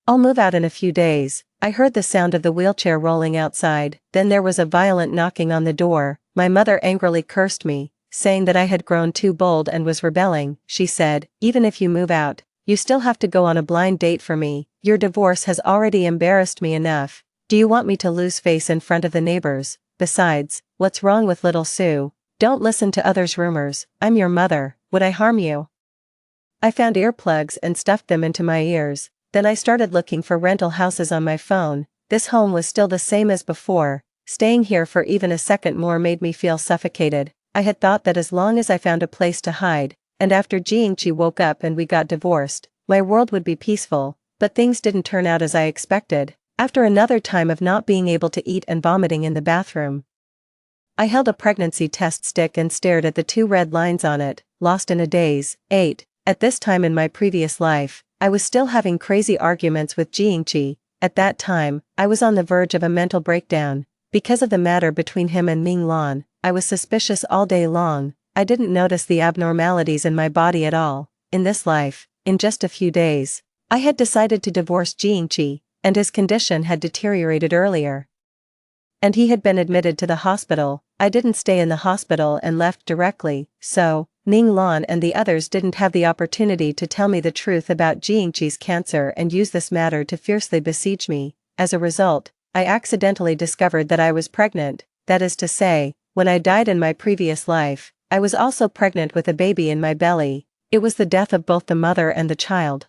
I'll move out in a few days." I heard the sound of the wheelchair rolling outside. Then there was a violent knocking on the door. My mother angrily cursed me, saying that I had grown too bold and was rebelling. She said, "Even if you move out, you still have to go on a blind date for me. Your divorce has already embarrassed me enough. Do you want me to lose face in front of the neighbors? Besides, what's wrong with little Sue? Don't listen to others' rumors. I'm your mother. Would I harm you?" I found earplugs and stuffed them into my ears. Then I started looking for rental houses on my phone. This home was still the same as before. Staying here for even a second more made me feel suffocated. I had thought that as long as I found a place to hide, and after Jingqi woke up and we got divorced, my world would be peaceful. But things didn't turn out as I expected. After another time of not being able to eat and vomiting in the bathroom, I held a pregnancy test stick and stared at the 2 red lines on it, lost in a daze. 8. At this time in my previous life, I was still having crazy arguments with Jingqi. At that time, I was on the verge of a mental breakdown. Because of the matter between him and Ming Lan, I was suspicious all day long. I didn't notice the abnormalities in my body at all. In this life, in just a few days, I had decided to divorce Jingqi, and his condition had deteriorated earlier. And he had been admitted to the hospital. I didn't stay in the hospital and left directly, so, Ning Lan and the others didn't have the opportunity to tell me the truth about Jiangqi's cancer and use this matter to fiercely besiege me. As a result, I accidentally discovered that I was pregnant, that is to say, when I died in my previous life, I was also pregnant with a baby in my belly. It was the death of both the mother and the child.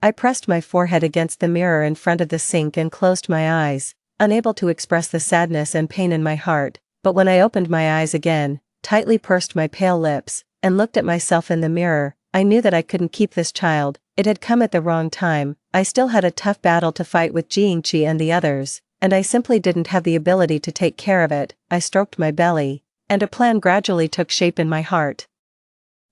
I pressed my forehead against the mirror in front of the sink and closed my eyes, unable to express the sadness and pain in my heart, but when I opened my eyes again, tightly pursed my pale lips, and looked at myself in the mirror, I knew that I couldn't keep this child. It had come at the wrong time. I still had a tough battle to fight with Jiangqi and the others, and I simply didn't have the ability to take care of it. I stroked my belly, and a plan gradually took shape in my heart.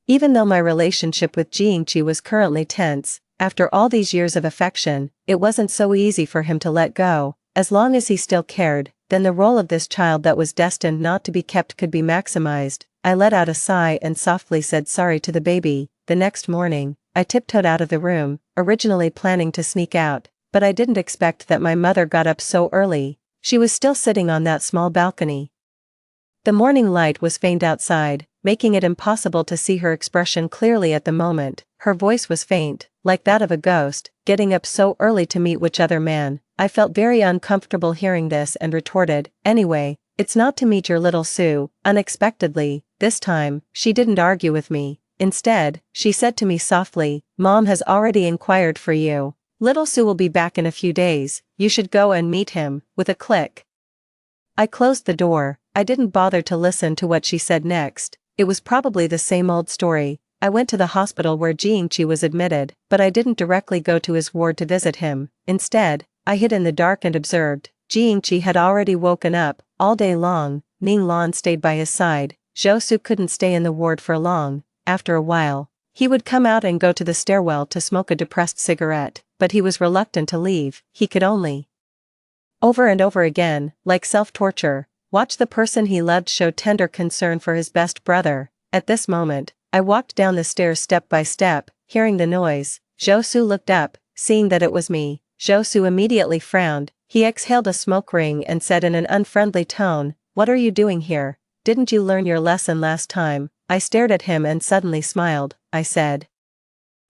Even though my relationship with Jiangqi was currently tense, after all these years of affection, it wasn't so easy for him to let go. As long as he still cared, then the role of this child that was destined not to be kept could be maximized. I let out a sigh and softly said sorry to the baby. The next morning, I tiptoed out of the room, originally planning to sneak out, but I didn't expect that my mother got up so early. She was still sitting on that small balcony. The morning light was faint outside, making it impossible to see her expression clearly at the moment. Her voice was faint, like that of a ghost. Getting up so early to meet which other man? I felt very uncomfortable hearing this and retorted, anyway, it's not to meet your little Sue. Unexpectedly, this time, she didn't argue with me. Instead, she said to me softly, Mom has already inquired for you. Little Sue will be back in a few days. You should go and meet him. With a click, I closed the door. I didn't bother to listen to what she said next. It was probably the same old story. I went to the hospital where Jiangqi was admitted, but I didn't directly go to his ward to visit him. Instead, I hid in the dark and observed. Jiangqi had already woken up. All day long, Ning Lan stayed by his side. Zhou Su couldn't stay in the ward for long. After a while, he would come out and go to the stairwell to smoke a depressed cigarette, but he was reluctant to leave. He could only, over and over again, like self-torture, watch the person he loved show tender concern for his best brother. At this moment, I walked down the stairs step by step, hearing the noise. Zhou Su looked up, seeing that it was me. Zhou Su immediately frowned. He exhaled a smoke ring and said in an unfriendly tone, "What are you doing here? Didn't you learn your lesson last time?" I stared at him and suddenly smiled. I said,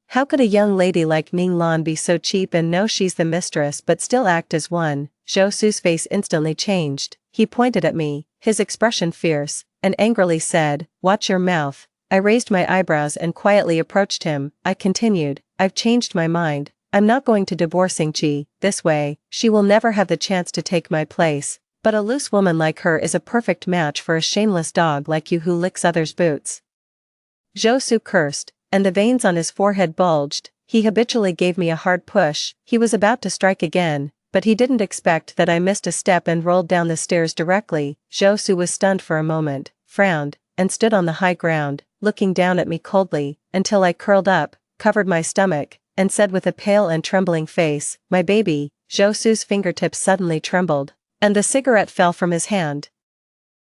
"How could a young lady like Ning Lan be so cheap and know she's the mistress but still act as one?" Zhou Su's face instantly changed. He pointed at me, his expression fierce, and angrily said, "Watch your mouth." I raised my eyebrows and quietly approached him. I continued, "I've changed my mind. I'm not going to divorce Jiangqi. This way, she will never have the chance to take my place. But a loose woman like her is a perfect match for a shameless dog like you who licks others' boots." Zhou Su cursed, and the veins on his forehead bulged. He habitually gave me a hard push. He was about to strike again, but he didn't expect that I missed a step and rolled down the stairs directly. Zhou Su was stunned for a moment, frowned, and stood on the high ground, looking down at me coldly, until I curled up, covered my stomach, and said with a pale and trembling face, "My baby." Zhou Su's fingertips suddenly trembled, and the cigarette fell from his hand.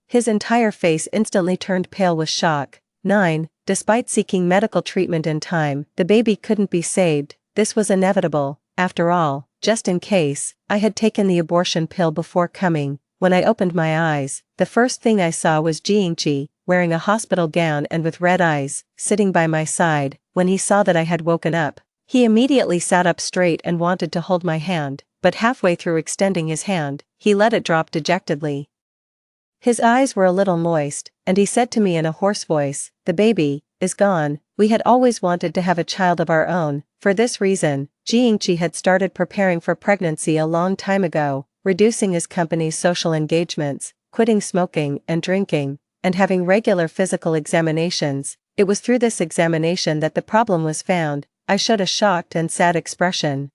His entire face instantly turned pale with shock. 9. Despite seeking medical treatment in time, the baby couldn't be saved. This was inevitable. After all, just in case, I had taken the abortion pill before coming. When I opened my eyes, the first thing I saw was Jiangqi, wearing a hospital gown and with red eyes, sitting by my side. When he saw that I had woken up, he immediately sat up straight and wanted to hold my hand, but halfway through extending his hand, he let it drop dejectedly. His eyes were a little moist, and he said to me in a hoarse voice, "The baby is gone. We had always wanted to have a child of our own." For this reason, Jiangqi had started preparing for pregnancy a long time ago, reducing his company's social engagements, quitting smoking and drinking, and having regular physical examinations. It was through this examination that the problem was found. I showed a shocked and sad expression.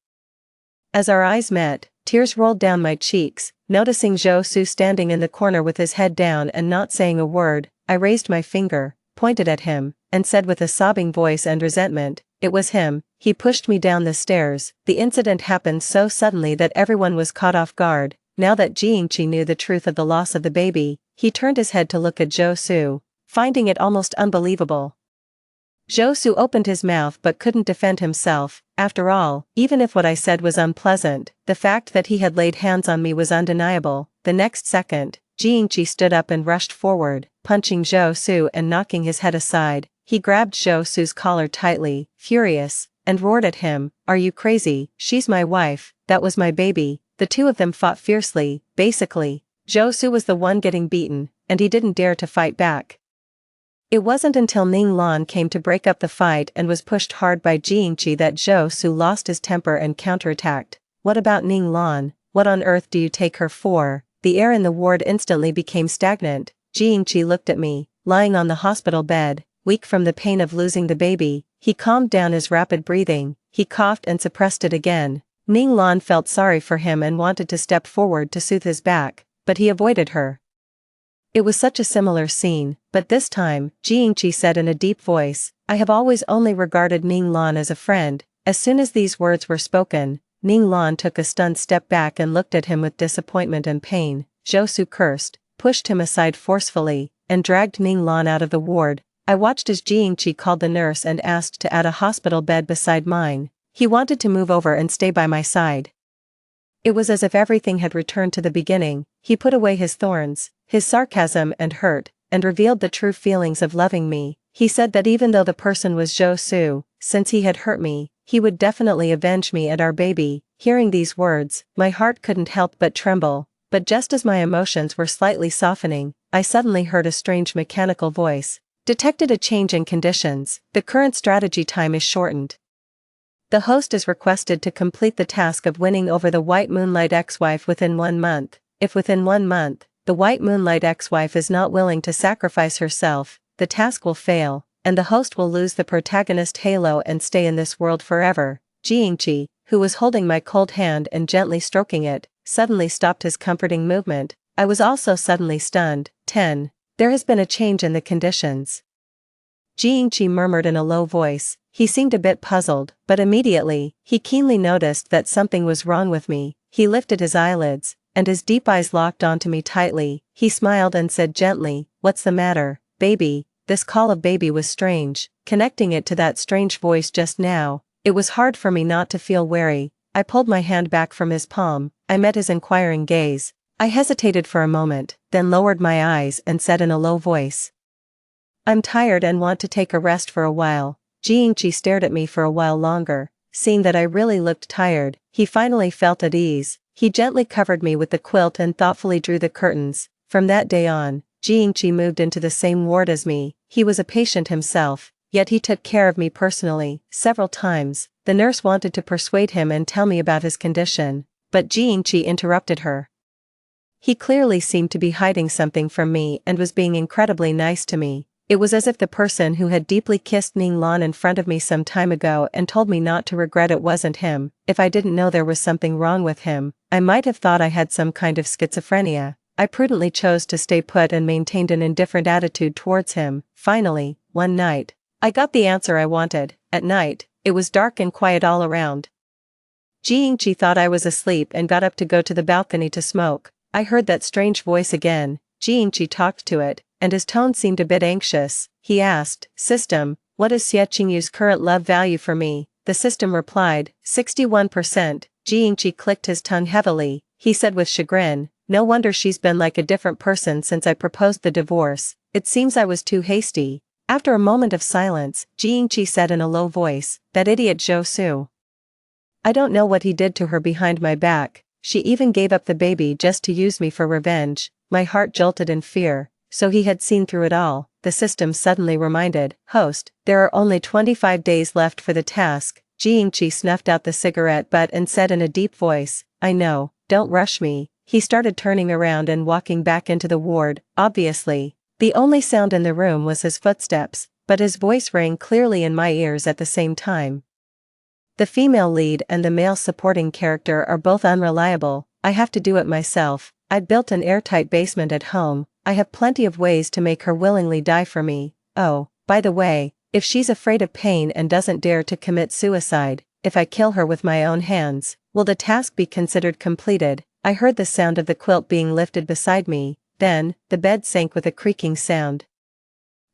As our eyes met, tears rolled down my cheeks. Noticing Zhou Su standing in the corner with his head down and not saying a word, I raised my finger, pointed at him, and said with a sobbing voice and resentment, "It was him. He pushed me down the stairs." The incident happened so suddenly that everyone was caught off guard. Now that Jiangqi knew the truth of the loss of the baby, he turned his head to look at Zhou Su, finding it almost unbelievable. Zhou Su opened his mouth but couldn't defend himself. After all, even if what I said was unpleasant, the fact that he had laid hands on me was undeniable. The next second, Jiangji stood up and rushed forward, punching Zhou Su and knocking his head aside. He grabbed Zhou Su's collar tightly, furious, and roared at him, "Are you crazy? She's my wife, that was my baby." The two of them fought fiercely. Basically, Zhou Su was the one getting beaten, and he didn't dare to fight back. It wasn't until Ning Lan came to break up the fight and was pushed hard by Jiangji that Zhou Su lost his temper and counterattacked. "What about Ning Lan? What on earth do you take her for?" The air in the ward instantly became stagnant. Jiangji looked at me, lying on the hospital bed, weak from the pain of losing the baby. He calmed down his rapid breathing. He coughed and suppressed it again. Ning Lan felt sorry for him and wanted to step forward to soothe his back, but he avoided her. It was such a similar scene, but this time, Jiangji said in a deep voice, "I have always only regarded Ning Lan as a friend." As soon as these words were spoken, Ning Lan took a stunned step back and looked at him with disappointment and pain. Zhou Su cursed, pushed him aside forcefully, and dragged Ning Lan out of the ward. I watched as Jiangji called the nurse and asked to add a hospital bed beside mine. He wanted to move over and stay by my side. It was as if everything had returned to the beginning. He put away his thorns, his sarcasm and hurt, and revealed the true feelings of loving me. He said that even though the person was Zhou Su, since he had hurt me, he would definitely avenge me and our baby. Hearing these words, my heart couldn't help but tremble, but just as my emotions were slightly softening, I suddenly heard a strange mechanical voice. "Detected a change in conditions. The current strategy time is shortened. The host is requested to complete the task of winning over the White Moonlight ex-wife within 1 month. If within 1 month, the White Moonlight ex-wife is not willing to sacrifice herself, the task will fail, and the host will lose the protagonist halo and stay in this world forever." Jiangji, who was holding my cold hand and gently stroking it, suddenly stopped his comforting movement. I was also suddenly stunned. 10. There has been a change in the conditions. Jiangji murmured in a low voice. He seemed a bit puzzled, but immediately, he keenly noticed that something was wrong with me. He lifted his eyelids, and his deep eyes locked onto me tightly. He smiled and said gently, "What's the matter, baby?" This call of baby was strange. Connecting it to that strange voice just now, it was hard for me not to feel wary. I pulled my hand back from his palm. I met his inquiring gaze. I hesitated for a moment, then lowered my eyes and said in a low voice, "I'm tired and want to take a rest for a while." Jiangji stared at me for a while longer. Seeing that I really looked tired, he finally felt at ease. He gently covered me with the quilt and thoughtfully drew the curtains. From that day on, Jiangji moved into the same ward as me. He was a patient himself, yet he took care of me personally. Several times, the nurse wanted to persuade him and tell me about his condition, but Jiangji interrupted her. He clearly seemed to be hiding something from me and was being incredibly nice to me. It was as if the person who had deeply kissed Ning Lan in front of me some time ago and told me not to regret it wasn't him. If I didn't know there was something wrong with him, I might have thought I had some kind of schizophrenia. I prudently chose to stay put and maintained an indifferent attitude towards him. Finally, one night, I got the answer I wanted. At night, it was dark and quiet all around. Jiangji thought I was asleep and got up to go to the balcony to smoke. I heard that strange voice again. Jiangji talked to it, and his tone seemed a bit anxious. He asked, "System, what is Xie Qingyu's current love value for me?" The system replied, 61%. Jiangji clicked his tongue heavily. He said with chagrin, "No wonder she's been like a different person since I proposed the divorce. It seems I was too hasty." After a moment of silence, Jiangji said in a low voice, "That idiot Zhou Su. I don't know what he did to her behind my back. She even gave up the baby just to use me for revenge." My heart jolted in fear. So he had seen through it all. The system suddenly reminded, "Host, there are only 25 days left for the task." Jiangji snuffed out the cigarette butt and said in a deep voice, "I know, don't rush me." He started turning around and walking back into the ward. Obviously, the only sound in the room was his footsteps, but his voice rang clearly in my ears at the same time. The female lead and the male supporting character are both unreliable. I have to do it myself. I'd built an airtight basement at home. I have plenty of ways to make her willingly die for me. Oh, by the way, if she's afraid of pain and doesn't dare to commit suicide, if I kill her with my own hands, will the task be considered completed? I heard the sound of the quilt being lifted beside me. Then, the bed sank with a creaking sound.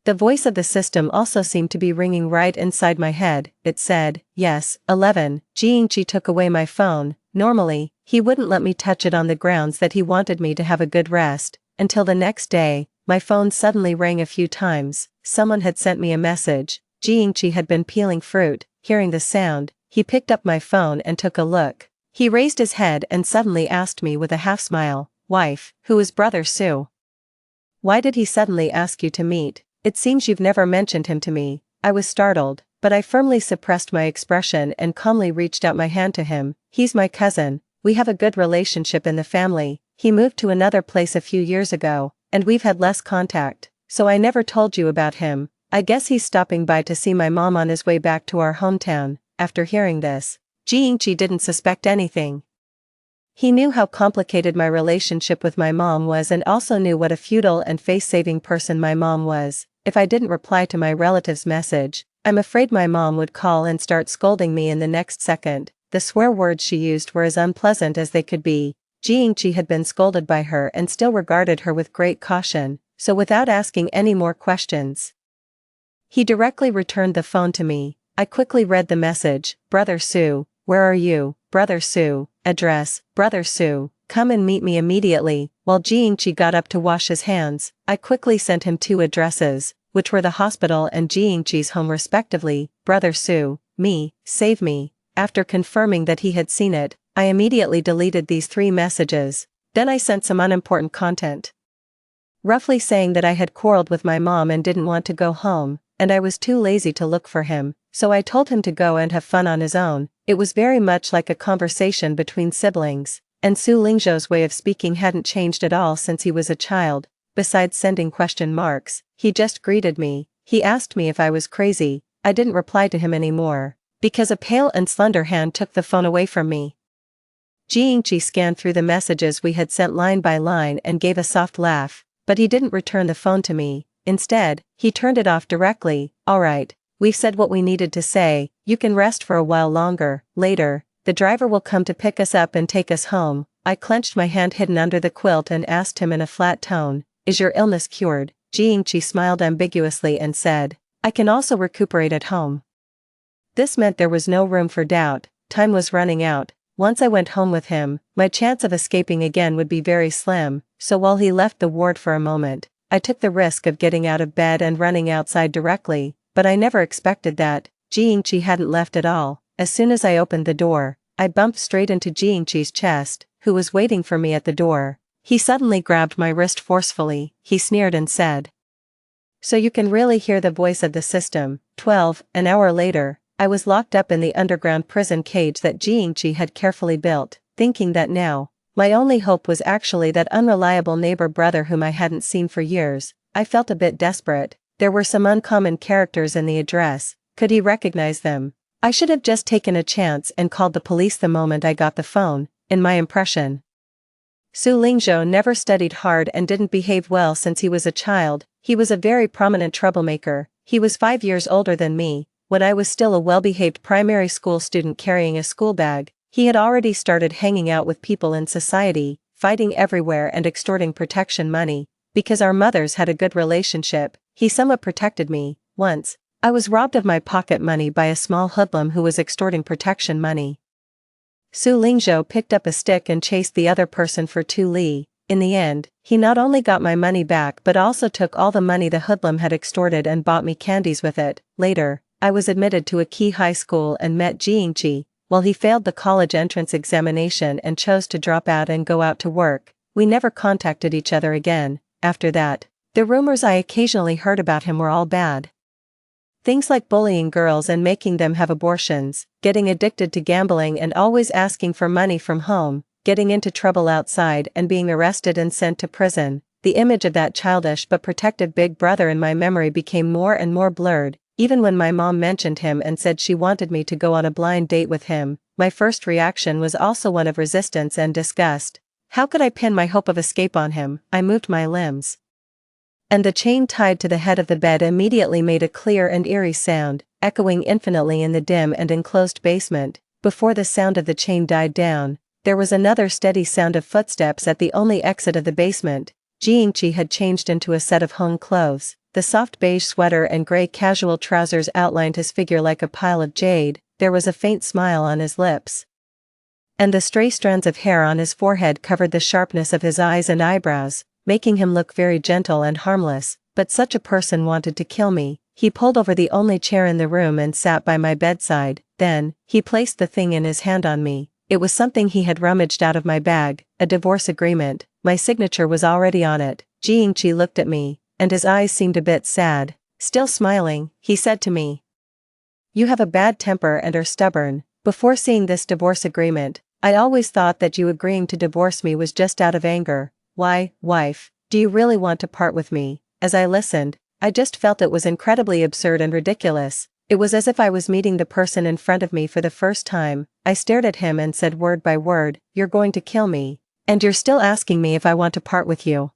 The voice of the system also seemed to be ringing right inside my head. It said, "Yes, 11. Jiangji took away my phone. Normally, he wouldn't let me touch it on the grounds that he wanted me to have a good rest, until the next day, my phone suddenly rang a few times. Someone had sent me a message. Jiangchi had been peeling fruit. Hearing the sound, he picked up my phone and took a look. He raised his head and suddenly asked me with a half smile, "Wife, who is brother Sue? Why did he suddenly ask you to meet? It seems you've never mentioned him to me." I was startled, but I firmly suppressed my expression and calmly reached out my hand to him. "He's my cousin. We have a good relationship in the family. He moved to another place a few years ago, and we've had less contact, so I never told you about him. I guess he's stopping by to see my mom on his way back to our hometown." After hearing this, Jiangchi didn't suspect anything. He knew how complicated my relationship with my mom was and also knew what a feudal and face-saving person my mom was. If I didn't reply to my relative's message, I'm afraid my mom would call and start scolding me in the next second. The swear words she used were as unpleasant as they could be. Jiangchi had been scolded by her and still regarded her with great caution, so without asking any more questions, he directly returned the phone to me. I quickly read the message. "Brother Sue, where are you? Brother Sue, address, Brother Sue, come and meet me immediately." While Jiangchi got up to wash his hands, I quickly sent him 2 addresses, which were the hospital and Jiangchi's home respectively. "Brother Sue, me, save me." After confirming that he had seen it, I immediately deleted these 3 messages. Then I sent some unimportant content, roughly saying that I had quarreled with my mom and didn't want to go home, and I was too lazy to look for him, so I told him to go and have fun on his own. It was very much like a conversation between siblings, and Su Lingzhou's way of speaking hadn't changed at all since he was a child. Besides sending question marks, he just greeted me. He asked me if I was crazy. I didn't reply to him anymore, because a pale and slender hand took the phone away from me. Jiangchi scanned through the messages we had sent line by line and gave a soft laugh, but he didn't return the phone to me. Instead, he turned it off directly. "All right, we've said what we needed to say, you can rest for a while longer. Later, the driver will come to pick us up and take us home." I clenched my hand hidden under the quilt and asked him in a flat tone, "Is your illness cured?" Jiangchi smiled ambiguously and said, "I can also recuperate at home." This meant there was no room for doubt. Time was running out. Once I went home with him, my chance of escaping again would be very slim, so while he left the ward for a moment, I took the risk of getting out of bed and running outside directly, but I never expected that Jiangchi hadn't left at all. As soon as I opened the door, I bumped straight into Jiangchi's chest, who was waiting for me at the door. He suddenly grabbed my wrist forcefully. He sneered and said, "So you can really hear the voice of the system." 12. An hour later, I was locked up in the underground prison cage that Jiangchi had carefully built, thinking that now, my only hope was actually that unreliable neighbor brother whom I hadn't seen for years. I felt a bit desperate. There were some uncommon characters in the address. Could he recognize them? I should have just taken a chance and called the police the moment I got the phone. In my impression, Su Lingzhou never studied hard and didn't behave well since he was a child. He was a very prominent troublemaker. He was 5 years older than me. When I was still a well-behaved primary school student carrying a school bag, he had already started hanging out with people in society, fighting everywhere and extorting protection money. Because our mothers had a good relationship, he somewhat protected me. Once, I was robbed of my pocket money by a small hoodlum who was extorting protection money. Su Lingzhou picked up a stick and chased the other person for 2 li. In the end, he not only got my money back but also took all the money the hoodlum had extorted and bought me candies with it. Later, I was admitted to a key high school and met Jiangchi. While he failed the college entrance examination and chose to drop out and go out to work, we never contacted each other again. After that, the rumors I occasionally heard about him were all bad. Things like bullying girls and making them have abortions, getting addicted to gambling and always asking for money from home, getting into trouble outside and being arrested and sent to prison. The image of that childish but protective big brother in my memory became more and more blurred. Even when my mom mentioned him and said she wanted me to go on a blind date with him, my first reaction was also one of resistance and disgust. How could I pin my hope of escape on him? I moved my limbs, and the chain tied to the head of the bed immediately made a clear and eerie sound, echoing infinitely in the dim and enclosed basement. Before the sound of the chain died down, there was another steady sound of footsteps at the only exit of the basement. Jiangchi had changed into a set of home clothes. The soft beige sweater and gray casual trousers outlined his figure like a pile of jade. There was a faint smile on his lips, and the stray strands of hair on his forehead covered the sharpness of his eyes and eyebrows. making him look very gentle and harmless, but such a person wanted to kill me. He pulled over the only chair in the room and sat by my bedside. Then, he placed the thing in his hand on me. It was something he had rummaged out of my bag, a divorce agreement. My signature was already on it. Jiangqi looked at me, and his eyes seemed a bit sad. Still smiling, he said to me, "You have a bad temper and are stubborn. Before seeing this divorce agreement, I always thought that you agreeing to divorce me was just out of anger. Why, wife, do you really want to part with me?" As I listened, I just felt it was incredibly absurd and ridiculous. It was as if I was meeting the person in front of me for the first time. I stared at him and said word by word, "You're going to kill me. And you're still asking me if I want to part with you."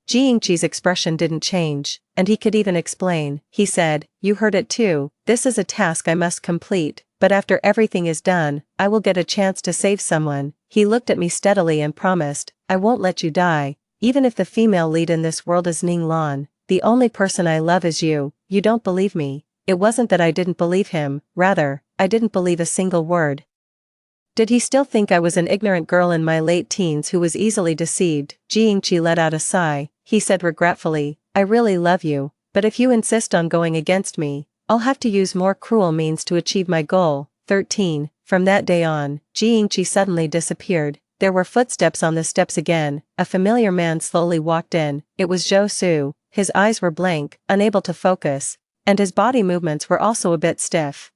Jiangqi's expression didn't change, and he could even explain. He said, "You heard it too. This is a task I must complete, but after everything is done, I will get a chance to save someone." He looked at me steadily and promised, "I won't let you die, even if the female lead in this world is Ning Lan. The only person I love is you." You don't believe me. It wasn't that I didn't believe him, rather, I didn't believe a single word. Did he still think I was an ignorant girl in my late teens who was easily deceived? Jiangqi let out a sigh. He said regretfully, "I really love you, but if you insist on going against me, I'll have to use more cruel means to achieve my goal." 13. From that day on, Jiangqi suddenly disappeared. There were footsteps on the steps again. A familiar man slowly walked in. It was Zhou Su. His eyes were blank, unable to focus, and his body movements were also a bit stiff.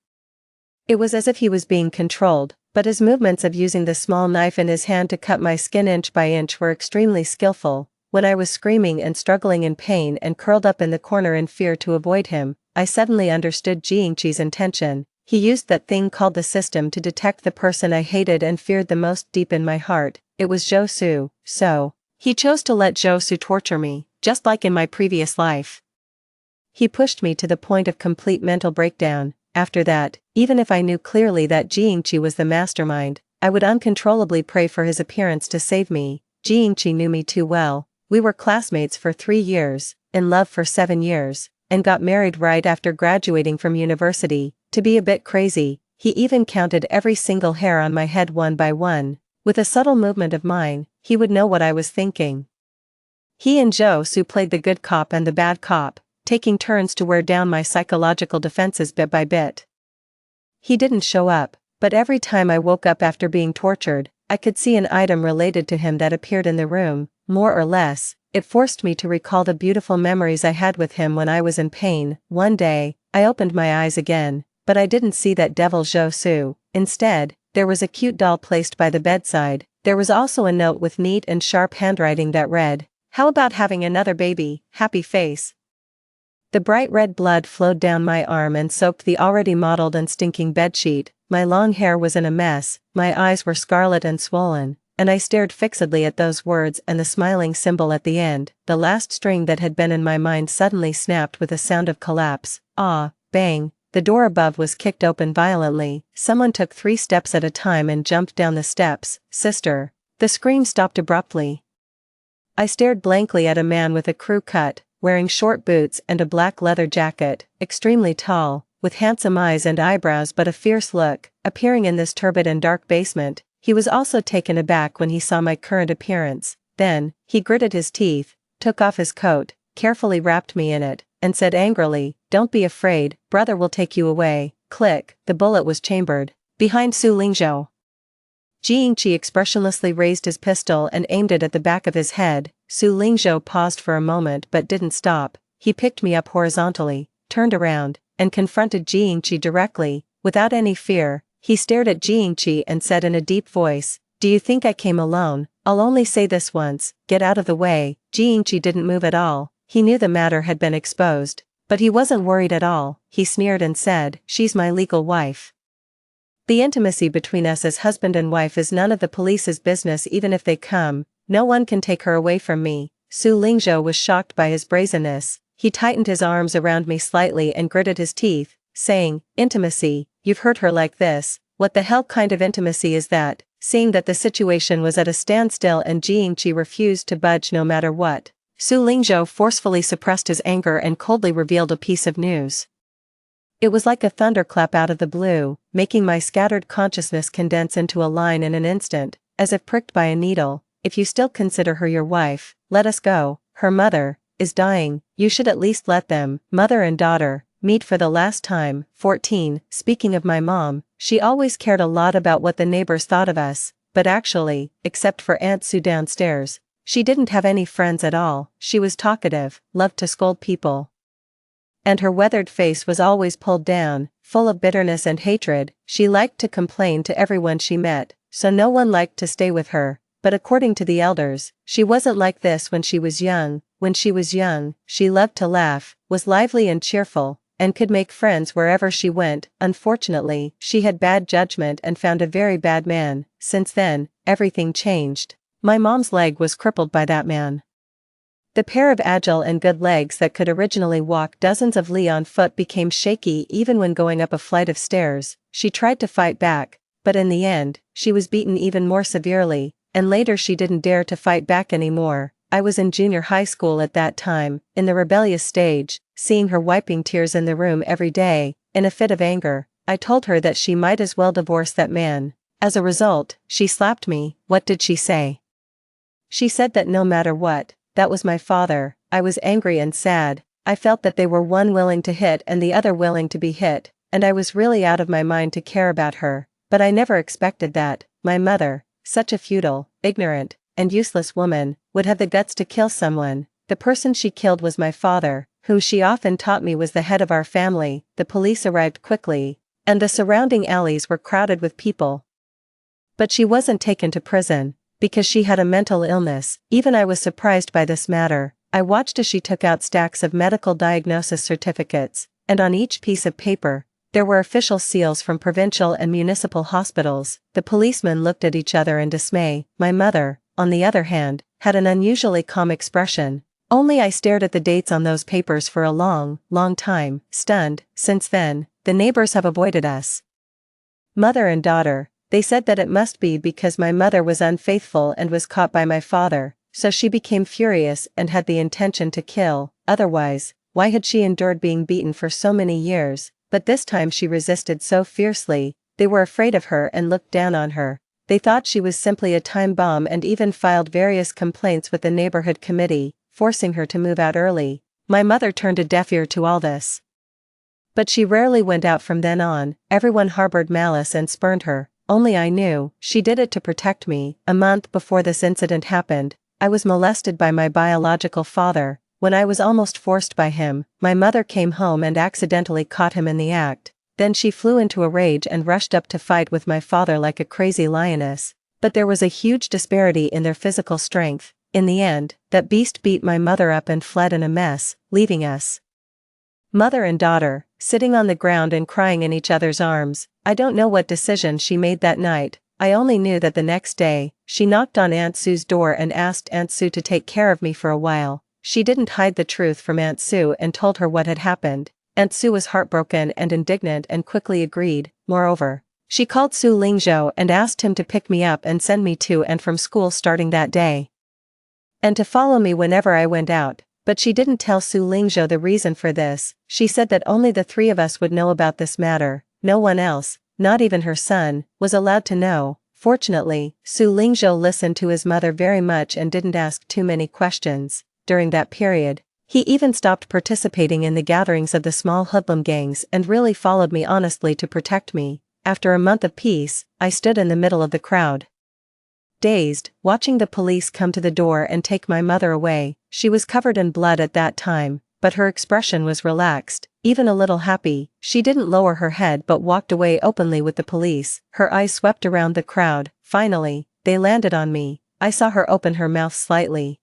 It was as if he was being controlled, but his movements of using the small knife in his hand to cut my skin inch by inch were extremely skillful. When I was screaming and struggling in pain and curled up in the corner in fear to avoid him, I suddenly understood Jiangqi's intention. He used that thing called the system to detect the person I hated and feared the most deep in my heart. It was Zhou Su. So, he chose to let Zhou Su torture me, just like in my previous life. He pushed me to the point of complete mental breakdown. After that, even if I knew clearly that Jiangqi was the mastermind, I would uncontrollably pray for his appearance to save me. Jiangqi knew me too well. We were classmates for 3 years, in love for 7 years, and got married right after graduating from university. To be a bit crazy, he even counted every single hair on my head one by one. With a subtle movement of mine, he would know what I was thinking. He and Zhou Su played the good cop and the bad cop, taking turns to wear down my psychological defenses bit by bit. He didn't show up, but every time I woke up after being tortured, I could see an item related to him that appeared in the room. More or less, it forced me to recall the beautiful memories I had with him when I was in pain. One day, I opened my eyes again, but I didn't see that devil Zhou Su. Instead, there was a cute doll placed by the bedside. There was also a note with neat and sharp handwriting that read, "How about having another baby, happy face?" The bright red blood flowed down my arm and soaked the already mottled and stinking bedsheet. My long hair was in a mess, my eyes were scarlet and swollen, and I stared fixedly at those words and the smiling symbol at the end. The last string that had been in my mind suddenly snapped with a sound of collapse. Ah, bang, the door above was kicked open violently. Someone took 3 steps at a time and jumped down the steps. "Sister." The scream stopped abruptly. I stared blankly at a man with a crew cut, wearing short boots and a black leather jacket, extremely tall, with handsome eyes and eyebrows but a fierce look, appearing in this turbid and dark basement. He was also taken aback when he saw my current appearance. Then, he gritted his teeth, took off his coat, carefully wrapped me in it, and said angrily, "Don't be afraid, brother will take you away." Click, the bullet was chambered behind Su Lingzhou. Jiangqi expressionlessly raised his pistol and aimed it at the back of his head. Su Lingzhou paused for a moment but didn't stop. He picked me up horizontally, turned around, and confronted Jiangqi directly. Without any fear, he stared at Jiangqi and said in a deep voice, "Do you think I came alone? I'll only say this once, get out of the way." Jiangqi didn't move at all. He knew the matter had been exposed, but he wasn't worried at all. He sneered and said, "She's my legal wife. The intimacy between us as husband and wife is none of the police's business. Even if they come, no one can take her away from me." Su Lingzhou was shocked by his brazenness. He tightened his arms around me slightly and gritted his teeth, saying, "Intimacy? You've heard her like this. What the hell kind of intimacy is that?" Seeing that the situation was at a standstill and Jiangqi refused to budge no matter what, Su Lingzhou forcefully suppressed his anger and coldly revealed a piece of news. It was like a thunderclap out of the blue, making my scattered consciousness condense into a line in an instant, as if pricked by a needle. "If you still consider her your wife, let us go, her mother is dying, you should at least let them, mother and daughter, meet for the last time. 14. Speaking of my mom, she always cared a lot about what the neighbors thought of us, but actually, except for Aunt Sue downstairs, she didn't have any friends at all. She was talkative, loved to scold people. And her weathered face was always pulled down, full of bitterness and hatred. She liked to complain to everyone she met, so no one liked to stay with her. But according to the elders, she wasn't like this when she was young. When she was young, she loved to laugh, was lively and cheerful, and could make friends wherever she went. Unfortunately, she had bad judgment and found a very bad man. Since then, everything changed. My mom's leg was crippled by that man. The pair of agile and good legs that could originally walk dozens of li on foot became shaky even when going up a flight of stairs. She tried to fight back, but in the end, she was beaten even more severely, and later she didn't dare to fight back anymore. I was in junior high school at that time, in the rebellious stage, seeing her wiping tears in the room every day. In a fit of anger, I told her that she might as well divorce that man. As a result, she slapped me. What did she say? She said that no matter what, that was my father. I was angry and sad. I felt that they were one willing to hit and the other willing to be hit, and I was really out of my mind to care about her. But I never expected that my mother, such a futile, ignorant, and useless woman, would have the guts to kill someone. The person she killed was my father, who she often taught me was the head of our family. The police arrived quickly, and the surrounding alleys were crowded with people. But she wasn't taken to prison, because she had a mental illness. Even I was surprised by this matter. I watched as she took out stacks of medical diagnosis certificates, and on each piece of paper, there were official seals from provincial and municipal hospitals. The policemen looked at each other in dismay. My mother, on the other hand, had an unusually calm expression. Only I stared at the dates on those papers for a long, long time, stunned. Since then, the neighbors have avoided us. Mother and daughter, they said that it must be because my mother was unfaithful and was caught by my father, so she became furious and had the intention to kill. Otherwise, why had she endured being beaten for so many years? But this time she resisted so fiercely, they were afraid of her and looked down on her. They thought she was simply a time bomb and even filed various complaints with the neighborhood committee, forcing her to move out early. My mother turned a deaf ear to all this. But she rarely went out from then on. Everyone harbored malice and spurned her. Only I knew, she did it to protect me. A month before this incident happened, I was molested by my biological father. When I was almost forced by him, my mother came home and accidentally caught him in the act. Then she flew into a rage and rushed up to fight with my father like a crazy lioness. But there was a huge disparity in their physical strength. In the end, that beast beat my mother up and fled in a mess, leaving us, mother and daughter, sitting on the ground and crying in each other's arms. I don't know what decision she made that night. I only knew that the next day, she knocked on Aunt Sue's door and asked Aunt Sue to take care of me for a while. She didn't hide the truth from Aunt Sue and told her what had happened. Aunt Sue was heartbroken and indignant and quickly agreed. Moreover, she called Su Lingzhou and asked him to pick me up and send me to and from school starting that day, and to follow me whenever I went out. But she didn't tell Su Lingzhou the reason for this. She said that only the three of us would know about this matter. No one else, not even her son, was allowed to know. Fortunately, Su Lingzhou listened to his mother very much and didn't ask too many questions. During that period, he even stopped participating in the gatherings of the small hoodlum gangs and really followed me honestly to protect me. After a month of peace, I stood in the middle of the crowd, dazed, watching the police come to the door and take my mother away. She was covered in blood at that time, but her expression was relaxed, even a little happy. She didn't lower her head but walked away openly with the police. Her eyes swept around the crowd. Finally, they landed on me. I saw her open her mouth slightly,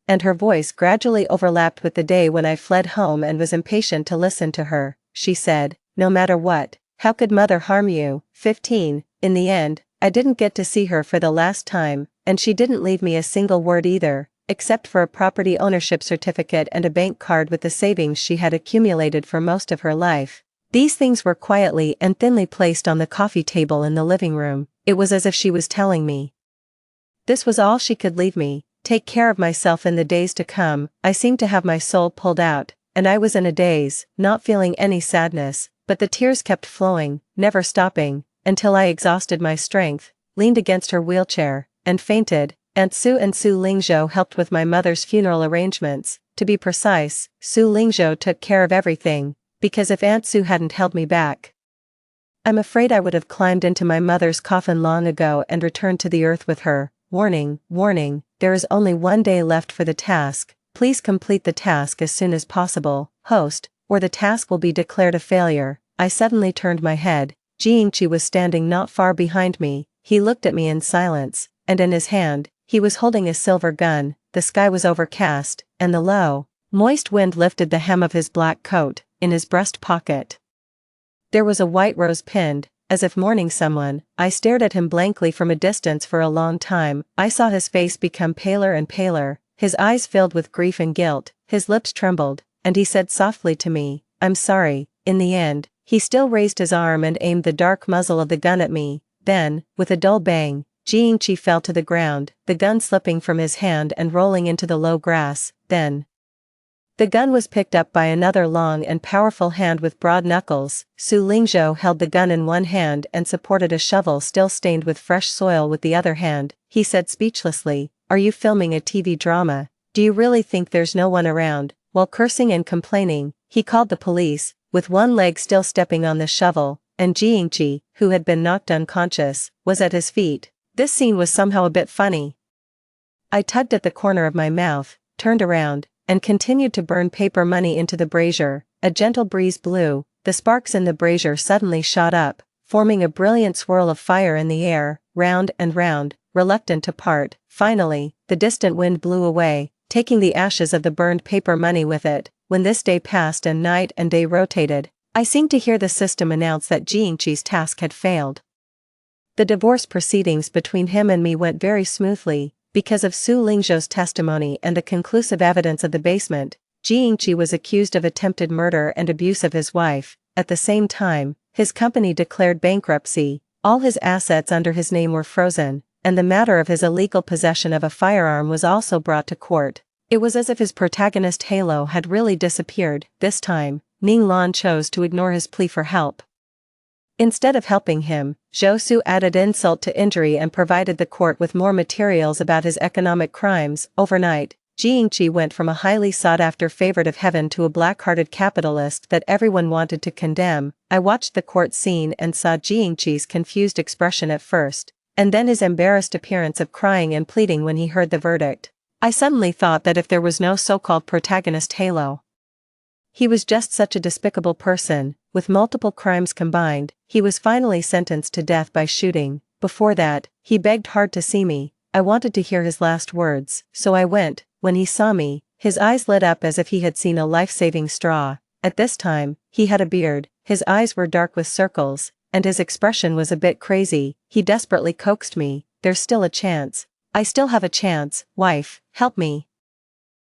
and her voice gradually overlapped with the day when I fled home and was impatient to listen to her. She said, "No matter what, how could mother harm you?" 15. In the end, I didn't get to see her for the last time, and she didn't leave me a single word either, except for a property ownership certificate and a bank card with the savings she had accumulated for most of her life. These things were quietly and thinly placed on the coffee table in the living room. It was as if she was telling me this was all she could leave me. Take care of myself in the days to come. I seemed to have my soul pulled out, and I was in a daze, not feeling any sadness, but the tears kept flowing, never stopping, until I exhausted my strength, leaned against her wheelchair, and fainted. Aunt Su and Su Lingzhou helped with my mother's funeral arrangements. To be precise, Su Lingzhou took care of everything, because if Aunt Su hadn't held me back, I'm afraid I would have climbed into my mother's coffin long ago and returned to the earth with her. Warning, warning, there is only 1 day left for the task. Please complete the task as soon as possible, host, or the task will be declared a failure. I suddenly turned my head. Jingqi was standing not far behind me. He looked at me in silence, and in his hand, he was holding a silver gun. The sky was overcast, and the low, moist wind lifted the hem of his black coat. In his breast pocket there was a white rose pinned, as if mourning someone. I stared at him blankly from a distance for a long time. I saw his face become paler and paler, his eyes filled with grief and guilt, his lips trembled, and he said softly to me, "I'm sorry." In the end, he still raised his arm and aimed the dark muzzle of the gun at me. Then, with a dull bang, Jingqi fell to the ground, the gun slipping from his hand and rolling into the low grass. Then the gun was picked up by another long and powerful hand with broad knuckles. Su Lingzhou held the gun in one hand and supported a shovel still stained with fresh soil with the other hand. He said speechlessly, "Are you filming a TV drama? Do you really think there's no one around?" While cursing and complaining, he called the police, with one leg still stepping on the shovel, and Jingqi, who had been knocked unconscious, was at his feet. This scene was somehow a bit funny. I tugged at the corner of my mouth, turned around, and continued to burn paper money into the brazier. A gentle breeze blew, the sparks in the brazier suddenly shot up, forming a brilliant swirl of fire in the air, round and round, reluctant to part. Finally, the distant wind blew away, taking the ashes of the burned paper money with it. When this day passed and night and day rotated, I seemed to hear the system announce that Jingqi's task had failed. The divorce proceedings between him and me went very smoothly. Because of Su Lingzhou's testimony and the conclusive evidence of the basement, Jingqi was accused of attempted murder and abuse of his wife. At the same time, his company declared bankruptcy, all his assets under his name were frozen, and the matter of his illegal possession of a firearm was also brought to court. It was as if his protagonist Halo had really disappeared. This time, Ning Lan chose to ignore his plea for help. Instead of helping him, Zhou Su added insult to injury and provided the court with more materials about his economic crimes. Overnight, Jingqi went from a highly sought-after favorite of heaven to a black-hearted capitalist that everyone wanted to condemn. I watched the court scene and saw Jingqi's confused expression at first, and then his embarrassed appearance of crying and pleading when he heard the verdict. I suddenly thought that if there was no so-called protagonist Halo, he was just such a despicable person. With multiple crimes combined, he was finally sentenced to death by shooting. Before that, he begged hard to see me. I wanted to hear his last words, so I went. When he saw me, his eyes lit up as if he had seen a life-saving straw. At this time, he had a beard, his eyes were dark with circles, and his expression was a bit crazy. He desperately coaxed me, "There's still a chance. I still have a chance, wife, help me.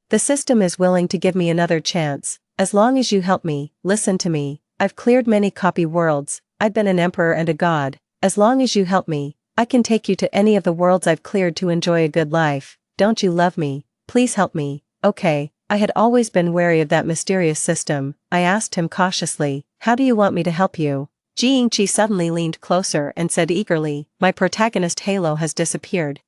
The system is willing to give me another chance, as long as you help me. Listen to me. I've cleared many copy worlds, I've been an emperor and a god. As long as you help me, I can take you to any of the worlds I've cleared to enjoy a good life. Don't you love me? Please help me." Okay, I had always been wary of that mysterious system. I asked him cautiously, "How do you want me to help you?" Jingqi suddenly leaned closer and said eagerly, "My protagonist Halo has disappeared.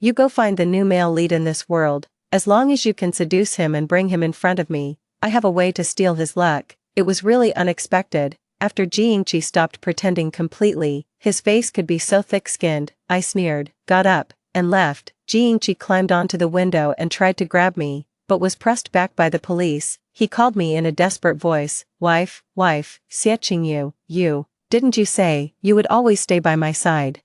You go find the new male lead in this world. As long as you can seduce him and bring him in front of me, I have a way to steal his luck." It was really unexpected. After Jingqi stopped pretending completely, his face could be so thick-skinned, I sneered, got up, and left. Jingqi climbed onto the window and tried to grab me, but was pressed back by the police. He called me in a desperate voice, wife, Xie you, didn't you say you would always stay by my side?"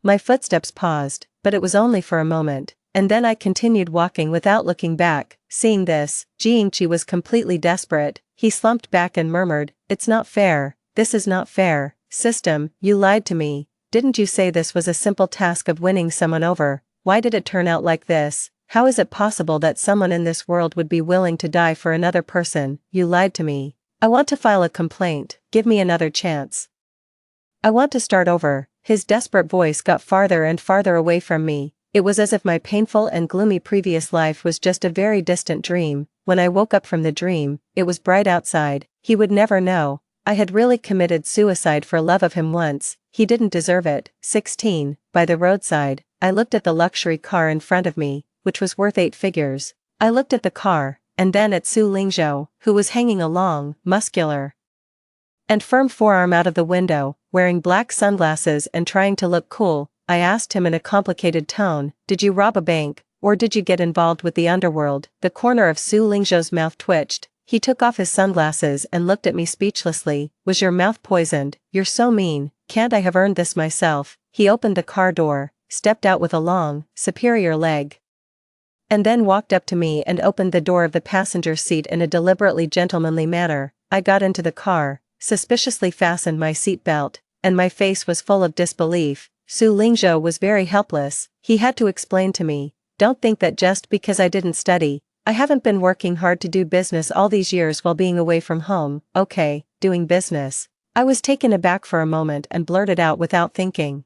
My footsteps paused, but it was only for a moment, and then I continued walking without looking back. Seeing this, Jingqi was completely desperate. He slumped back and murmured, "It's not fair, this is not fair. System, you lied to me. Didn't you say this was a simple task of winning someone over? Why did it turn out like this? How is it possible that someone in this world would be willing to die for another person? You lied to me. I want to file a complaint, give me another chance. I want to start over." His desperate voice got farther and farther away from me. It was as if my painful and gloomy previous life was just a very distant dream. When I woke up from the dream, it was bright outside. He would never know. I had really committed suicide for love of him once. He didn't deserve it. 16. By the roadside, I looked at the luxury car in front of me, which was worth 8 figures. I looked at the car, and then at Su Lingzhou, who was hanging a long, muscular, and firm forearm out of the window, wearing black sunglasses and trying to look cool. I asked him in a complicated tone, "Did you rob a bank, or did you get involved with the underworld?" The corner of Su Lingzhou's mouth twitched. He took off his sunglasses and looked at me speechlessly. "Was your mouth poisoned? You're so mean. Can't I have earned this myself?" He opened the car door, stepped out with a long, superior leg, and then walked up to me and opened the door of the passenger seat in a deliberately gentlemanly manner. I got into the car, suspiciously fastened my seat belt, and my face was full of disbelief. Su Lingzhou was very helpless. He had to explain to me, "Don't think that just because I didn't study, I haven't been working hard to do business all these years while being away from home." "Okay, doing business." I was taken aback for a moment and blurted out without thinking,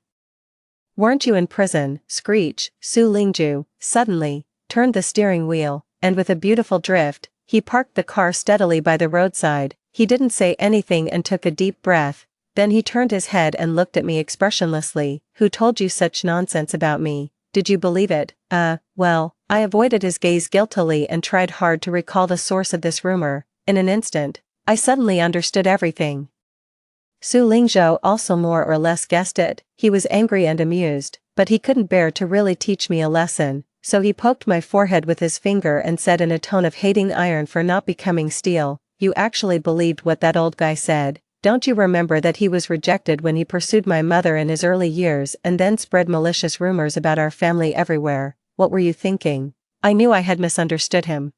"Weren't you in prison?" Screech. Su Lingzhou suddenly turned the steering wheel, and with a beautiful drift, he parked the car steadily by the roadside. He didn't say anything and took a deep breath. Then he turned his head and looked at me expressionlessly. "Who told you such nonsense about me? Did you believe it?" Well, I avoided his gaze guiltily and tried hard to recall the source of this rumor. In an instant, I suddenly understood everything. Su Lingzhou also more or less guessed it. He was angry and amused, but he couldn't bear to really teach me a lesson, so he poked my forehead with his finger and said in a tone of hating iron for not becoming steel, "You actually believed what that old guy said? Don't you remember that he was rejected when he pursued my mother in his early years and then spread malicious rumors about our family everywhere? What were you thinking?" I knew I had misunderstood him,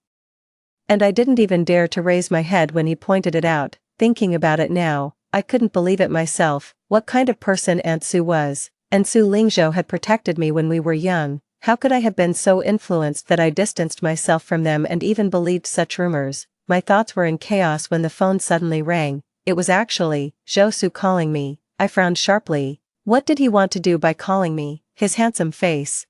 and I didn't even dare to raise my head when he pointed it out. Thinking about it now, I couldn't believe it myself. What kind of person Aunt Su was. And Su Lingzhou had protected me when we were young. How could I have been so influenced that I distanced myself from them and even believed such rumors? My thoughts were in chaos when the phone suddenly rang. It was actually Zhou Su calling me. I frowned sharply. What did he want to do by calling me? His handsome face,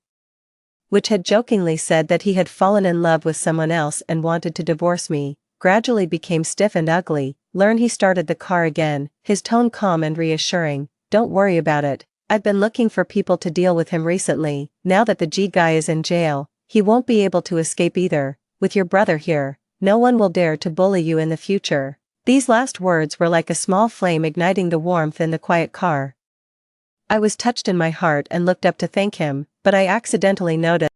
which had jokingly said that he had fallen in love with someone else and wanted to divorce me, gradually became stiff and ugly. He started the car again, his tone calm and reassuring. "Don't worry about it. I've been looking for people to deal with him recently. Now that the G guy is in jail, he won't be able to escape either. With your brother here, no one will dare to bully you in the future." These last words were like a small flame igniting the warmth in the quiet car. I was touched in my heart and looked up to thank him, but I accidentally noticed